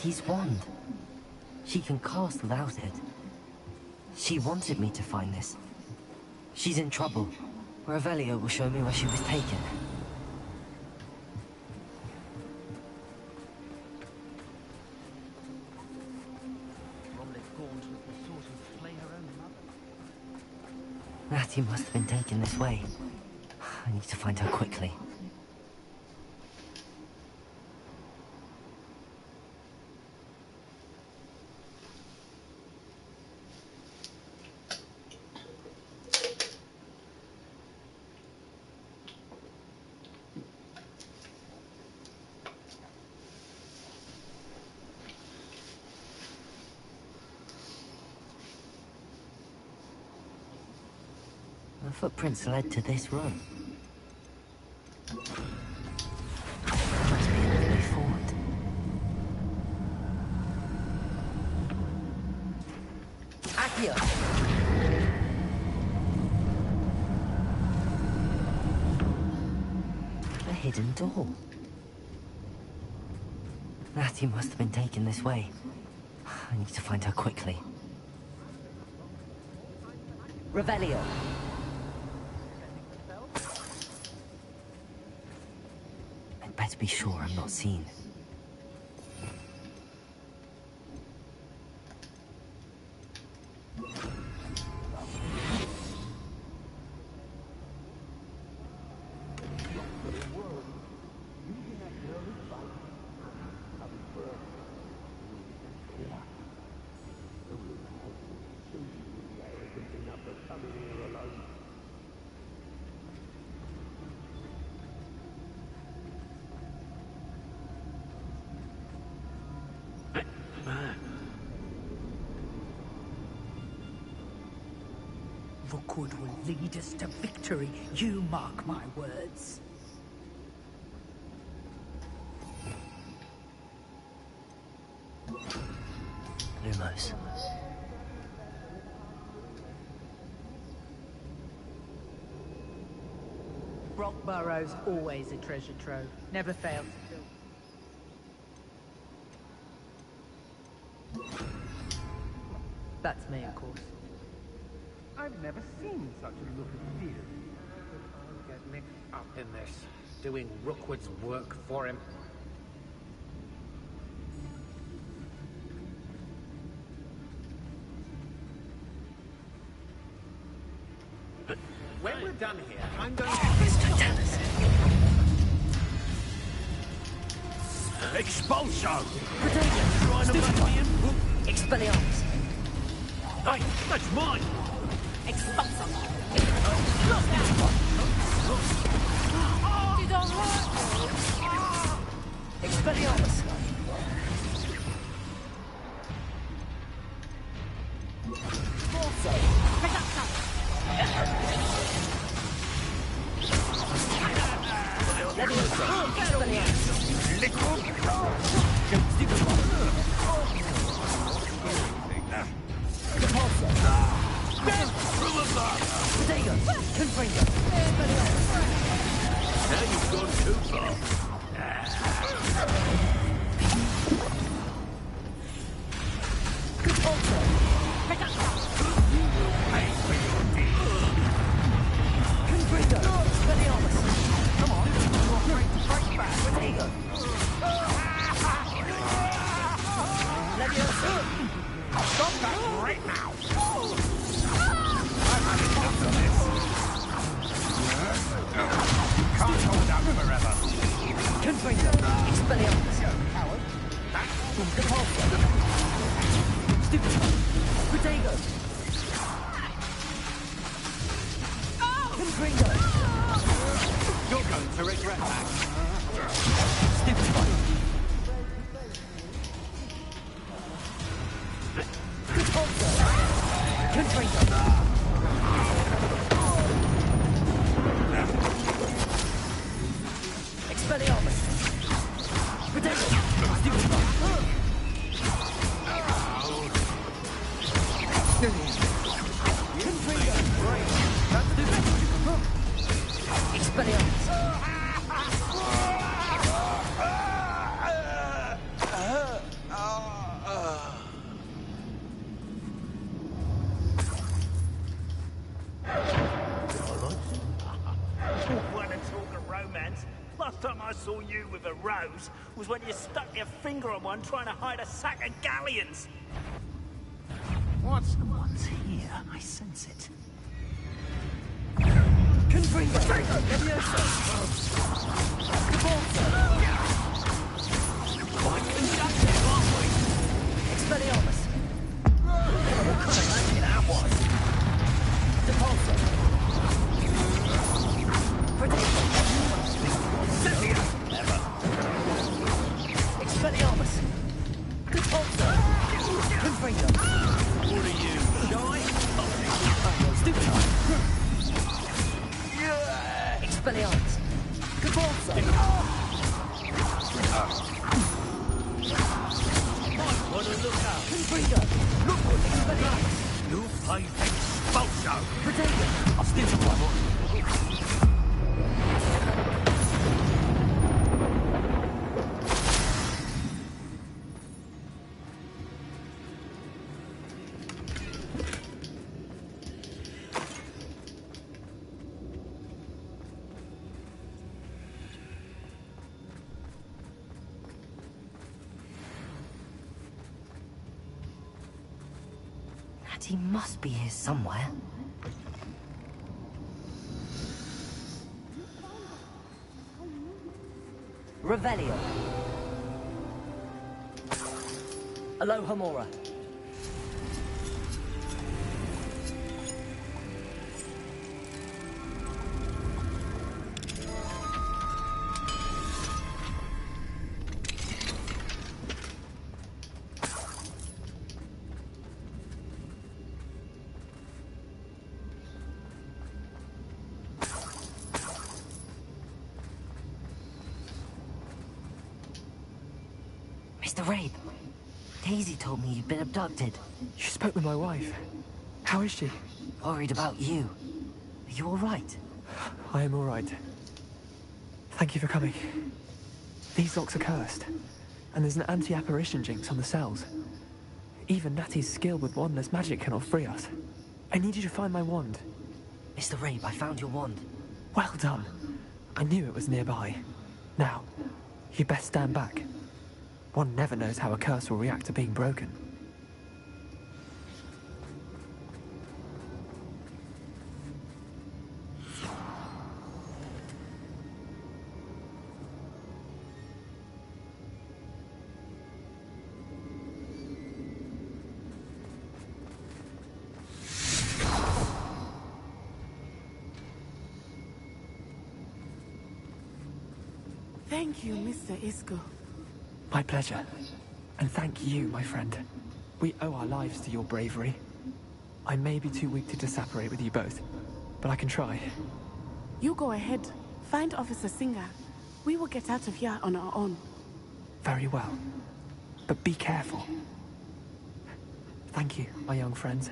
Yeti's wand. She can cast without it. She wanted me to find this. She's in trouble. Revelio will show me where she was taken. Natty must have been taken this way. I need to find her quickly. The footprints led to this room. There must be another way forward. Accio! A hidden door. Natty must have been taken this way. I need to find her quickly. Revelio. I'd better be sure I'm not seen. Rookwood will lead us to victory, you mark my words. Lumos. Rockburrow's always a treasure trove. Never fails to fill. That's me, of course. I've never seen such a look of fear. I'll get mixed up in this, doing Rookwood's work for him. When we're done here, I'm going to... Expulso! Trying to make me in? Expelliarmus! Hey, that's mine! Expulso! Expelliarmus! Now you've gone too far. Stop that right now! Can't hold out forever. Confringo! Expelliarmus! Coward! Repulsor! Stupid! Protego! Confringo! You're going to regret that. Stupid one! Repulsor! Confringo! Expelliarmus! Protego! Stupid one! Confringo! Expelliarmus! suppose, was when you stuck your finger on one trying to hide a sack of galleons. What's the ones here? I sense it. Confringo! Levioso! Cabalza! Quite conducted, aren't we? Expelliarmus! What kind of magic that was? Depulso! Predation! Never. Expelliarmus! Depulso! Confringo! What are you, shy? Stupid! Expelliarmus! Cabalza! Might want to look out. Confringo! Look what Expelliarmus! You paid Expulso. Predation! I'll still to one. He must be here somewhere. Revelio. Alohomora. Mr. Rabe, Daisy told me you'd been abducted. You spoke with my wife. How is she? Worried about you. Are you all right? I am all right. Thank you for coming. These locks are cursed, and there's an anti-apparition jinx on the cells. Even Natty's skill with wandless magic cannot free us. I need you to find my wand. Mr. Rabe, I found your wand. Well done. I knew it was nearby. Now, you best stand back. One never knows how a curse will react to being broken. Thank you, Mr. Isco. My pleasure. And thank you, my friend. We owe our lives to your bravery. I may be too weak to disapparate with you both, but I can try. You go ahead. Find Officer Singer. We will get out of here on our own. Very well. But be careful. Thank you, my young friends.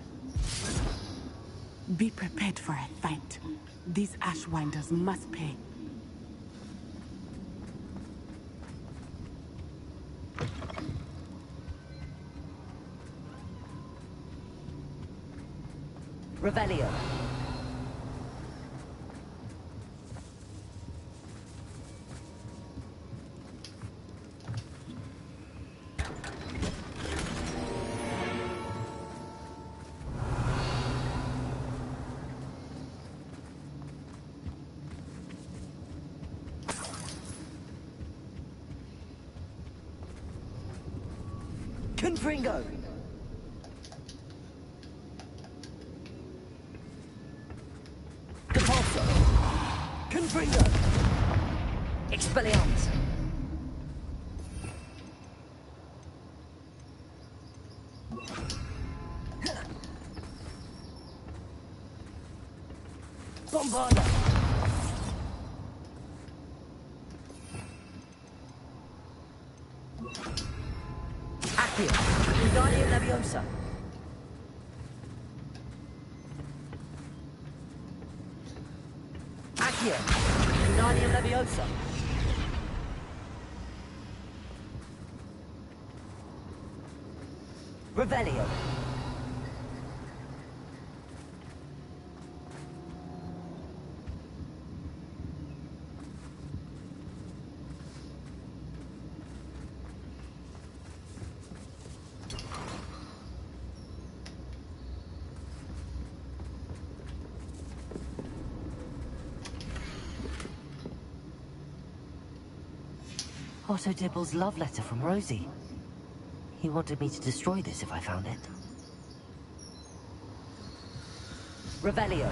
Be prepared for a fight. These Ashwinders must pay. Revelio. Confringo! Depulso! Confringo! Expelliarmus! Bombarda! Accio! Wingardium Leviosa! Accio! Wingardium Leviosa! Revelio! Otto Dibble's love letter from Rosie. He wanted me to destroy this if I found it. Revelio.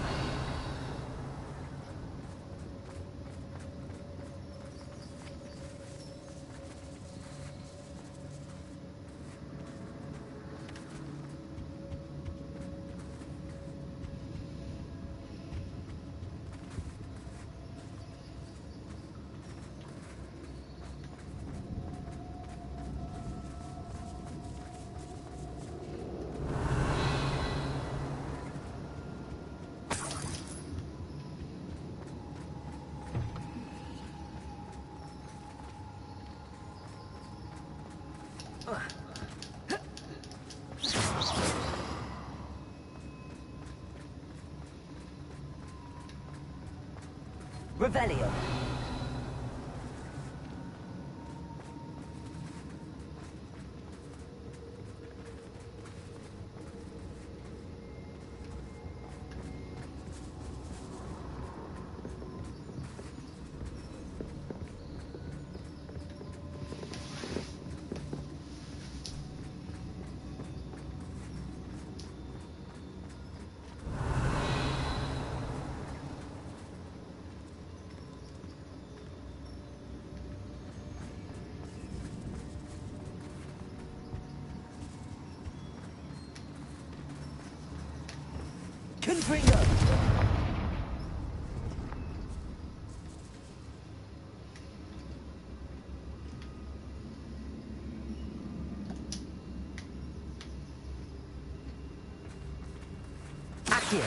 Revelio. Confringo! Accio!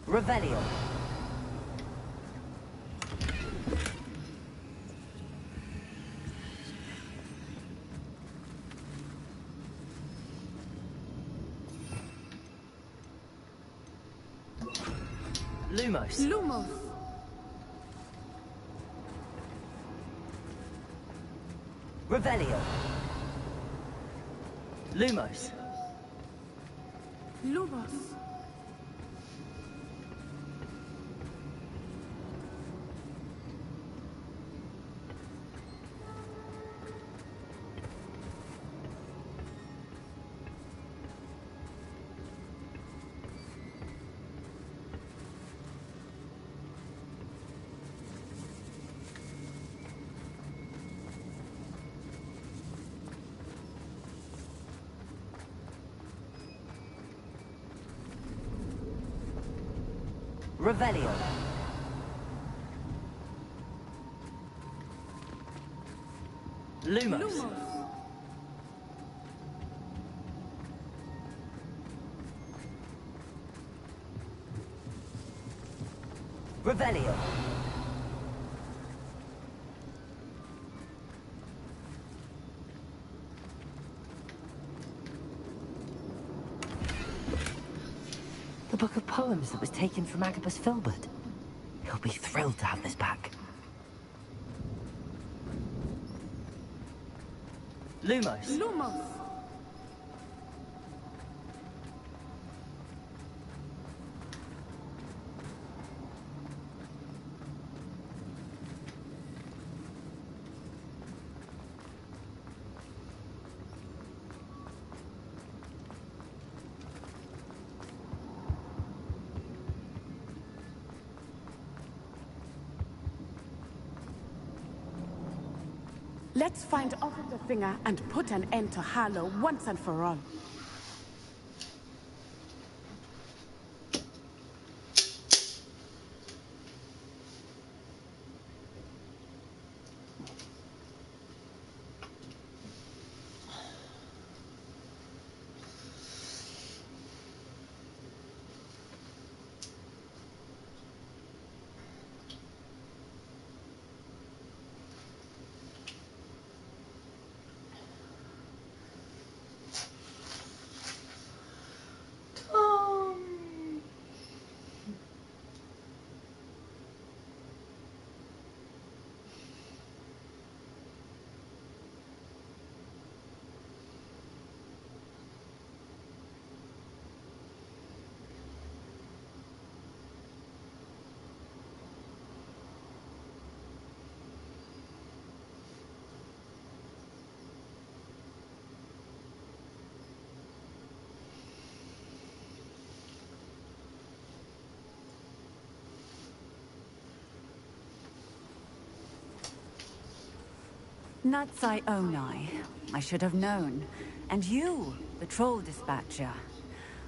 Revelio. Lumos. Lumos. Revelio. Lumos. Lumos. Revelio. Lumos. Lumos. Revelio. The book of poems that was taken from Agabus Filbert. He'll be thrilled to have this back. Lumos. Lumos. Let's find Officer Finger and put an end to Harlow once and for all. Natsai Onai. I should have known. And you, the troll dispatcher.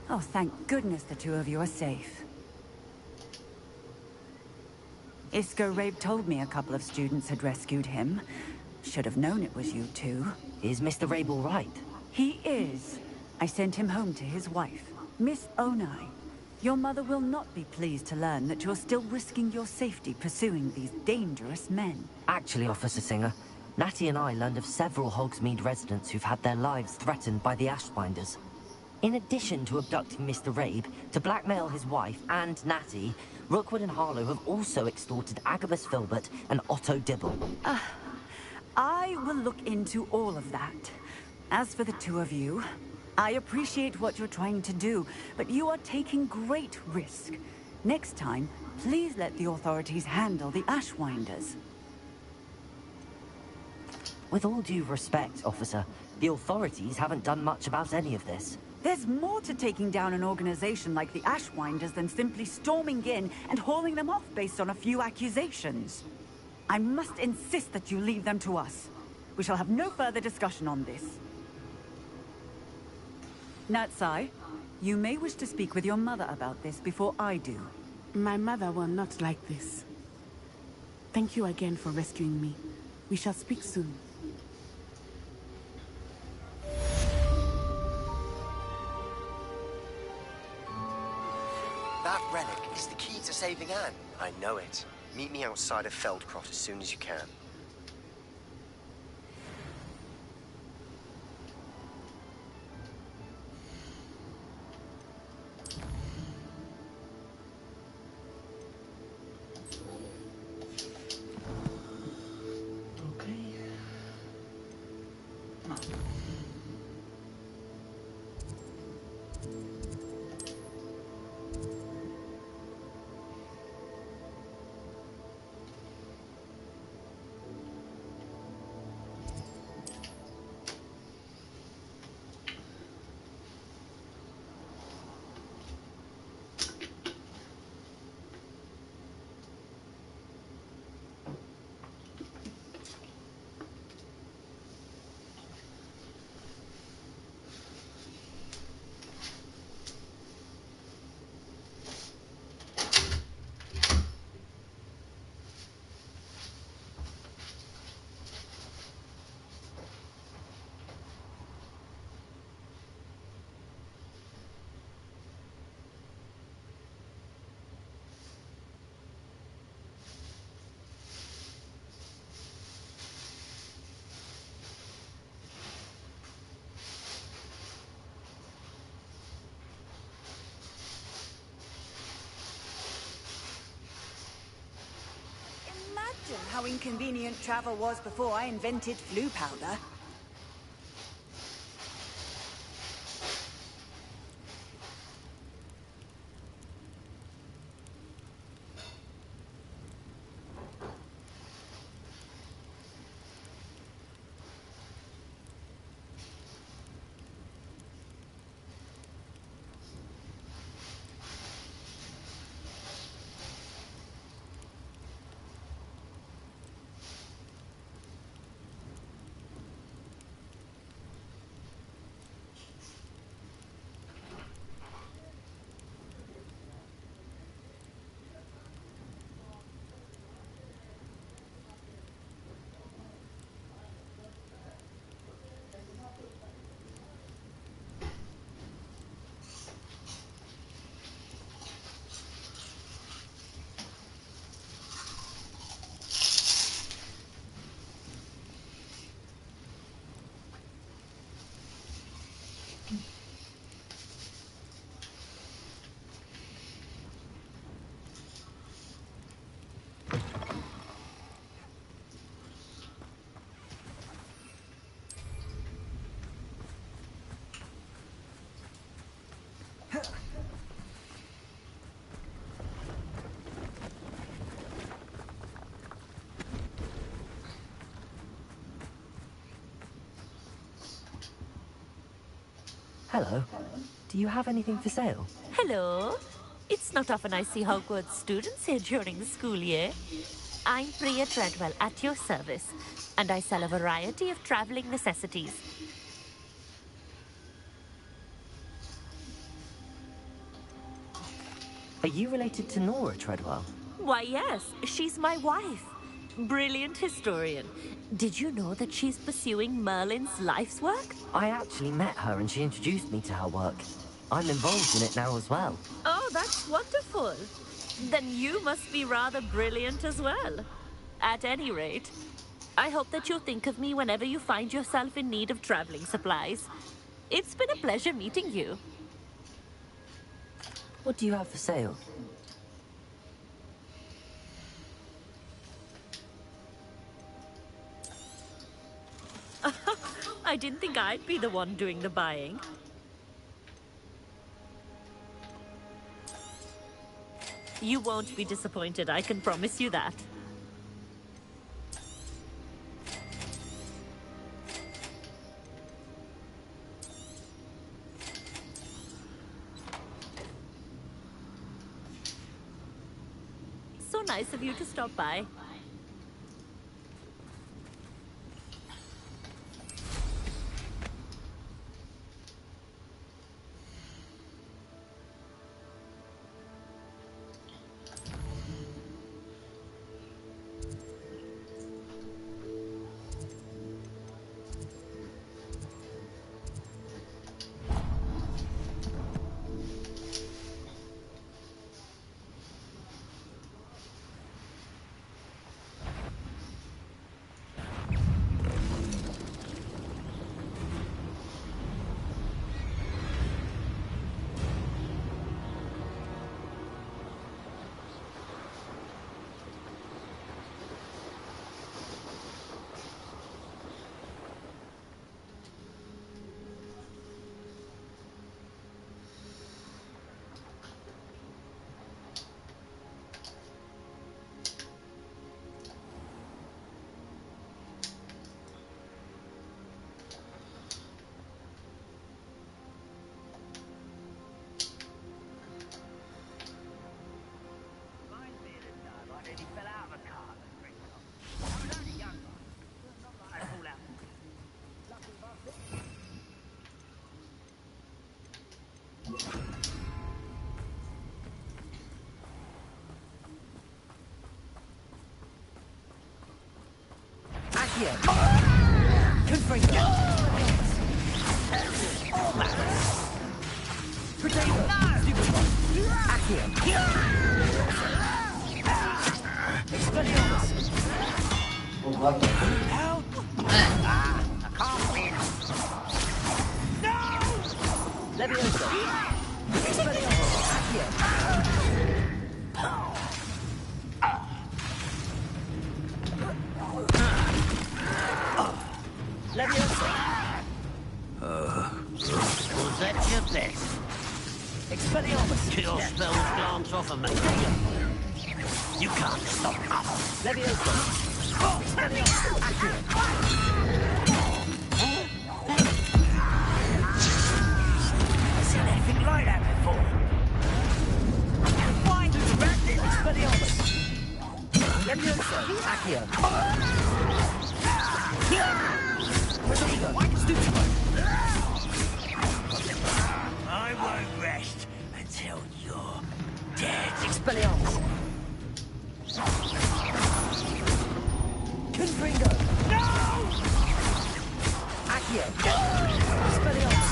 Oh, thank goodness the two of you are safe. Isco Rabe told me a couple of students had rescued him. Should have known it was you two. Is Mr. Rabe all right? He is. I sent him home to his wife, Miss Onai. Your mother will not be pleased to learn that you're still risking your safety pursuing these dangerous men. Actually, Officer Singer, Natty and I learned of several Hogsmeade residents who've had their lives threatened by the Ashbinders. In addition to abducting Mr. Rabe, to blackmail his wife and Natty, Rookwood and Harlow have also extorted Agabus Filbert and Otto Dibble. I will look into all of that. As for the two of you, I appreciate what you're trying to do, but you are taking great risk. Next time, please let the authorities handle the Ashwinders. With all due respect, officer, the authorities haven't done much about any of this. There's more to taking down an organization like the Ashwinders than simply storming in and hauling them off based on a few accusations. I must insist that you leave them to us. We shall have no further discussion on this. Natsai, you may wish to speak with your mother about this before I do. My mother will not like this. Thank you again for rescuing me. We shall speak soon. That relic is the key to saving Anne. I know it. Meet me outside of Feldcroft as soon as you can. Imagine how inconvenient travel was before I invented flu powder. Hello. Do you have anything for sale? Hello. It's not often I see Hogwarts students here during the school year. I'm Priya Treadwell, at your service, and I sell a variety of traveling necessities. Are you related to Nora Treadwell? Why, yes, she's my wife. Brilliant historian. Did you know that she's pursuing Merlin's life's work? I actually met her and she introduced me to her work. I'm involved in it now as well. Oh, that's wonderful. Then you must be rather brilliant as well. At any rate, I hope that you'll think of me whenever you find yourself in need of traveling supplies. It's been a pleasure meeting you. What do you have for sale? I didn't think I'd be the one doing the buying. You won't be disappointed, I can promise you that. So nice of you to stop by. Accio! Confringo! Potato! Stupid one! Accio! Expelliarmus! Help! I can't win! No! Leviosa! Expelliarmus! Accio! Was that your best? Expelliarmus! Your spells glance off of me. You can't stop us. Leviosa! Expelliarmus! I've seen anything like that before. Why do you back it? Expelliarmus! Leviosa! Accio! I won't rest until you're dead. Expelliarmus! Confringo! No! Accio! Expelliarmus!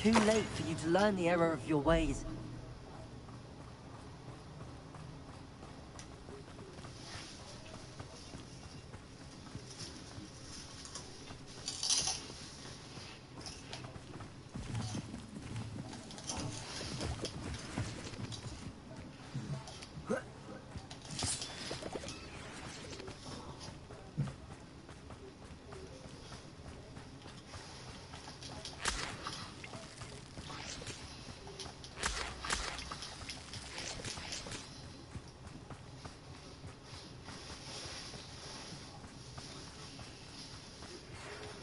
Too late for you to learn the error of your ways.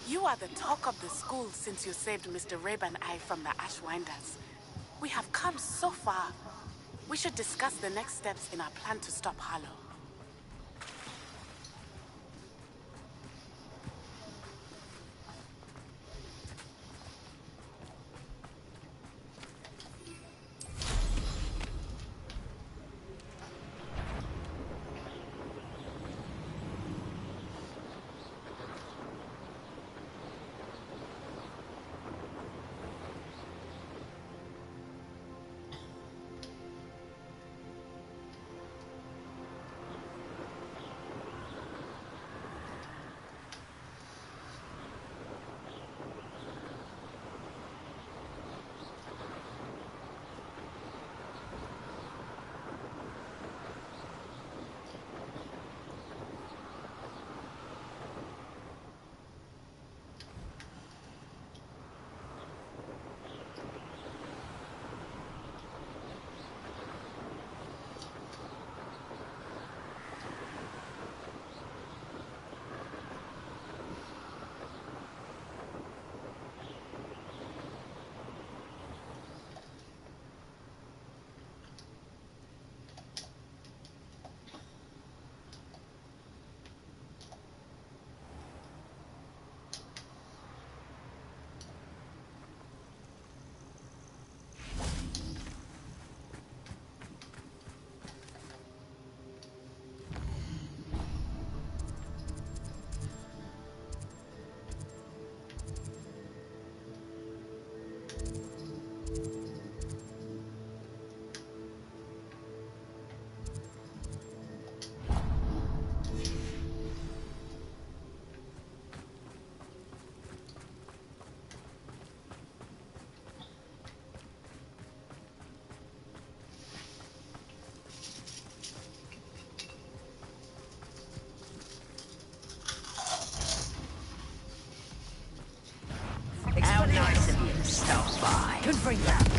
You are the talk of the school since you saved Mr. Reb and I from the Ashwinders. We have come so far. We should discuss the next steps in our plan to stop Harlow. How nice of you to stop by. Confirm that.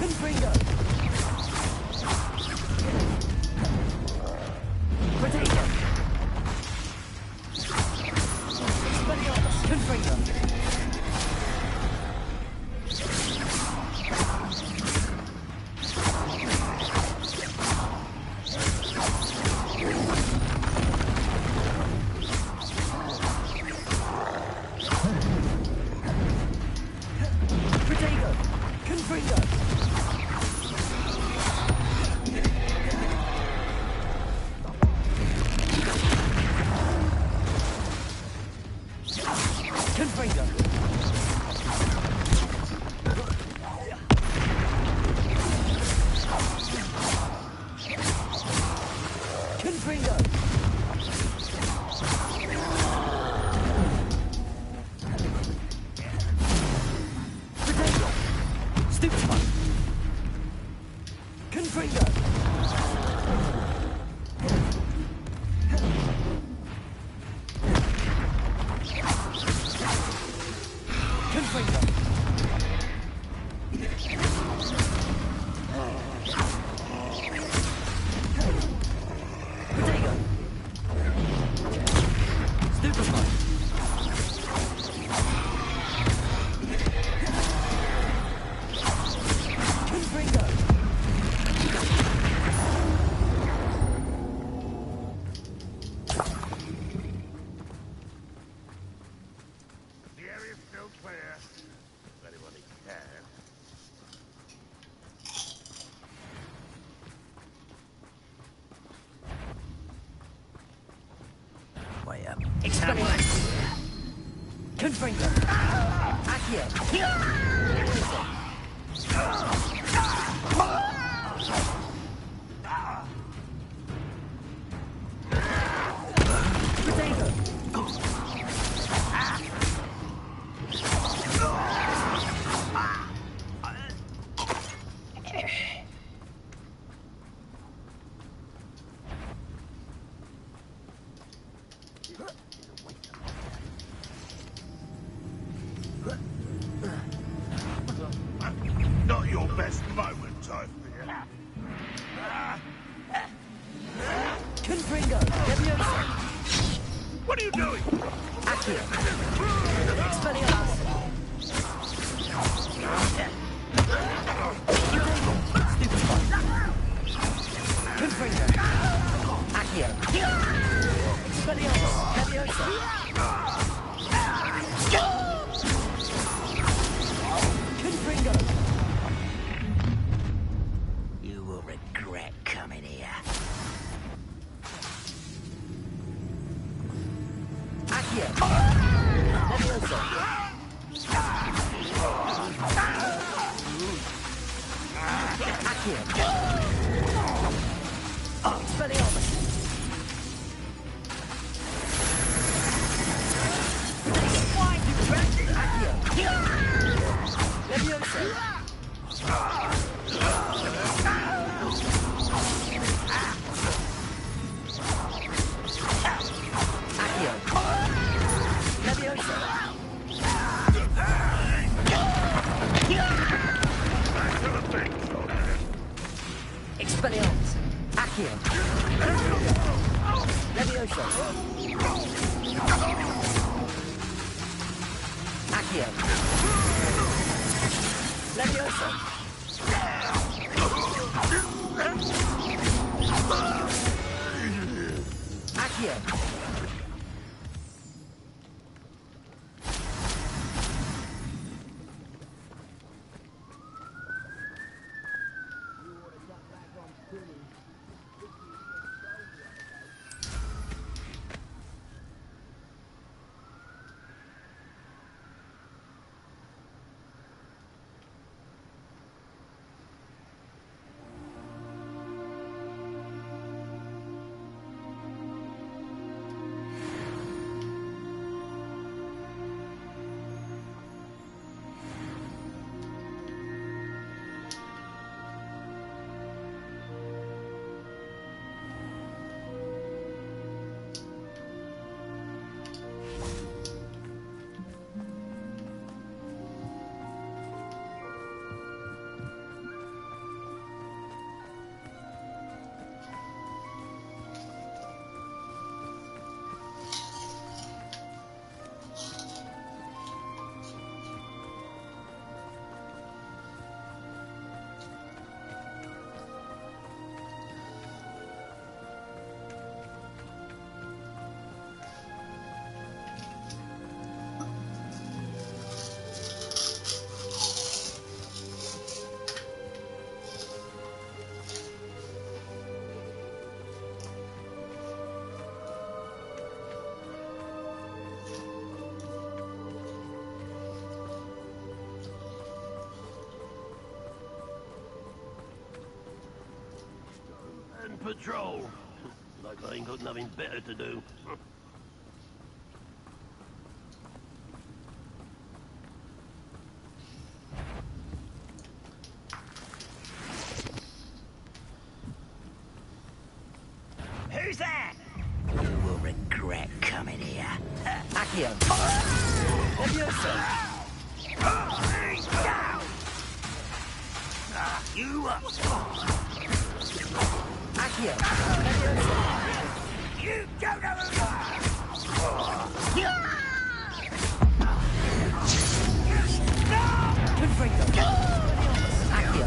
Confringo! Potato! Expelliarmus! Confringo! Potato! Confringo! Confringo! Confringo! Potato! Stupefy! Confringo! Confringo! Potato! Stupefy! Confringo! The area's still clear. If anybody cares. Way up. Expelliarmus! Confringo! Accio! Potato! Not your best moment, I fear. Confringo! Leviosa! What are you doing? Accio! Expelliarmus! Stupefy! Confringo! Accio! Expelliarmus! Leviosa! Confringo! You will regret coming here. Accio! Leviosa! Accio! Expelliarmus! Accio! Leviosa! Accio! Leviosa! Expelliarmus! Accio! Leviosa! Accio! Leviosa! Accio! patrol. Like I ain't got nothing better to do. Who's that? You will regret coming here. Accio. Leviosa. Down. You up. Accio. You don't know who you are. Confringo. Accio.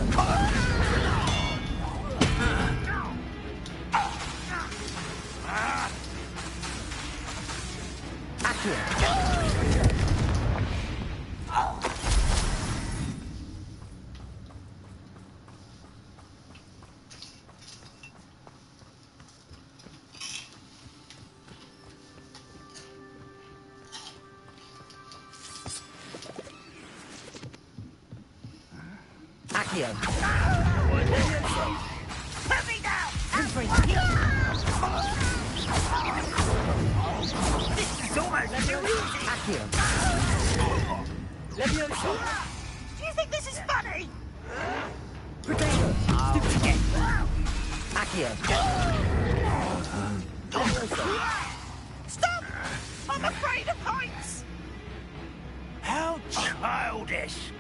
Accio. Put me down. This is almost too easy. Accio. Do you think this is funny? Potato. Stupid again. Accio. Stop! I'm afraid of heights. How childish.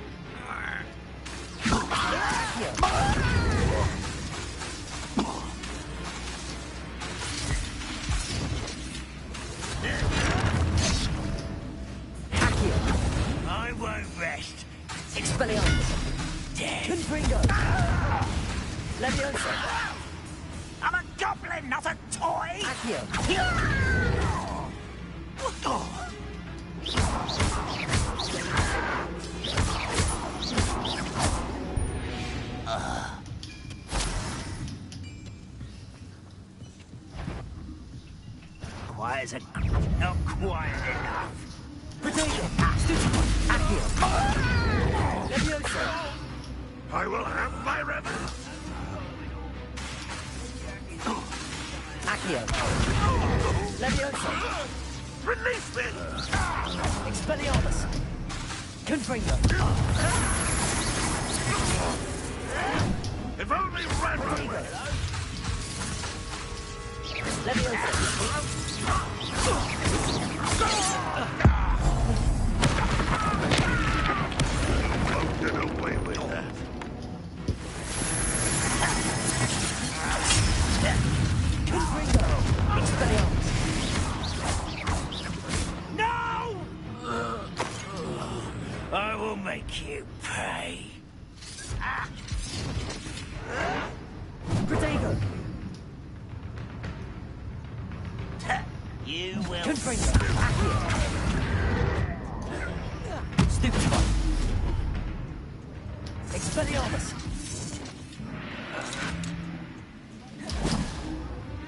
I won't rest. Expelliarmus. Dead. Confringo. Leviosa. I'm a goblin, not a toy. Accio. Quiet as not quiet enough. Potato. Accio. Leviosa. I will have my revenge. Accio. Leviosa. Release me! Expelliarmus. Confringo. If only Red Potato. Leviosa. won't get away with that. Confringo. Expelliarmus. No! I will make you pay. Potato. You will. Confringo. Accio. Stupid one. Expelliarmus.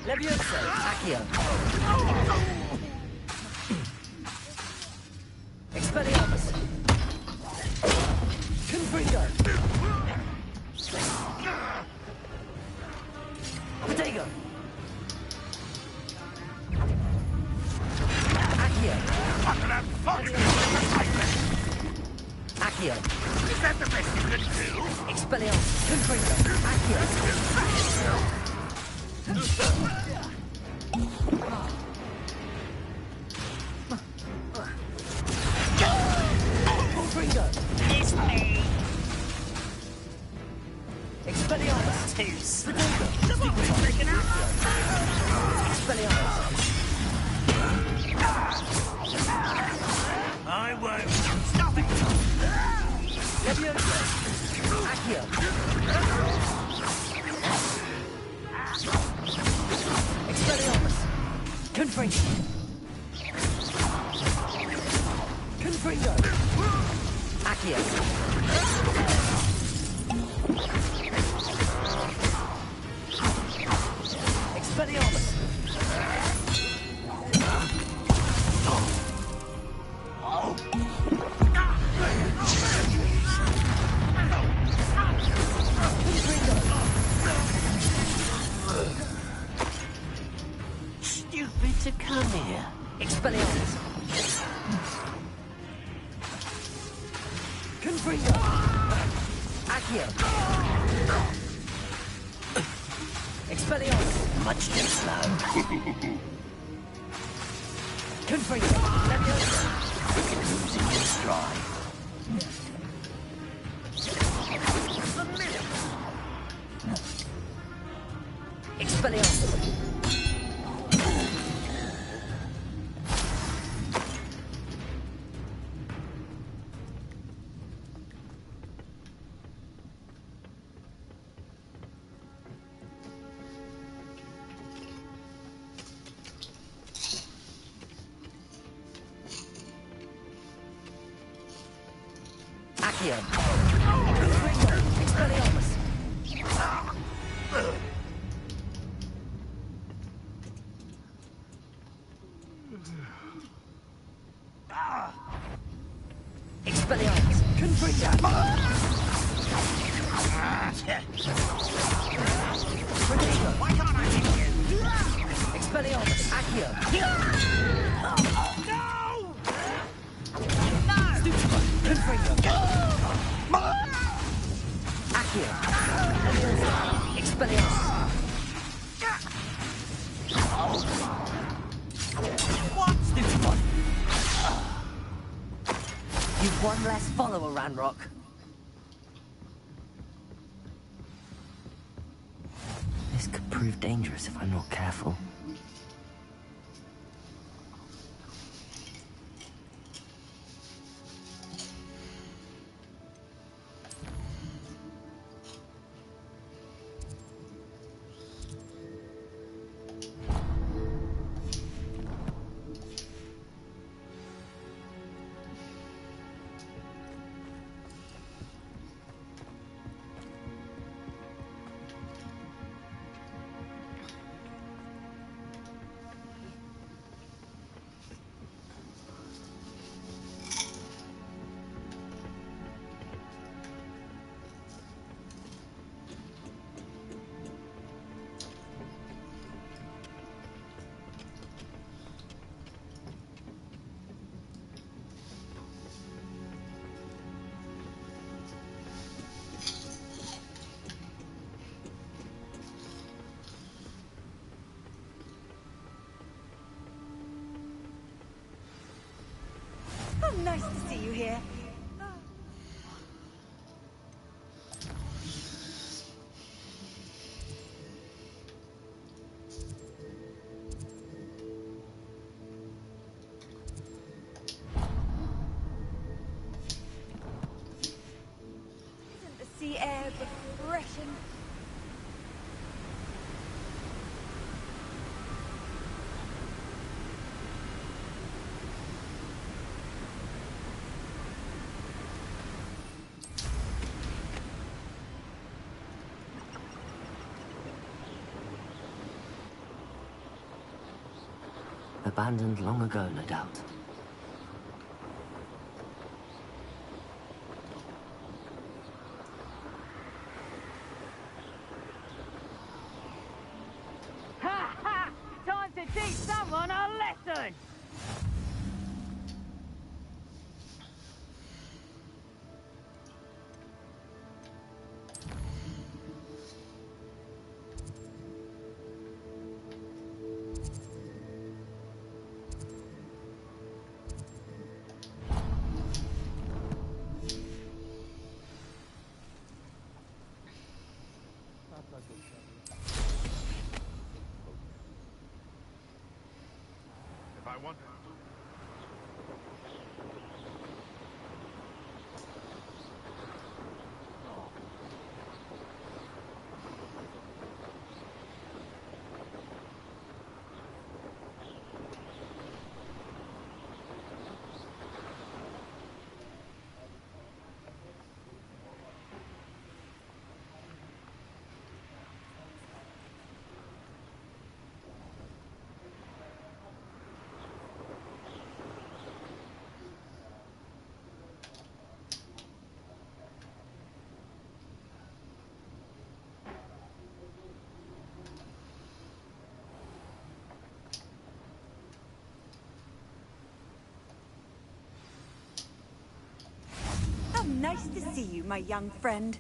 Leviosa. Accio. Expelliarmus. Confringo. Potato. Accio. Accio. Is that the best you can do? Expelliarmus. Confringo. Accio. Confringo. It's me. Expelliarmus. Too slow. Potato. Someone's freaking out. Expelliarmus. I won't. Stop it. Leviosa. Accio. Expelliarmus. Confringo. Confringo. Accio. Expelliarmus. Accio! Expelliarmus! Much too slow. Confringo! Leviosa! Losing your stride. Expelliarmus! Accio! Expelliarmus! Expelliarmus! Confringo! Why can't I hit you? Expelliarmus! Accio! No! Stupefy! Confringo! Accio! Leviosa! Expelliarmus! What? Stupefy! You've one less follower, Ranrock. This could prove dangerous if I'm not careful. Oh, nice to see you here. Isn't the sea air refreshing? Abandoned long ago, no doubt. Ha ha! Time to teach someone a lesson! If I want How nice to see you, my young friend.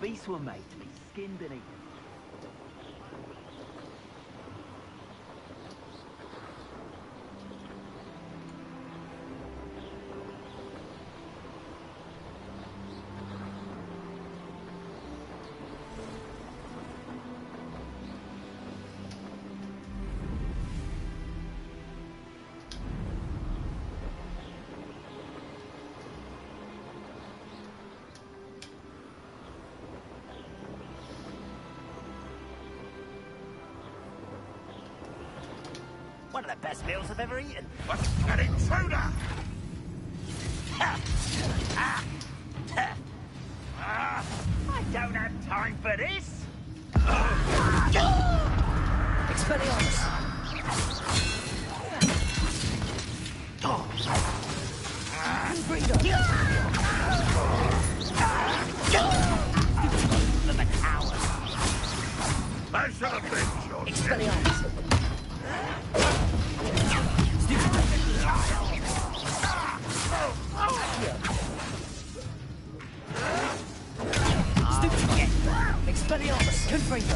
Beasts were made to be skinned and eaten. One of the best meals I've ever eaten. What's an intruder? I don't have time for this. Expelliarmus! The coward. I shall avenge your Expelliarmus! Expelliarmus! Confringo!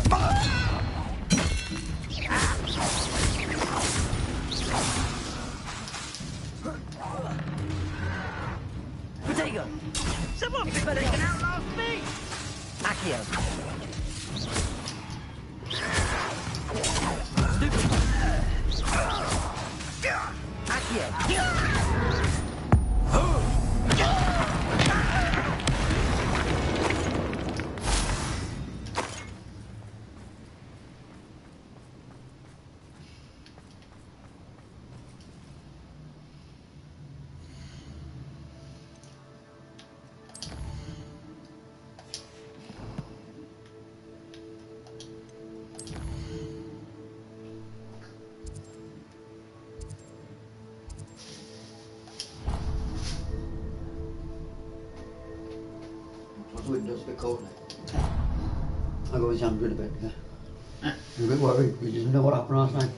Potato! Someone think they can outlast me! Accio! Those windows a bit cold now. I got his hand in a bit, yeah. I'm a bit worried. We didn't know what happened last night.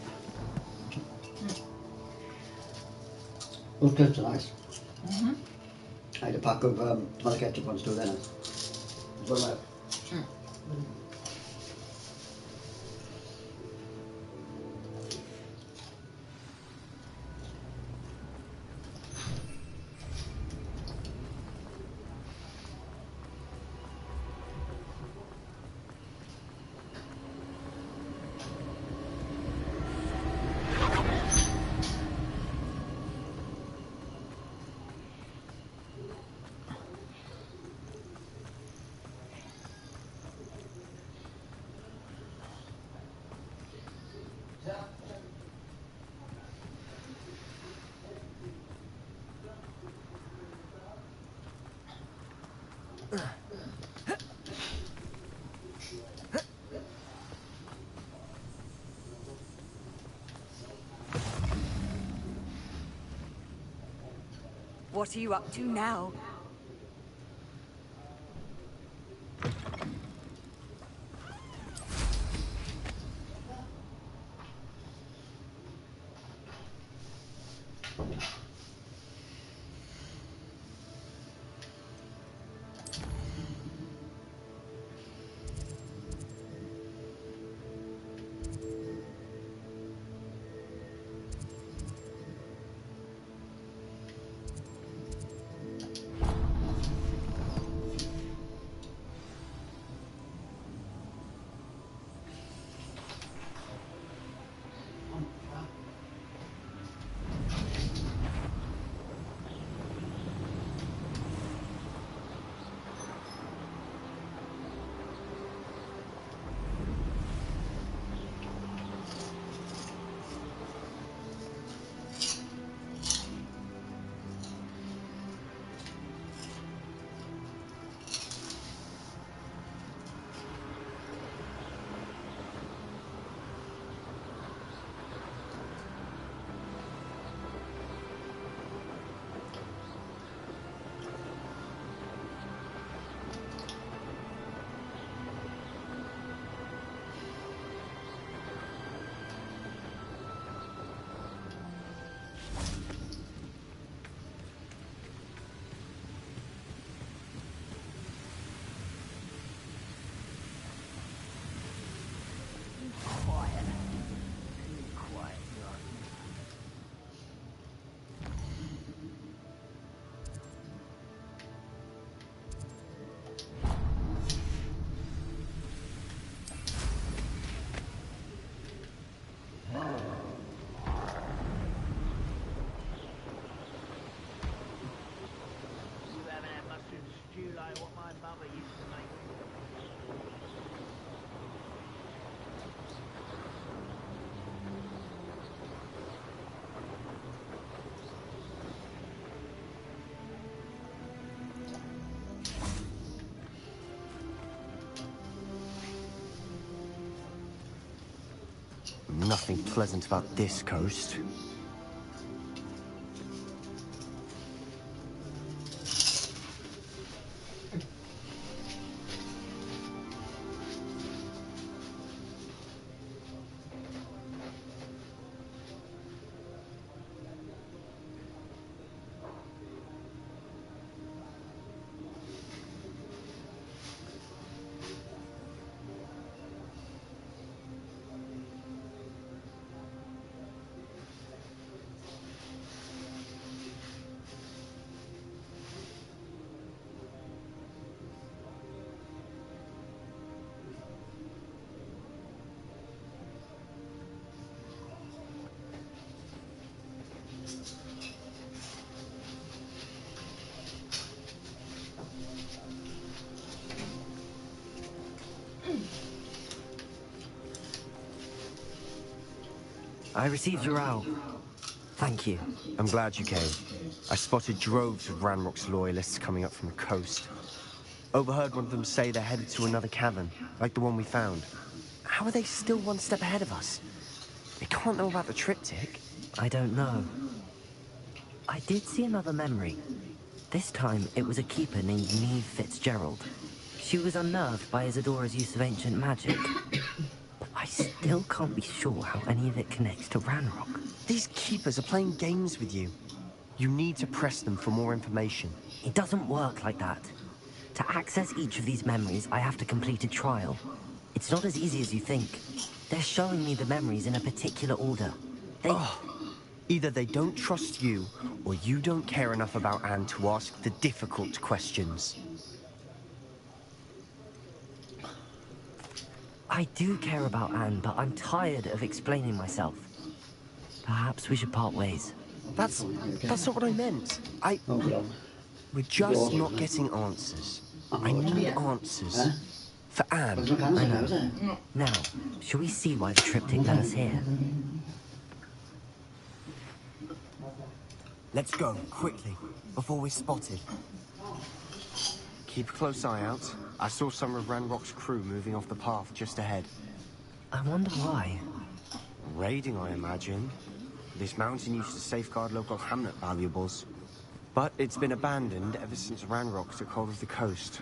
Those clips are nice. I had a pack of tomato ketchup ones too then. What about? What are you up to now? nothing pleasant about this coast. I received your owl. Thank you. I'm glad you came. I spotted droves of Ranrock's loyalists coming up from the coast. Overheard one of them say they're headed to another cavern, like the one we found. How are they still one step ahead of us? They can't know about the triptych. I don't know. I did see another memory. This time, it was a keeper named Neve Fitzgerald. She was unnerved by Isadora's use of ancient magic. But I still can't be sure how any of it connects to Ranrock. These keepers are playing games with you. You need to press them for more information. It doesn't work like that. To access each of these memories, I have to complete a trial. It's not as easy as you think. They're showing me the memories in a particular order. Either they don't trust you, or you don't care enough about Anne to ask the difficult questions. I do care about Anne, but I'm tired of explaining myself. Perhaps we should part ways. That's not what I meant. We're just not getting answers. I need answers. For Anne. I know. Now, shall we see why the triptych led us here? Let's go, quickly, before we're spotted. Keep a close eye out. I saw some of Ranrock's crew moving off the path just ahead. I wonder why. Raiding, I imagine. This mountain used to safeguard local hamlet valuables. But it's been abandoned ever since Ranrock took hold of the coast.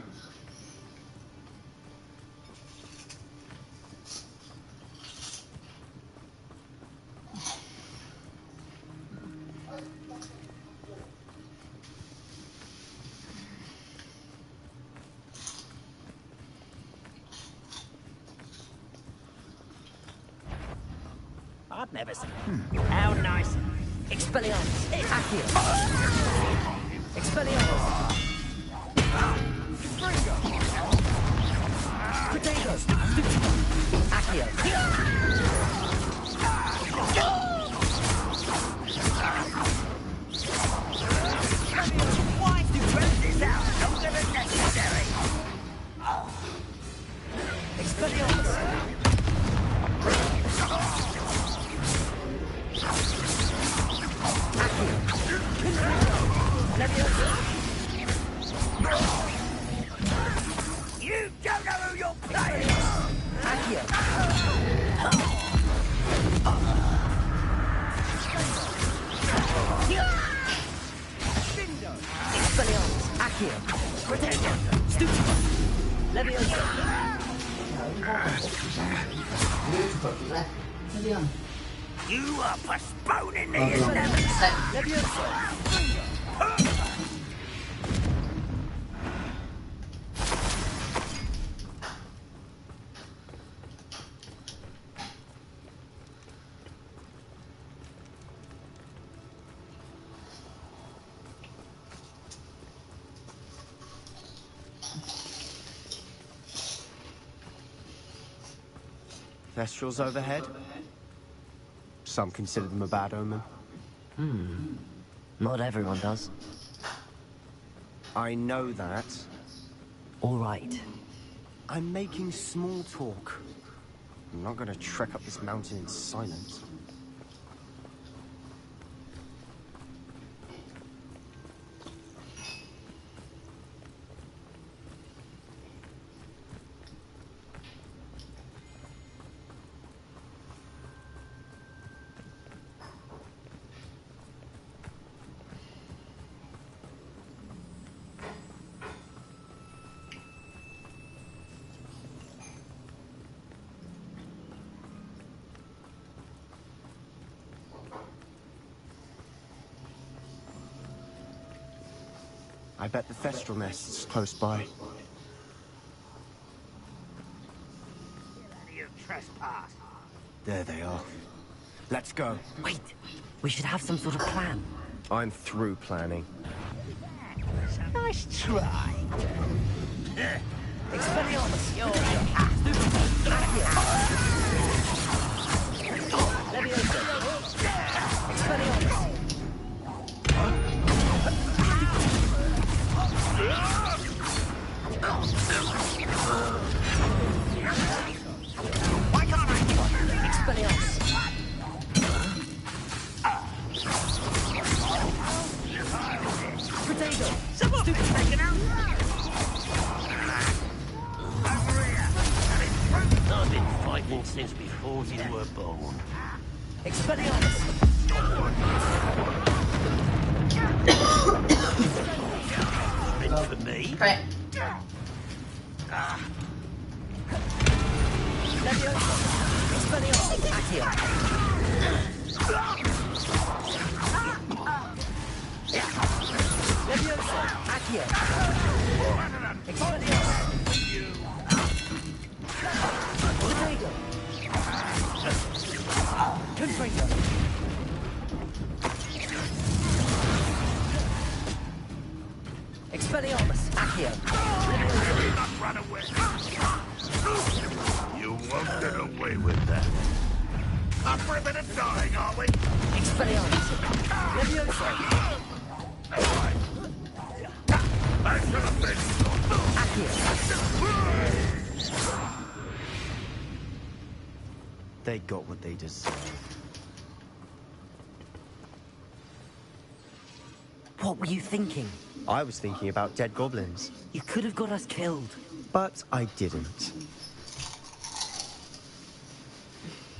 I've never seen. How nice. Expelliarmus. Accio. Expelliarmus. Potatoes. Accio. Why do roses out longer than necessary? Expelliarmus. You don't know who you're playing! Accio! Expelliarmus! Accio! Protegio! Stupefy! Leviosa! You are postponing the inevitable! Leviosa! Thestrals overhead? Some consider them a bad omen. Not everyone does. I know that. All right. I'm making small talk. I'm not going to trek up this mountain in silence. I bet the Thestral nest's close by. You trespass. There they are. Let's go. Wait, we should have some sort of plan. I'm through planning. Nice try. Expelliarmus! You're Why can't I? Expelliarmus. Potato! Someone taken out. I've been fighting since before you were born. Expelliarmus! Meant for me? Right. Leviosa! Expelliarmus! Accio! Leviosa! Accio! Expelliarmus! Potato! Confringo! Expelliarmus! Accio! Not run away. You won't get away with that. Up for a bit of dying, are we? Expelliarmus! Leviosa! I should have been. They got what they deserved. What were you thinking? I was thinking about dead goblins. You could have got us killed. But I didn't.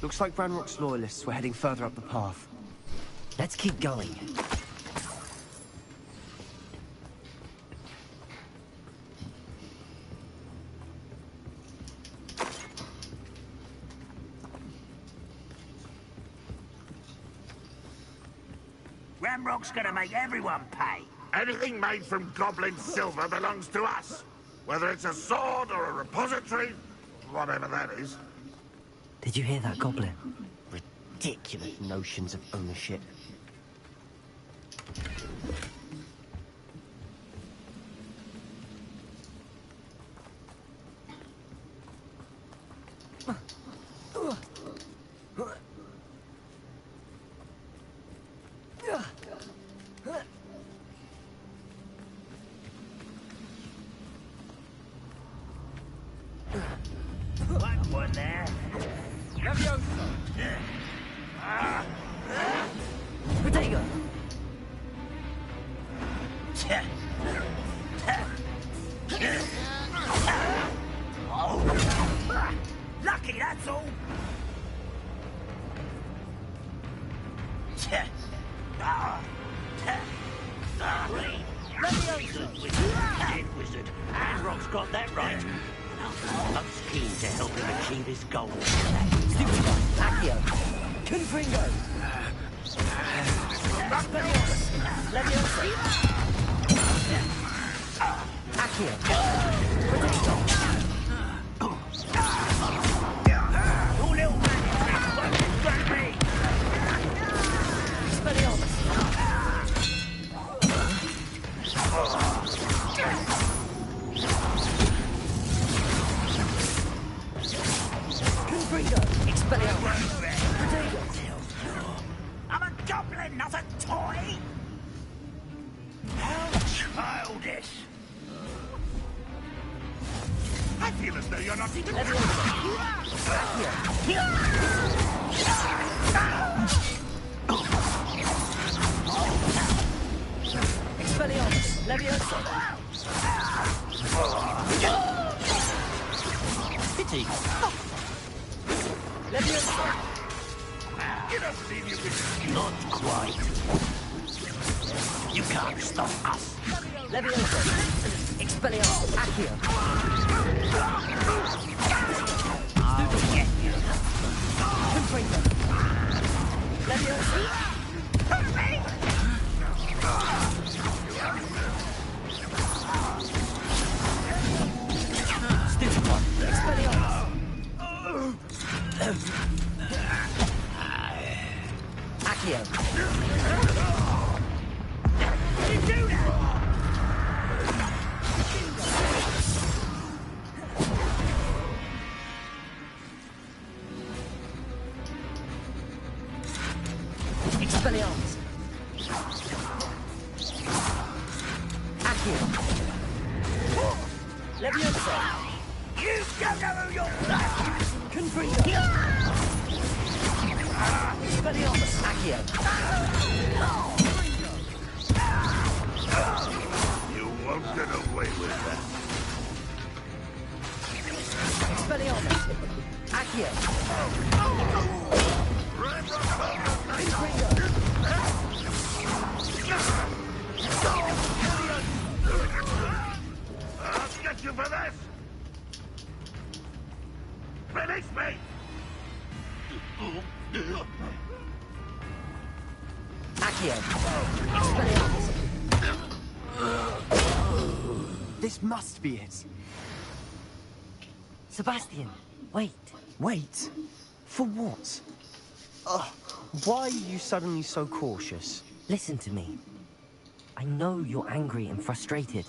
Looks like Ranrock's loyalists were heading further up the path. Let's keep going. Ramrock's gonna make everyone pay. Anything made from goblin silver belongs to us. Whether it's a sword or a repository, whatever that is. Did you hear that, Goblin? Ridiculous notions of ownership. One there. Potato! Lucky, that's all. Dead wizard. Ranrock's got that right. I'm keen to help him achieve his goal. Stupid Accio! Confringo! Expelliarmus! Leviosa! Accio! Potato! You little man, what you got me? Expelliarmus! Confringo! Expelliarmus! Potato! I'm a goblin, not a toy. How childish. I feel as though you're not even... Expelliarmus! Leviosa! Pity! Leviosa! You don't believe you can... Not quite. You can't stop us. Leviosa! Expelliarmus! Accio! I'll get you. Confringo! Leviosa! Expelliarmus! Accio! Leviosa! You don't know who you're playing! Confringo! Expelliarmus! Accio! You won't get away with that. Expelliarmus! Accio! Confringo! I'll get you for this! Finish me! Accio! Expelliarmus! This must be it. Sebastian, wait. Wait? For what? Why are you suddenly so cautious? Listen to me. I know you're angry and frustrated,